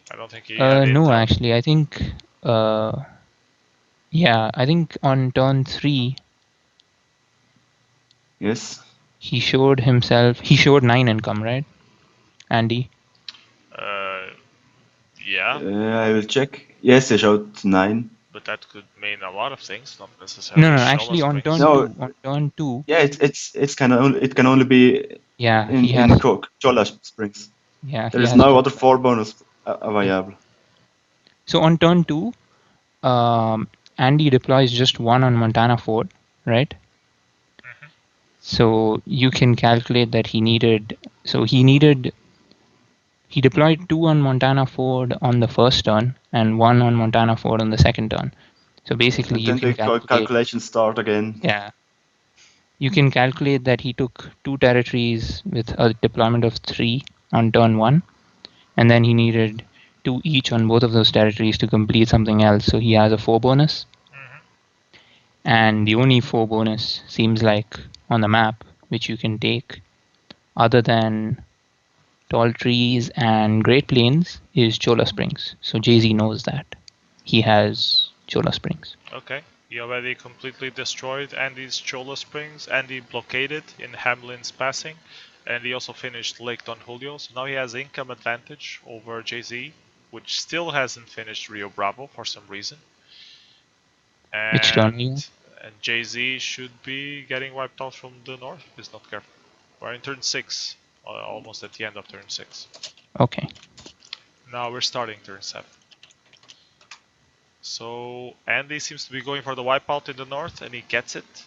I don't think he had no, intel. Actually, I think I think on turn 3. Yes. He showed 9 income, right? Andy? Yeah. I will check. Yes, he showed 9. but that could mean a lot of things, not necessarily. No, Shola actually on Springs. turn No. 2, on turn 2, Yeah, it can only be yeah, in he has, Chola Springs. yeah, There he is has no to. other 4 bonus available. So on turn 2, Andy deploys just 1 on Montana Ford, right? So you can calculate that he deployed 2 on Montana Ford on the first turn and 1 on Montana Ford on the second turn. So basically And you then can the calculate, calculations start again. yeah, you can calculate that he took 2 territories with a deployment of 3 on turn 1, and then he needed 2 each on both of those territories to complete something else. So he has a 4 bonus. And the only 4 bonus seems like on the map which you can take other than Tall Trees and Great Plains is Chola Springs. So Jay-Z knows that. He has Chola Springs. Okay. He already completely destroyed Andy's Chola Springs. Andy blockaded in Hamlin's Passing. And he also finished Lake Don Julio. So now he has income advantage over Jay-Z, which still hasn't finished Rio Bravo for some reason. Which turn are you? And Jay-Z should be getting wiped out from the north if he's not careful. We're in turn 6, almost at the end of turn 6. Okay. Now we're starting turn 7. So Andy seems to be going for the wipeout in the north, and he gets it.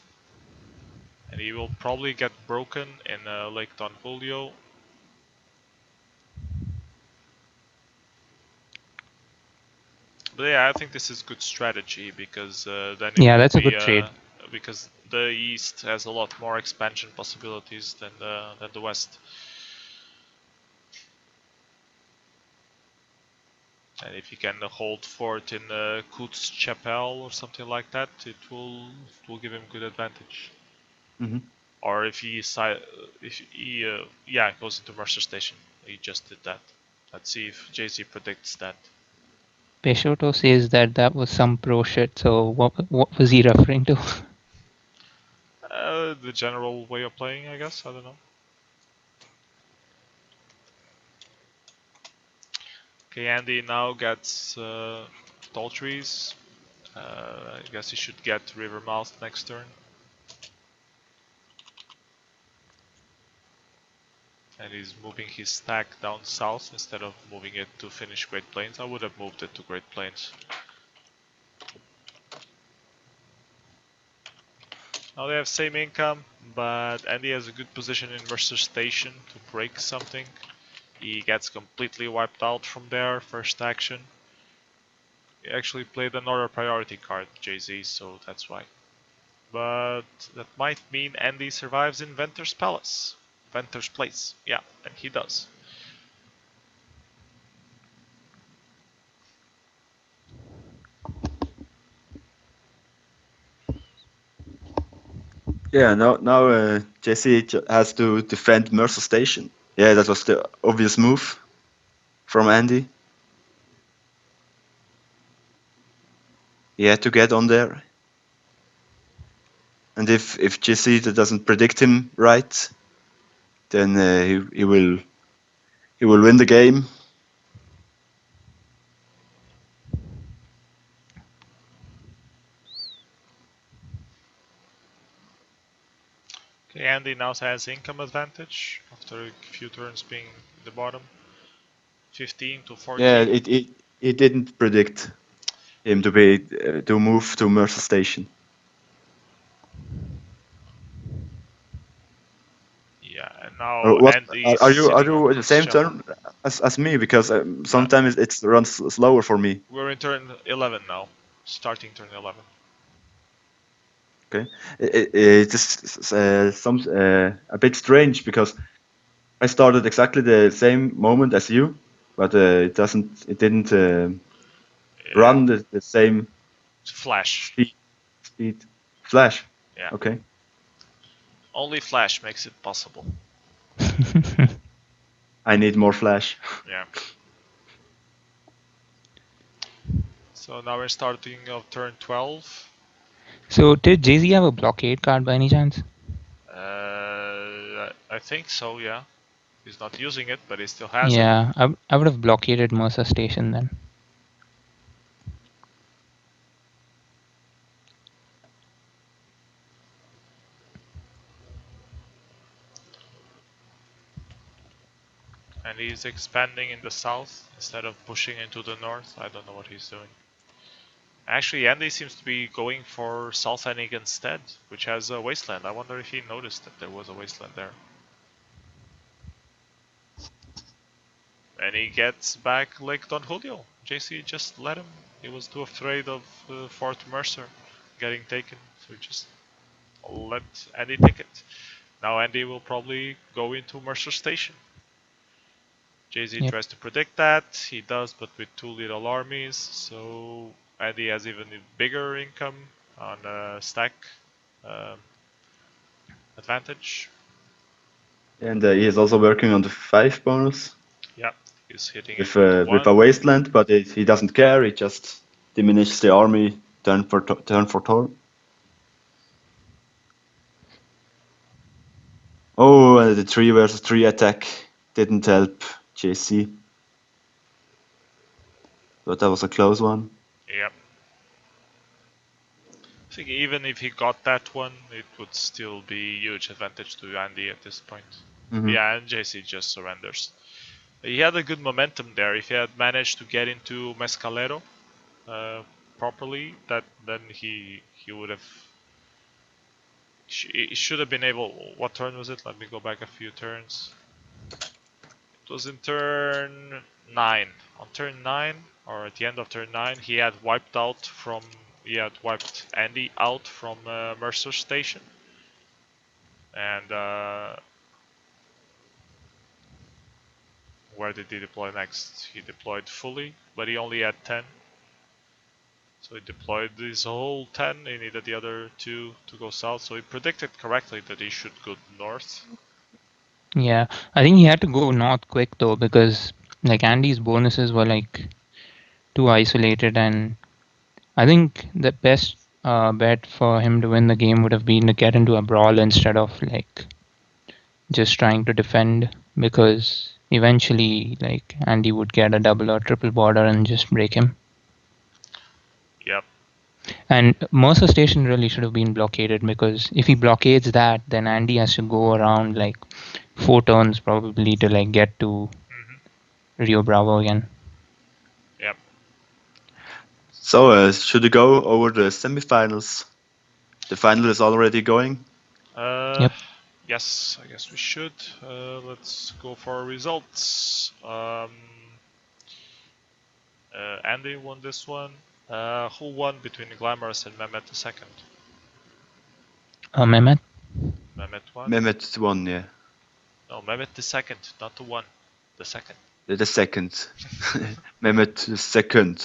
And he will probably get broken in Lake Don Julio. But yeah, I think this is good strategy because then it Yeah, will that's a be good trade. because the east has a lot more expansion possibilities than the west. And if you can hold fort in Kutz Chapel or something like that, it will give him good advantage. Mhm. Or if he goes into Mercer Station, he just did that. Let's see if Jay-Z predicts that. Peixoto says that was some pro shit. So what was he referring to? The general way of playing, I guess. I don't know. Okay, Andy now gets Tall Trees. I guess he should get Rivermouth next turn. And he's moving his stack down south instead of moving it to finish Great Plains. I would have moved it to Great Plains. Now they have same income, but Andy has a good position in Mercer Station to break something. He gets completely wiped out from there, first action. He actually played another priority card, Jay-Z, so that's why. But that might mean Andy survives in Venter's Palace. Venter's Place, yeah, and he does. Yeah, now Jesse has to defend Mercer Station. Yeah, that was the obvious move from Andy. He had to get on there. And if Jesse doesn't predict him right, then he will win the game. Okay, Andy now has income advantage after a few turns being the bottom. 15 to 14. Yeah, it didn't predict him to move to Mercer Station. Yeah, and now Andy's are you sitting on at the Kutz same Chapel. turn as me? Because sometimes it runs slower for me. We're in turn 11 now, starting turn 11. Okay, it's just a bit strange because I started exactly the same moment as you, but it didn't run the same Flash. speed. Flash. Yeah. Okay. Only Flash makes it possible. I need more flash. Yeah. So now we're starting of turn 12. So did Jay-Z have a blockade card by any chance? I think so, yeah. He's not using it, but he still has it. Yeah, I would have blockaded Mercer Station then. And he's expanding in the south instead of pushing into the north. I don't know what he's doing. Actually, Andy seems to be going for South Hennig instead, which has a wasteland. I wonder if he noticed that there was a wasteland there. And he gets back Lake Don Julio. JC just let him. He was too afraid of Fort Mercer getting taken, so he just let Andy take it. Now Andy will probably go into Mercer Station. JZ Yep. tries to predict that. He does, but with too little armies, so Andy has even bigger income on stack advantage. And he is also working on the 5 bonus Yeah, he's hitting with, it with with 1. a wasteland, but he doesn't care. He just diminishes the army turn for turn. Oh, the 3 versus 3 attack didn't help JC. But that was a close one. Yep. I think even if he got that one, it would still be huge advantage to Andy at this point. Mhm. Yeah, and JC just surrenders. He had a good momentum there. If he had managed to get into Mescalero properly, then he would have. He should have been able. What turn was it? Let me go back a few turns. It was in turn 9. On turn 9, or at the end of turn 9, he had wiped Andy out from Mercer Station. And where did he deploy next? He deployed fully, but he only had 10. So he deployed his whole 10, he needed the other 2 to go south, so he predicted correctly that he should go north. Yeah, I think he had to go north quick though, because like Andy's bonuses were like too isolated, and I think the best bet for him to win the game would have been to get into a brawl instead of like just trying to defend, because eventually like Andy would get a double or triple border and just break him. Yep. And Mercer Station really should have been blockaded, because if he blockades that, then Andy has to go around like 4 turns probably to like get to Rio Bravo again. Yep. So, should we go over the semifinals? The final is already going. Yep. Yes, I guess we should. Let's go for results. Andy won this one. Who won between Glamorous and Mehmet II? Mehmet? Mehmet won? Mehmet won, yeah. No, Mehmet II, not the one. The second. The second. Mehmet second.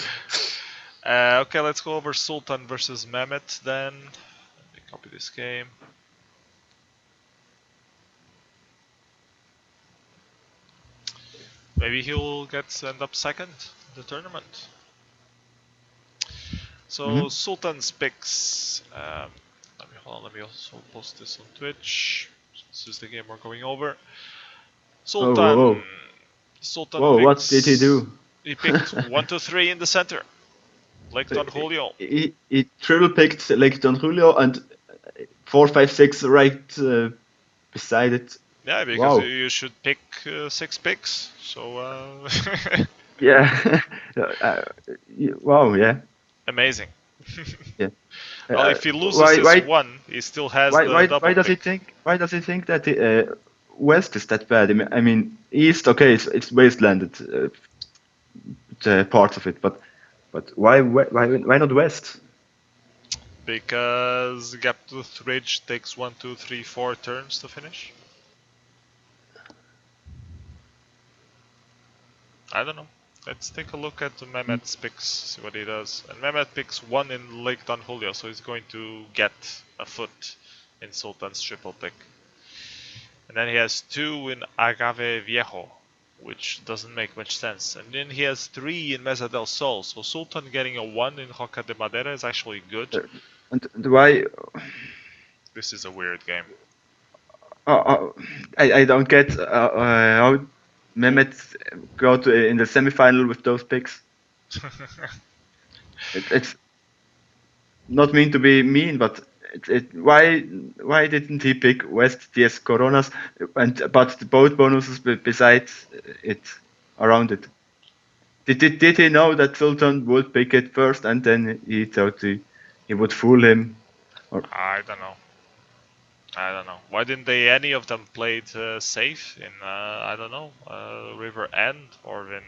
Okay, let's go over Sultan versus Mehmet then. Let me copy this game. Maybe he'll end up second in the tournament. So Sultan's picks. Let me also post this on Twitch. This is the game we're going over. Sultan. Whoa. Sultan Whoa, picks, what did he do? He picked 1, 2, 3 in the center. Lake Don Julio. He triple picked Lake Don Julio and 4, 5, 6 right beside it. Yeah, because Wow. you should pick 6 picks. So Yeah. Wow, yeah. amazing. Yeah. Well, if he loses this one, he still has the double why does pick. he think that West is that bad? I mean, East, okay, it's wastelanded, the parts of it, but why not West? Because Gaptooth Ridge takes 1, 2, 3, 4 turns to finish. I don't know. Let's take a look at Mehmet's picks, see what he does. And Mehmet picks 1 in Lake Don Julio, so he's going to get a foot in Sultan's triple pick. And then he has 2 in Agave Viejo, which doesn't make much sense. And then he has 3 in Mesa del Sol, so Sultan getting a 1 in Roca de Madera is actually good. And why? This is a weird game. I don't get how Mehmet got in the semifinal with those picks. It's not mean to be mean, but why didn't he pick West DS Coronas but both bonuses besides it around it? Did he know that Sultan would pick it first and then he thought he would fool him? Or I don't know. I don't know. Why didn't they any of them played safe in I don't know River End or in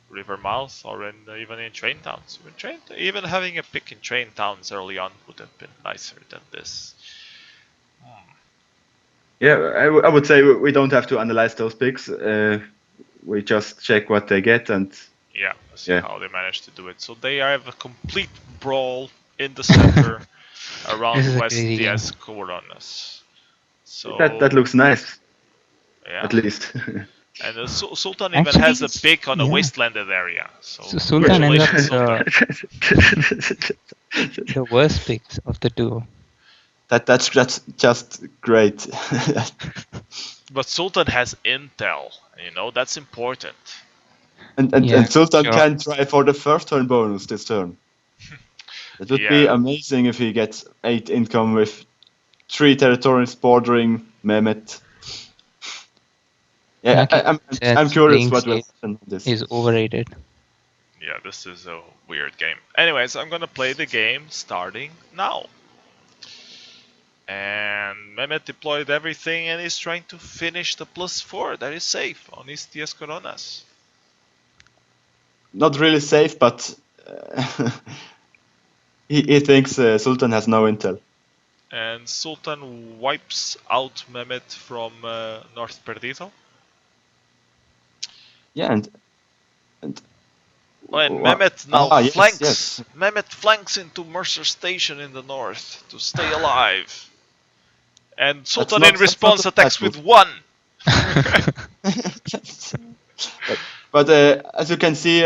River Mouth or in even in Train Towns? Even having a pick in Train Towns early on would have been nicer than this. yeah, I would say we don't have to analyze those picks. We just check what they get and Yeah, see yeah. how they managed to do it. So they have a complete brawl in the center around This is a West crazy game. DS Coronas. So That looks nice, yeah, at least. and Sultan even Actually, has a pick on a yeah. wastelanded area. So So Sultan ends up congratulations, with Sultan. the worst picks of the two. That's just great. But Sultan has intel, you know, that's important. Yeah, And Sultan sure. can try for the first turn bonus this turn. It would be Yeah. amazing if he gets 8 income with 3 territories bordering Mehmet. Yeah, Like I'm says, curious playing what will safe happen on this. is overrated. Yeah, this is a weird game. Anyways, I'm gonna play the game starting now. And Mehmet deployed everything and is trying to finish the +4 that is safe on his TS Coronas. Not really safe, but he thinks Sultan has no intel. And Sultan wipes out Mehmet from North Perdido. Yeah, and And Wha- Mehmet now yes, flanks. yes. Mehmet flanks into Mercer Station in the north to stay alive. And Sultan in That's not response a bad attacks with move. 1. But as you can see,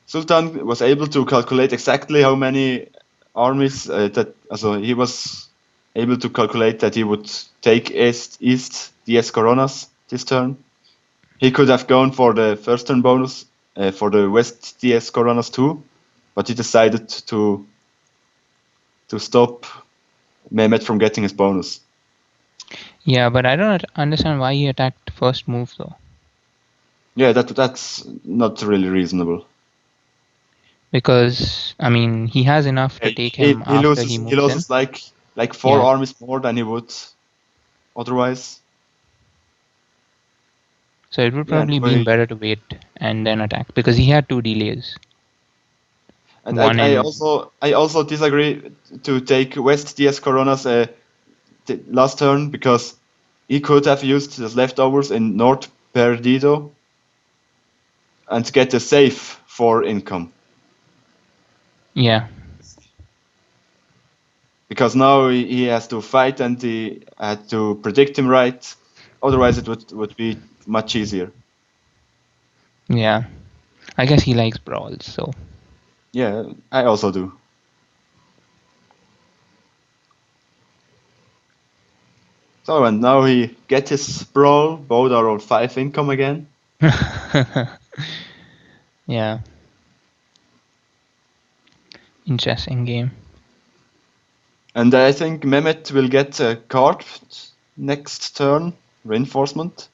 Sultan was able to calculate exactly how many armies so he was able to calculate that he would take East DS Coronas this turn. He could have gone for the first turn bonus for the West DS Coronas too, but he decided to stop Mehmet from getting his bonus. Yeah, but I don't understand why he attacked first move though. Yeah, that's not really reasonable. Because I mean, he has enough to take him after he He moves in. loses like 4 Yeah. armies more than he would otherwise. So it would Yeah, probably be better to wait and then attack because he had 2 delays. and One I in also disagree to take West DS Coronas last turn because he could have used his leftovers in North Perdido and get a save for income. yeah. Because now he has to fight and he had to predict him right. Otherwise, it would be much easier. Yeah. I guess he likes brawls, so Yeah, I also do. So, and now he gets his brawl. Both are on 5 income again. yeah. Interesting game. And I think Mehmet will get a card next turn, reinforcement.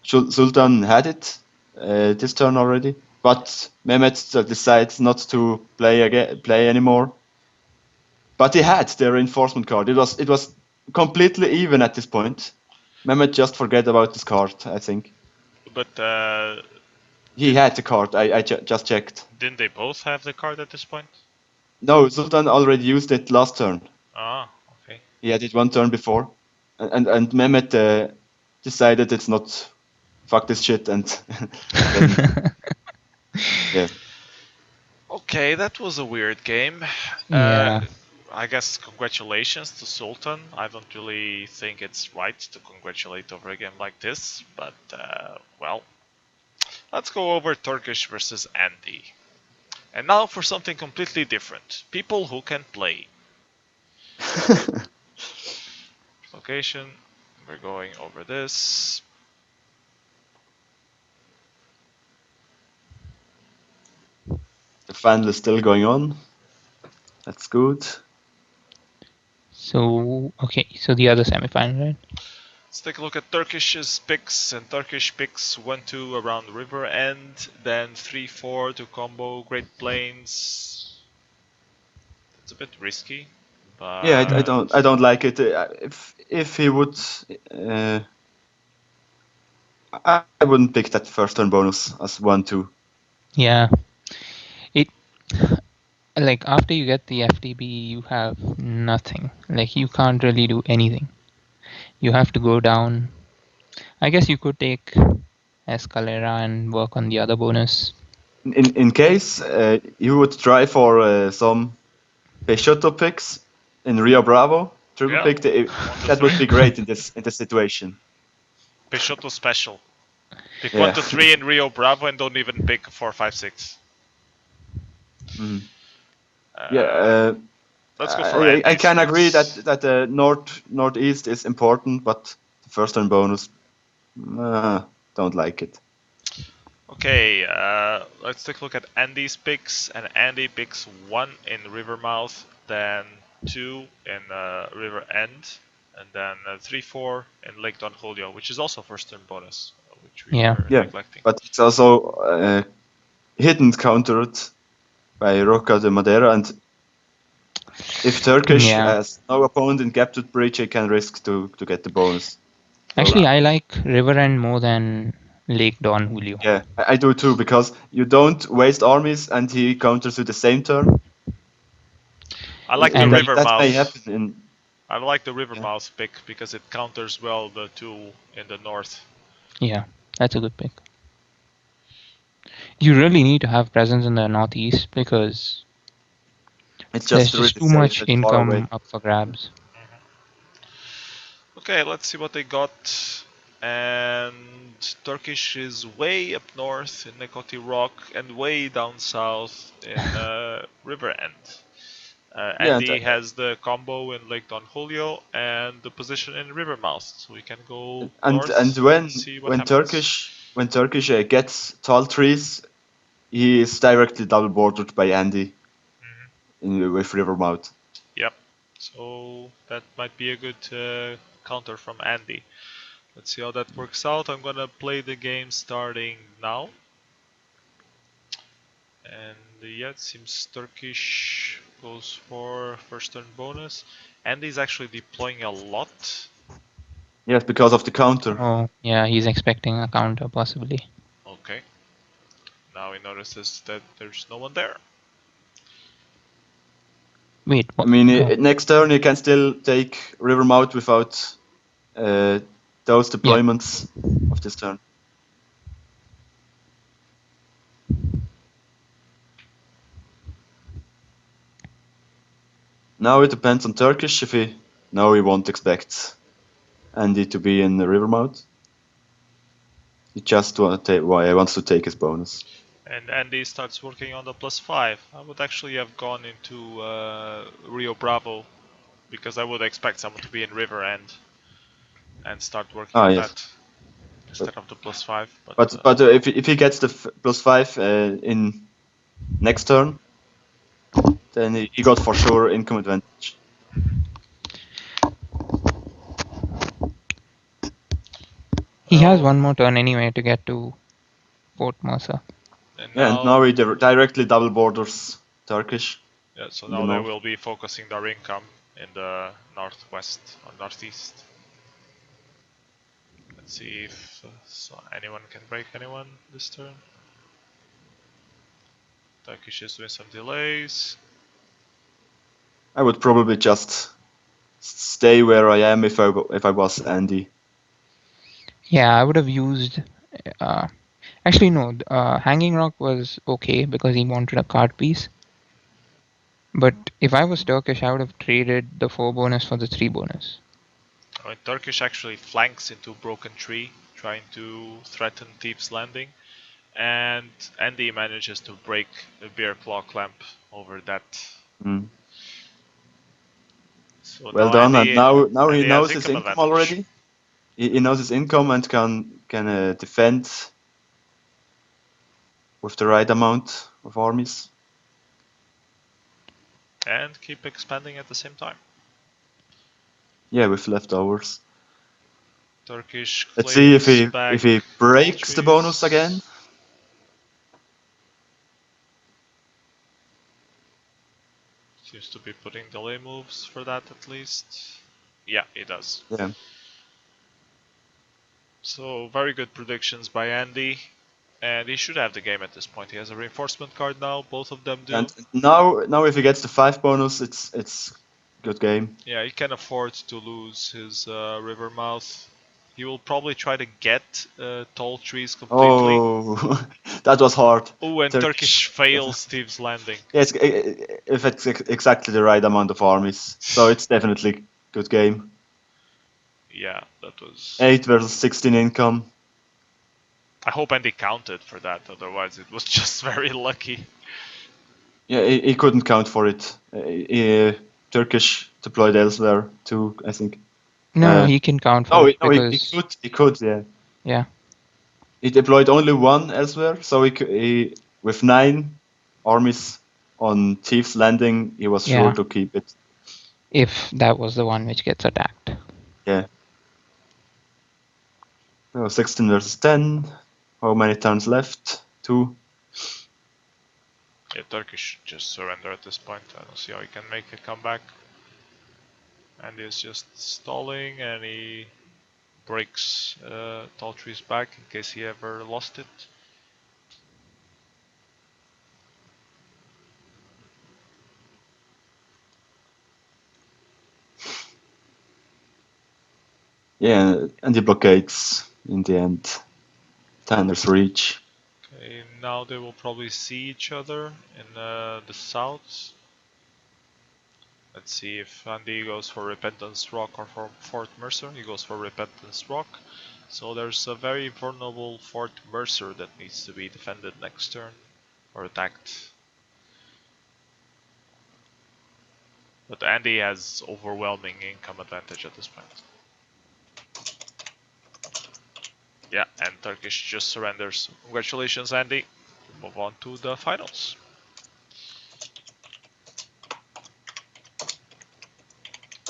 Sultan had it this turn already, but Mehmet decides not to play anymore. But he had the reinforcement card. It was completely even at this point. Mehmet just forget about this card, I think. But He had the card. I just checked. didn't they both have the card at this point? No, Sultan already used it last turn. Ah, okay. He had it one turn before, and Mehmet decided it's not fuck this shit and then, yeah. Okay, that was a weird game. Yeah. I guess congratulations to Sultan. I don't really think it's right to congratulate over a game like this, but well, let's go over Turkish versus Andy. And now for something completely different. People who can play. Location. We're going over this. The final is still going on. That's good. So okay, so the other semi-final, right? Let's take a look at Turkish's picks, and Turkish picks 1-2 around River End, then 3-4 to combo Great Plains. It's a bit risky, but Yeah, I don't like it. If he would, I wouldn't pick that first turn bonus as 1-2. Yeah, it like after you get the FTB, you have nothing. Like you can't really do anything. You have to go down. I guess you could take Escalera and work on the other bonus. In case you would try for some Peixoto picks in Rio Bravo triple yeah, pick, that would be great in this situation. Peixoto special. Pick Yeah. 1-3 in Rio Bravo and don't even pick 4-5-6. Mhm. Uh, Yeah, let's go for I Andy's can agree picks. that northeast is important, but the first turn bonus, don't like it. Okay, let's take a look at Andy's picks, and Andy picks 1 in Rivermouth, then 2 in River End, and then 3-4 in Lake Don Julio, which is also first turn bonus, which we Yeah. were Yeah, neglecting. but it's also hidden countered by Roca de Madeira, and if Turkish Yeah. has no opponent in Captured Bridge, he can risk to get the bonus. So, Actually, I like River End more than Lake Don Julio. yeah, I do too, because you don't waste armies and he counters you the same turn. I like the And That may Rivermouth. happen in. I like the Rivermouth pick because it counters well the 2 in the north. yeah, that's a good pick. You really need to have presence in the northeast because It's there's just really just too safe much and far away. income up for grabs. Okay, let's see what they got. And Turkish is way up north in Nekoti Rock and way down south in River End. Yeah, Andy has the combo in Lake Don Julio and the position in Rivermouth, so we can go north and see what when happens. Turkish gets tall trees, he is directly double bordered by Andy with Rivermouth. Yep, so that might be a good counter from Andy. Let's see how that works out. I'm gonna play the game starting now. And yeah, it seems Turkish goes for first turn bonus. Andy's actually deploying a lot. Yes, because of the counter. Oh, yeah, he's expecting a counter possibly. Okay. Now he notices that there's no one there. Wait, I what? mean, Oh, next turn you can still take Rivermouth without those deployments of this turn. Now it depends on Turkish if he. No, he won't expect Andy to be in the Rivermouth. He just wants to take his bonus. And Andy starts working on the +5. I would actually have gone into Rio Bravo because I would expect someone to be in River End and start working on Yes. that instead of the +5. But if he gets the +5 in next turn, then he got for sure income advantage. he has one more turn anyway to get to Port Mercer. And now he directly double borders Turkish. Yeah, so in the now they north. will be focusing their income in the northwest or northeast. Let's see if anyone can break anyone this turn. Turkish is doing some delays. I would probably just stay where I am if I was Andy. Yeah, I would have used. Actually, no. Hanging Rock was okay because he wanted a card piece. But if I was Turkish, I would have traded the 4 bonus for the 3 bonus. I mean, Turkish actually flanks into Broken Tree, trying to threaten Thieves Landing, and Andy manages to break the Bear Claw Clamp over that. Mm. So Well now done, Andy, and now he Andy knows has his income income advantage. already. He knows his income and can defend with the right amount of armies. and keep expanding at the same time. Yeah, with leftovers. Turkish Let's see if claims he back if he breaks the bonus trees. again. Seems to be putting delay moves for that at least. Yeah, he does. Yeah. So very good predictions by Andy. And he should have the game at this point. He has a reinforcement card now, both of them do. And now if he gets the 5 bonus, it's good game. Yeah, he can afford to lose his river mouth. He will probably try to get tall trees completely. Oh, that was hard. Oh, and Turkish fails Steve's landing. Yes, if it's exactly the right amount of armies, so it's definitely good game. Yeah, that was... 8 versus 16 income. I hope Andy counted for that, otherwise it was just very lucky. Yeah, he couldn't count for it. Turkish deployed elsewhere too, I think. No, he can count for it because he could, yeah. yeah. He deployed only one elsewhere, so he with 9 armies on Chief's Landing, he was sure Yeah. to keep it. If that was the one which gets attacked. Yeah. So 16 versus 10. How many turns left? 2. Yeah, Turkish should just surrender at this point. I don't see how he can make a comeback. And he's just stalling, and he breaks tall trees back in case he ever lost it. Yeah, and he blockades in the end. Tanner's reach. Okay, now they will probably see each other in the south. Let's see if Andy goes for Repentance Rock or for Fort Mercer. He goes for Repentance Rock. So there's a very vulnerable Fort Mercer that needs to be defended next turn or attacked. But Andy has overwhelming income advantage at this point. Yeah, and Turkish just surrenders. Congratulations, Andy. We move on to the finals.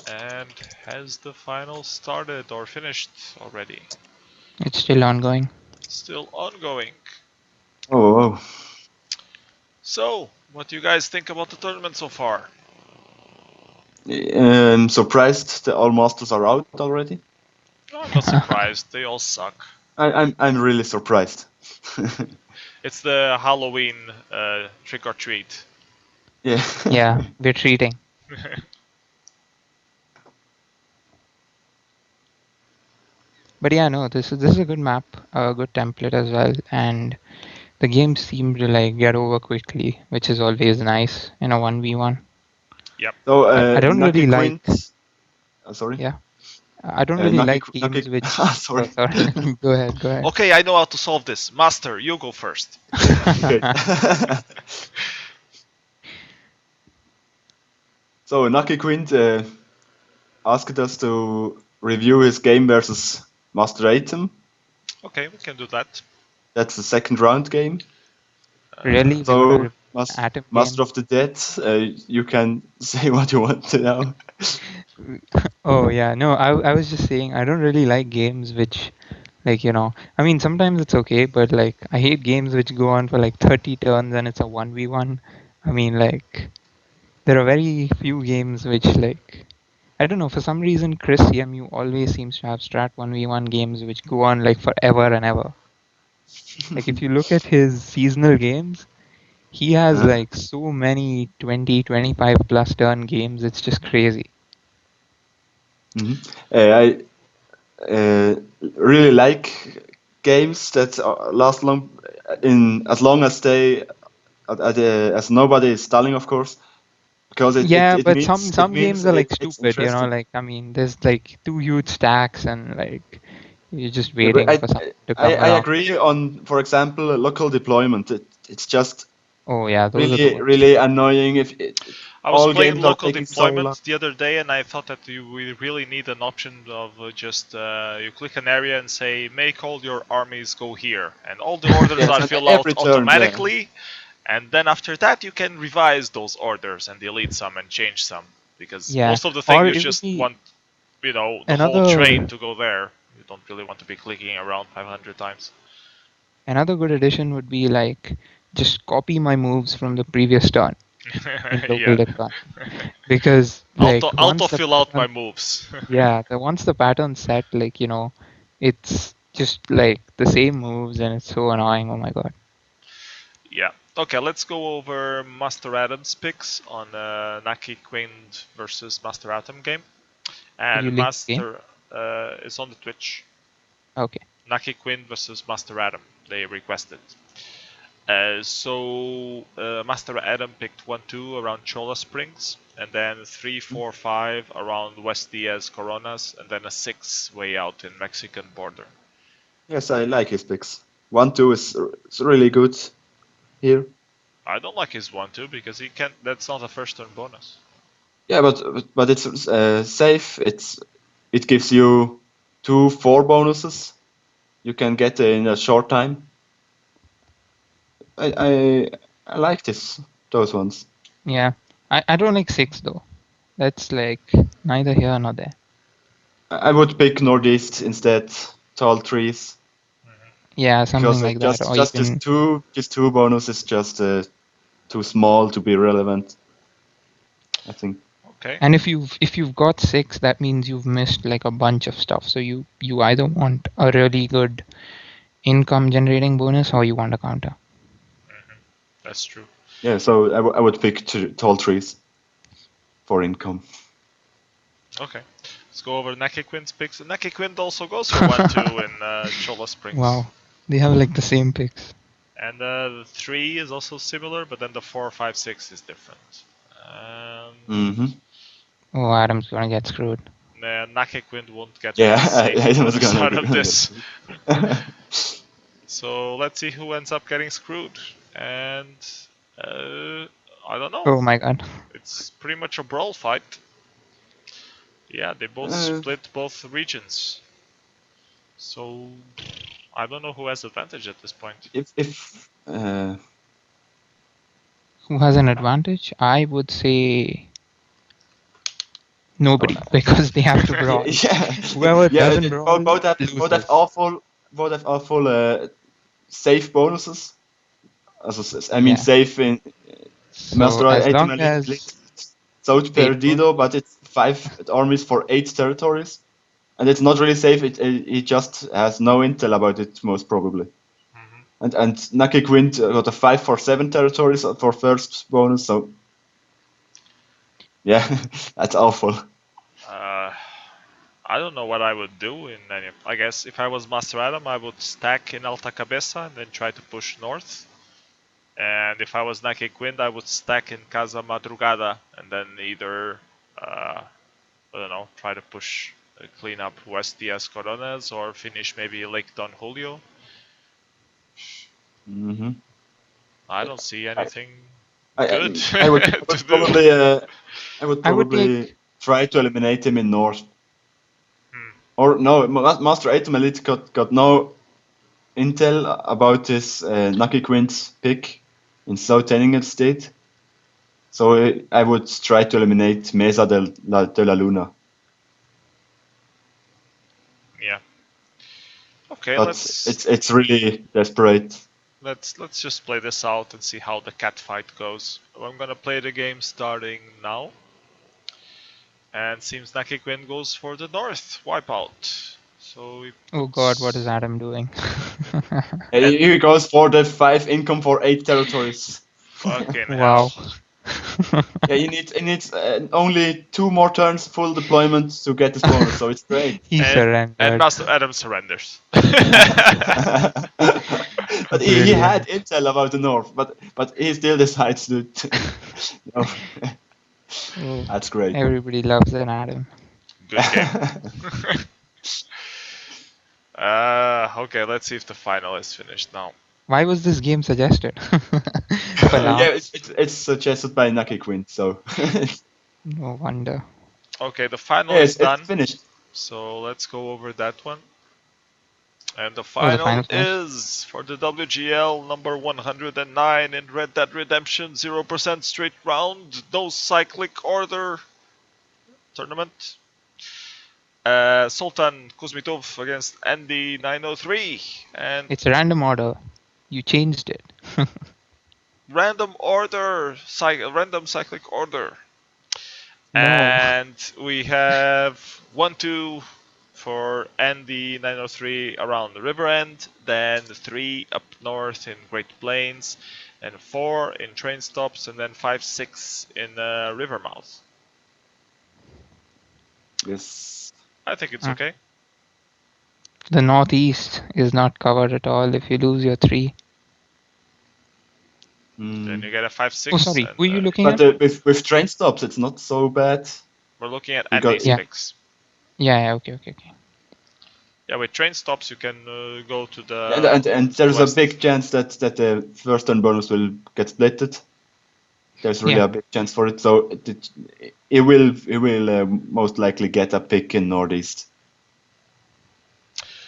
And has the final started or finished already? It's still ongoing. Still ongoing. Oh. So, what do you guys think about the tournament so far? Surprised that all masters are out already. No, I'm not surprised. They all suck. I'm really surprised. It's the Halloween trick or treat. Yeah. Yeah, we're treating. But yeah, no, this is a good map, a good template as well, and the game seemed to like get over quickly, which is always nice in a 1v1. Yep. So I don't really like. Sorry. Yeah, I don't really like games which. Sorry. Oh, sorry. Go ahead. Okay, I know how to solve this. Master, you go first. Okay. So Nucky Quint asked us to review his game versus Master Item. Okay, we can do that. That's the second round game. Really? So Atom Master game? of the Dead, you can say what you want to now. Oh yeah, no, I was just saying I don't really like games which, like, you know, I mean sometimes it's okay, but like I hate games which go on for like 30 turns and it's a 1v1. I mean, like, there are very few games which, like, I don't know, for some reason Chris CMU always seems to have strat 1v1 games which go on like forever and ever. Like if you look at his seasonal games, he has like so many 20, 25 plus turn games, it's just crazy. I really like games that last long, in as long as they, as nobody is stalling, of course, because it but means some games are like it's stupid, you know, interesting. like I mean, there's like 2 huge stacks and like you're just Yeah, but waiting for something to come I along. agree on, for example, local deployment. It's just Oh yeah, those are the really worst. really annoying if I was all playing games are local taking so long. deployment the other day, and I thought that we really need an option of just you click an area and say make all your armies go here, and all the orders Yes, are and filled out every turn, automatically. And then after that, you can revise those orders and delete some and change some. Because Yeah. most of the thing Or you it would just be want, the whole another train to go there. You don't really want to be clicking around 500 times. another good addition would be like just copy my moves from the previous turn in local Yeah. deployment. Because like Auto once the fill out my pattern, moves. once the pattern's set, like it's just like the same moves and it's so annoying. Oh my god. Yeah. Okay, let's go over Master Atom's picks on Naki Queen versus Master Atom game. Will you And link the game? Master is on the Twitch. Okay. Naki Queen versus Master Atom. They requested. Master Adam picked 1-2 around Chola Springs, and then 3-4-5 around West Diaz Coronas, and then a 6 way out in Mexican border. Yes, I like his picks. 1-2 is really good here. I don't like his 1-2 because he can't. That's not a first turn bonus. Yeah, but it's safe. It gives you 2 4 bonuses you can get in a short time. I like those ones. Yeah. I don't like 6 though. That's like neither here nor there. I would pick Northeast instead, tall trees, Yeah, something because like that. Or just even just two bonuses just too small to be relevant, I think. Okay. and if you've got 6, that means you've missed like a bunch of stuff. So you either want a really good income generating bonus or you want a counter. That's true. Yeah, so I would pick tall trees for income. Okay. Let's go over Naki Quint's picks. Naki Quint also goes for 1-2 in Chola Springs. Wow. They have like the same picks. And the 3 is also similar, but then the 4, 5, 6 is different. Mm-hmm. Oh, Adam's gonna get screwed. Naki Quint won't get Yeah, a safe I was bonus gonna out of this. get- So let's see who ends up getting screwed. And I don't know. Oh my god. It's pretty much a brawl fight. Yeah, they both split both regions. So I don't know who has advantage at this point. if Who has an advantage? I would say nobody, because they have to brawl. yeah, Whoever yeah, doesn't brawl both have loses. awful safe bonuses. I mean Yeah. safe in So Master as Item long Elite as South they Perdido, but it's 5 armies for 8 territories, and it's not really safe. It just has no intel about it, most probably. And Naki Quint got a 5 for 7 territories for first bonus, so yeah, that's awful. I don't know what I would do in any. I guess if I was Master Adam, I would stack in Alta Cabeza and then try to push north. And if I was Naki Quint, I would stack in Casa Madrugada and then either, I don't know, try to push, clean up West Diaz Coronas or finish maybe Lake Don Julio. Mm-hmm. I don't see anything I good would to probably do. I would I would probably try to eliminate him in North. Hmm. Or no, Master Item Elite got no intel about this Naki Quint's pick in South Henningen State. So I would try to eliminate Mesa de la Luna. Yeah. Okay, But it's really desperate. let's just play this out and see how the cat fight goes. I'm gonna play the game starting now. And seems Naki Quinn goes for the north wipeout. So we Oh god, what is Adam doing? He goes for the 5 income for 8 territories. fucking Wow. hell. Yeah, he needs only 2 more turns full deployment to get this bonus, so it's great. He And surrendered. Master Adam surrenders. But he had Brilliant. intel about the north, but he still decides to. No. Oh, That's great. everybody loves an Adam. Good game. Okay, let's see if the final is finished now. Why was this game suggested? For now? Yeah, it's suggested by Naki Quint, so. No wonder. Okay, the final Yeah, is done. it's finished. So let's go over that one. And the the final final score? is for the WGL number 109 in Red Dead Redemption 0% straight round, no cyclic order tournament. Sultan Kuzmitov against Andy 903, and It's a random order. You changed it. random order, random cyclic order. No. And we have 1-2 for Andy 903 around the river end, then 3 up north in Great Plains, and 4 in train stops, and then 5-6 in river mouth. Yes. I think it's Mm. okay. The northeast is not covered at all if you lose your 3. Then you get a 5-6. Oh, sorry. And, Were you looking But at? with train stops, it's not so bad. we're looking at You got- Andy's Yeah. picks. Yeah, okay. Yeah, with train stops you can go to the and there's west. a big chance that the first turn bonus will get splitted. There's really Yeah. a big chance for it. So it will most likely get a pick in northeast.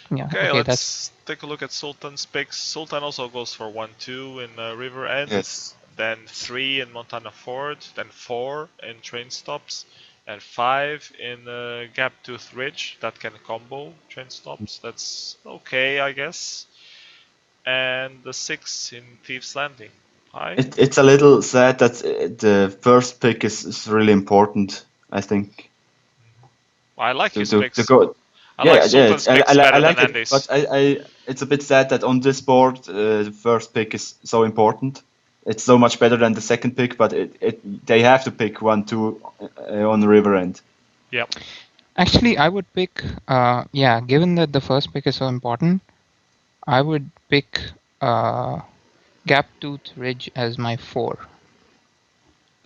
Yeah, Okay, okay, let's take a look at Sultan's picks. Sultan also goes for 1-2 in River End, Yes. then 3 in Montana Ford, then 4 in train stops, and 5 in Gap Tooth Ridge. That can combo train stops. That's okay, I guess. And the 6 in Thieves Landing. Hi. It's a little sad that the first pick is really important, I think. I like his To picks. go. I like Sultan's picks better I like than it, Andy's. but it's a bit sad that on this board the first pick is so important. It's so much better than the second pick, but they have to pick 1-2 on the river end. Yep. Actually, I would pick, given that the first pick is so important, I would pick Gap Tooth Ridge as my 4.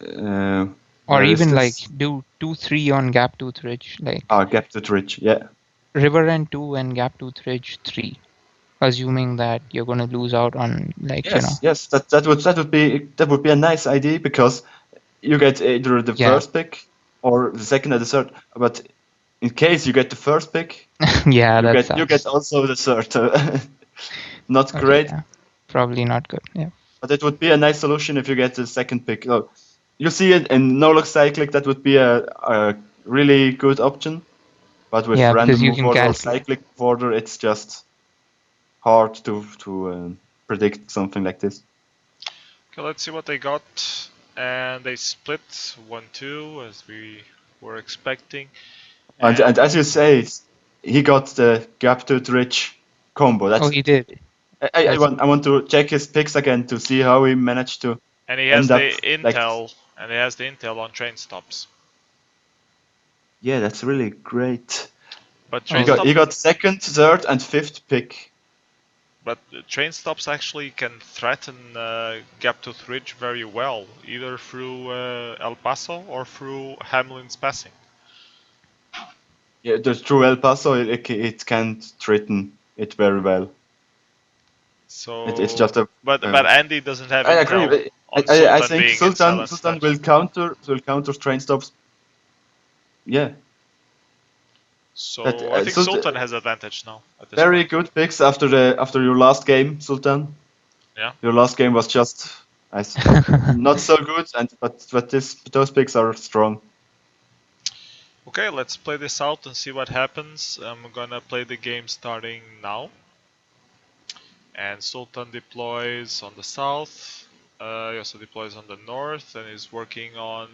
Or Where is even this? like do 2-3 on Gap Tooth Ridge, like Gap to Ridge, yeah. River End 2 and Gap Tooth Ridge 3. Assuming that you're going to lose out on, like, Yes, that would be a nice idea because you get either the Yeah. first pick or the second or the third. But in case you get the first pick, Yeah, you that get sucks. also the third. Not Okay, great, yeah. Probably not good. Yeah. but it would be a nice solution if you get the second pick. Oh, you see it in no-look cyclic, that would be a really good option. But with Yeah, because random you move can order or calculate. cyclic order, it's just hard to predict something like this. Okay, let's see what they got. And they split 1-2 as we were expecting. And as you say, he got the Gap Tooth Ridge combo. Oh, he did. I want to check his picks again to see how he managed to And he has end up the like. intel, and he has the intel on train stops. Yeah, that's really great. But Oh, train yeah. stops, He got second, third, and fifth pick. but train stops actually can threaten Gap Tooth Ridge very well, either through El Paso or through Hamlin's Passing. Yeah, just through El Paso, it can't threaten it very well. So It's just a. but Andy doesn't have I intel agree. on I Sultan think being in silent Sultan steps. will counter train stops. Yeah. So But, I think Sultan- Sultan has advantage now at this Very point. good picks after your last game, Sultan. Yeah. Your last game was just not so good, but those picks are strong. Okay, let's play this out and see what happens. I'm gonna play the game starting now. And Sultan deploys on the south. He also deploys on the north and is working on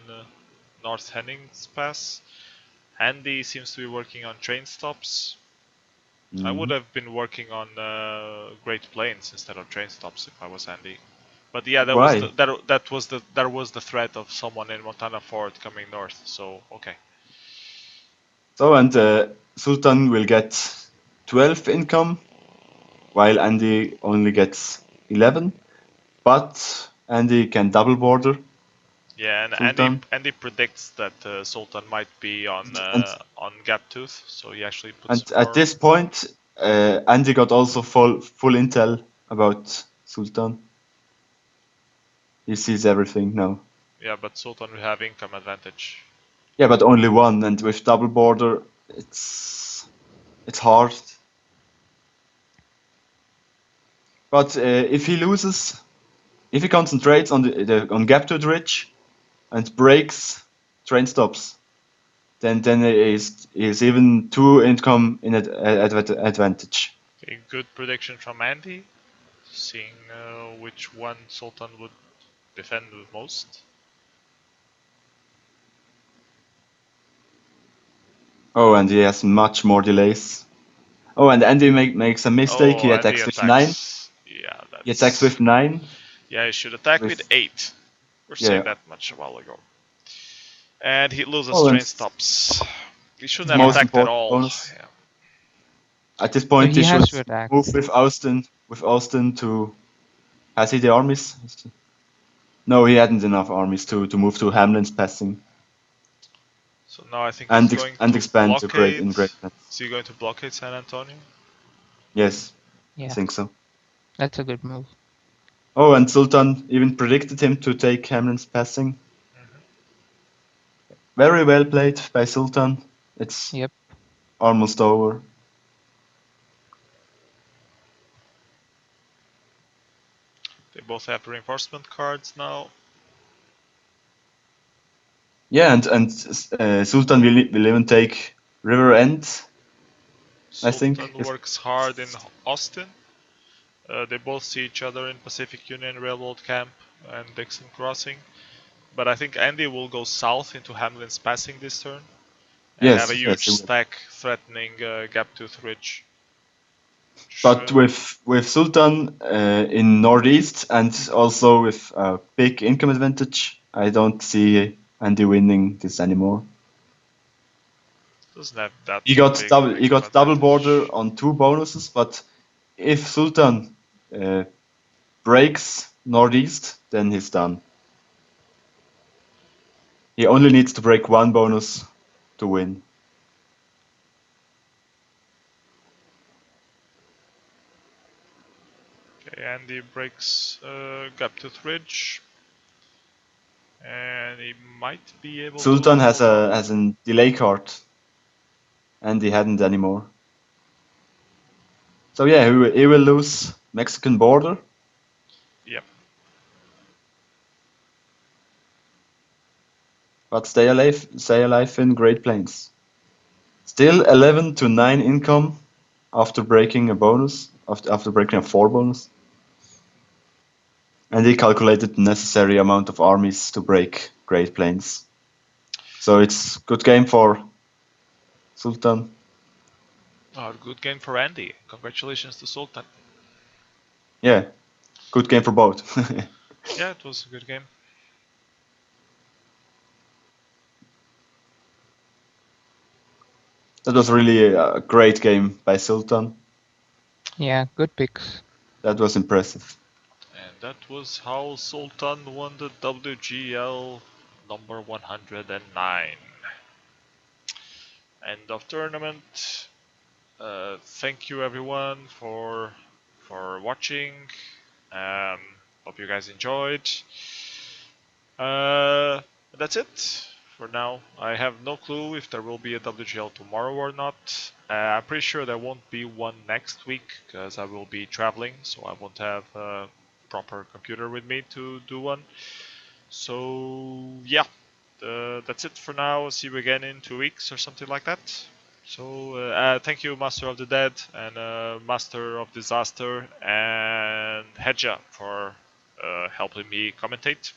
North Hennings Pass. Andy seems to be working on train stops. I would have been working on Great Plains instead of train stops if I was Andy. But yeah, that Why? was the threat of someone in Montana Ford coming north. So okay. So and Sultan will get 12 income, while Andy only gets 11. But Andy can double border. Yeah, and Sultan. Andy predicts that Sultan might be on Gap Tooth, so he actually puts And more. at this point, Andy got also full intel about Sultan. He sees everything now. Yeah, but Sultan will have income advantage. Yeah, but only one, and with double border, it's hard. But if he loses, if he concentrates on on gap to the ridge and breaks train stops, then is even 2 income in advantage. A good prediction from Andy, seeing which one Sultan would defend the most. Oh, and he has much more delays. Oh, and Andy makes a mistake. He Andy attacks with 9. Yeah, He attacks with 9. Yeah, he should attack with 8. We were saying that much a while ago. And he loses train stops. He shouldn't have most attacked at important all. bonus. Yeah. At this point, he he has should to attack. move with Austin to. Has he the armies? No, he hadn't enough armies to move to Hamlin's passing. So now I think he's going to expand blockade. in Great Plains. Is he going to blockade San Antonio? Yes, Yeah, I think so. that's a good move. Oh, and Sultan even predicted him to take Hamlin's passing. Very well played by Sultan. It's almost over. They both have reinforcement cards now. Yeah, and Sultan will even take River End. I think Sultan works hard in Austin. They both see each other in Pacific Union Railroad Camp and Dixon Crossing. But I think Andy will go south into Hamlin's Passing this turn. And have a huge stack threatening Gaptooth Ridge. But with Sultan in northeast and also with a big income advantage, I don't see Andy winning this anymore. Doesn't have that he got double border on 2 bonuses, but if Sultan breaks northeast, then he's done. He only needs to break 1 bonus to win. Okay, Andy breaks Gaptooth Ridge, and he might be able Sultan to. has a delay card, and he hadn't anymore. So yeah, he will lose Mexican border. Yep. But stay alive in Great Plains. Still 11 to 9 income after breaking a bonus, after breaking a 4 bonus. And he calculated the necessary amount of armies to break Great Plains. So it's good game for Sultan. Good game for Andy. Congratulations to Sultan. Yeah, good game for both. Yeah, it was a good game. That was really a great game by Sultan. Yeah, good picks. That was impressive. And that was how Sultan won the WGL number 109. End of tournament. Thank you everyone for watching. Hope you guys enjoyed. That's it for now. I have no clue if there will be a WGL tomorrow or not. I'm pretty sure there won't be one next week because I will be traveling, so I won't have a proper computer with me to do one. So yeah, that's it for now. See you again in 2 weeks or something like that. So thank you, Master of the Dead and Master of Disaster and Hedja for helping me commentate.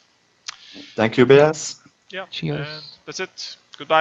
Thank you, BS. Yeah, Cheers. and that's it. Goodbye.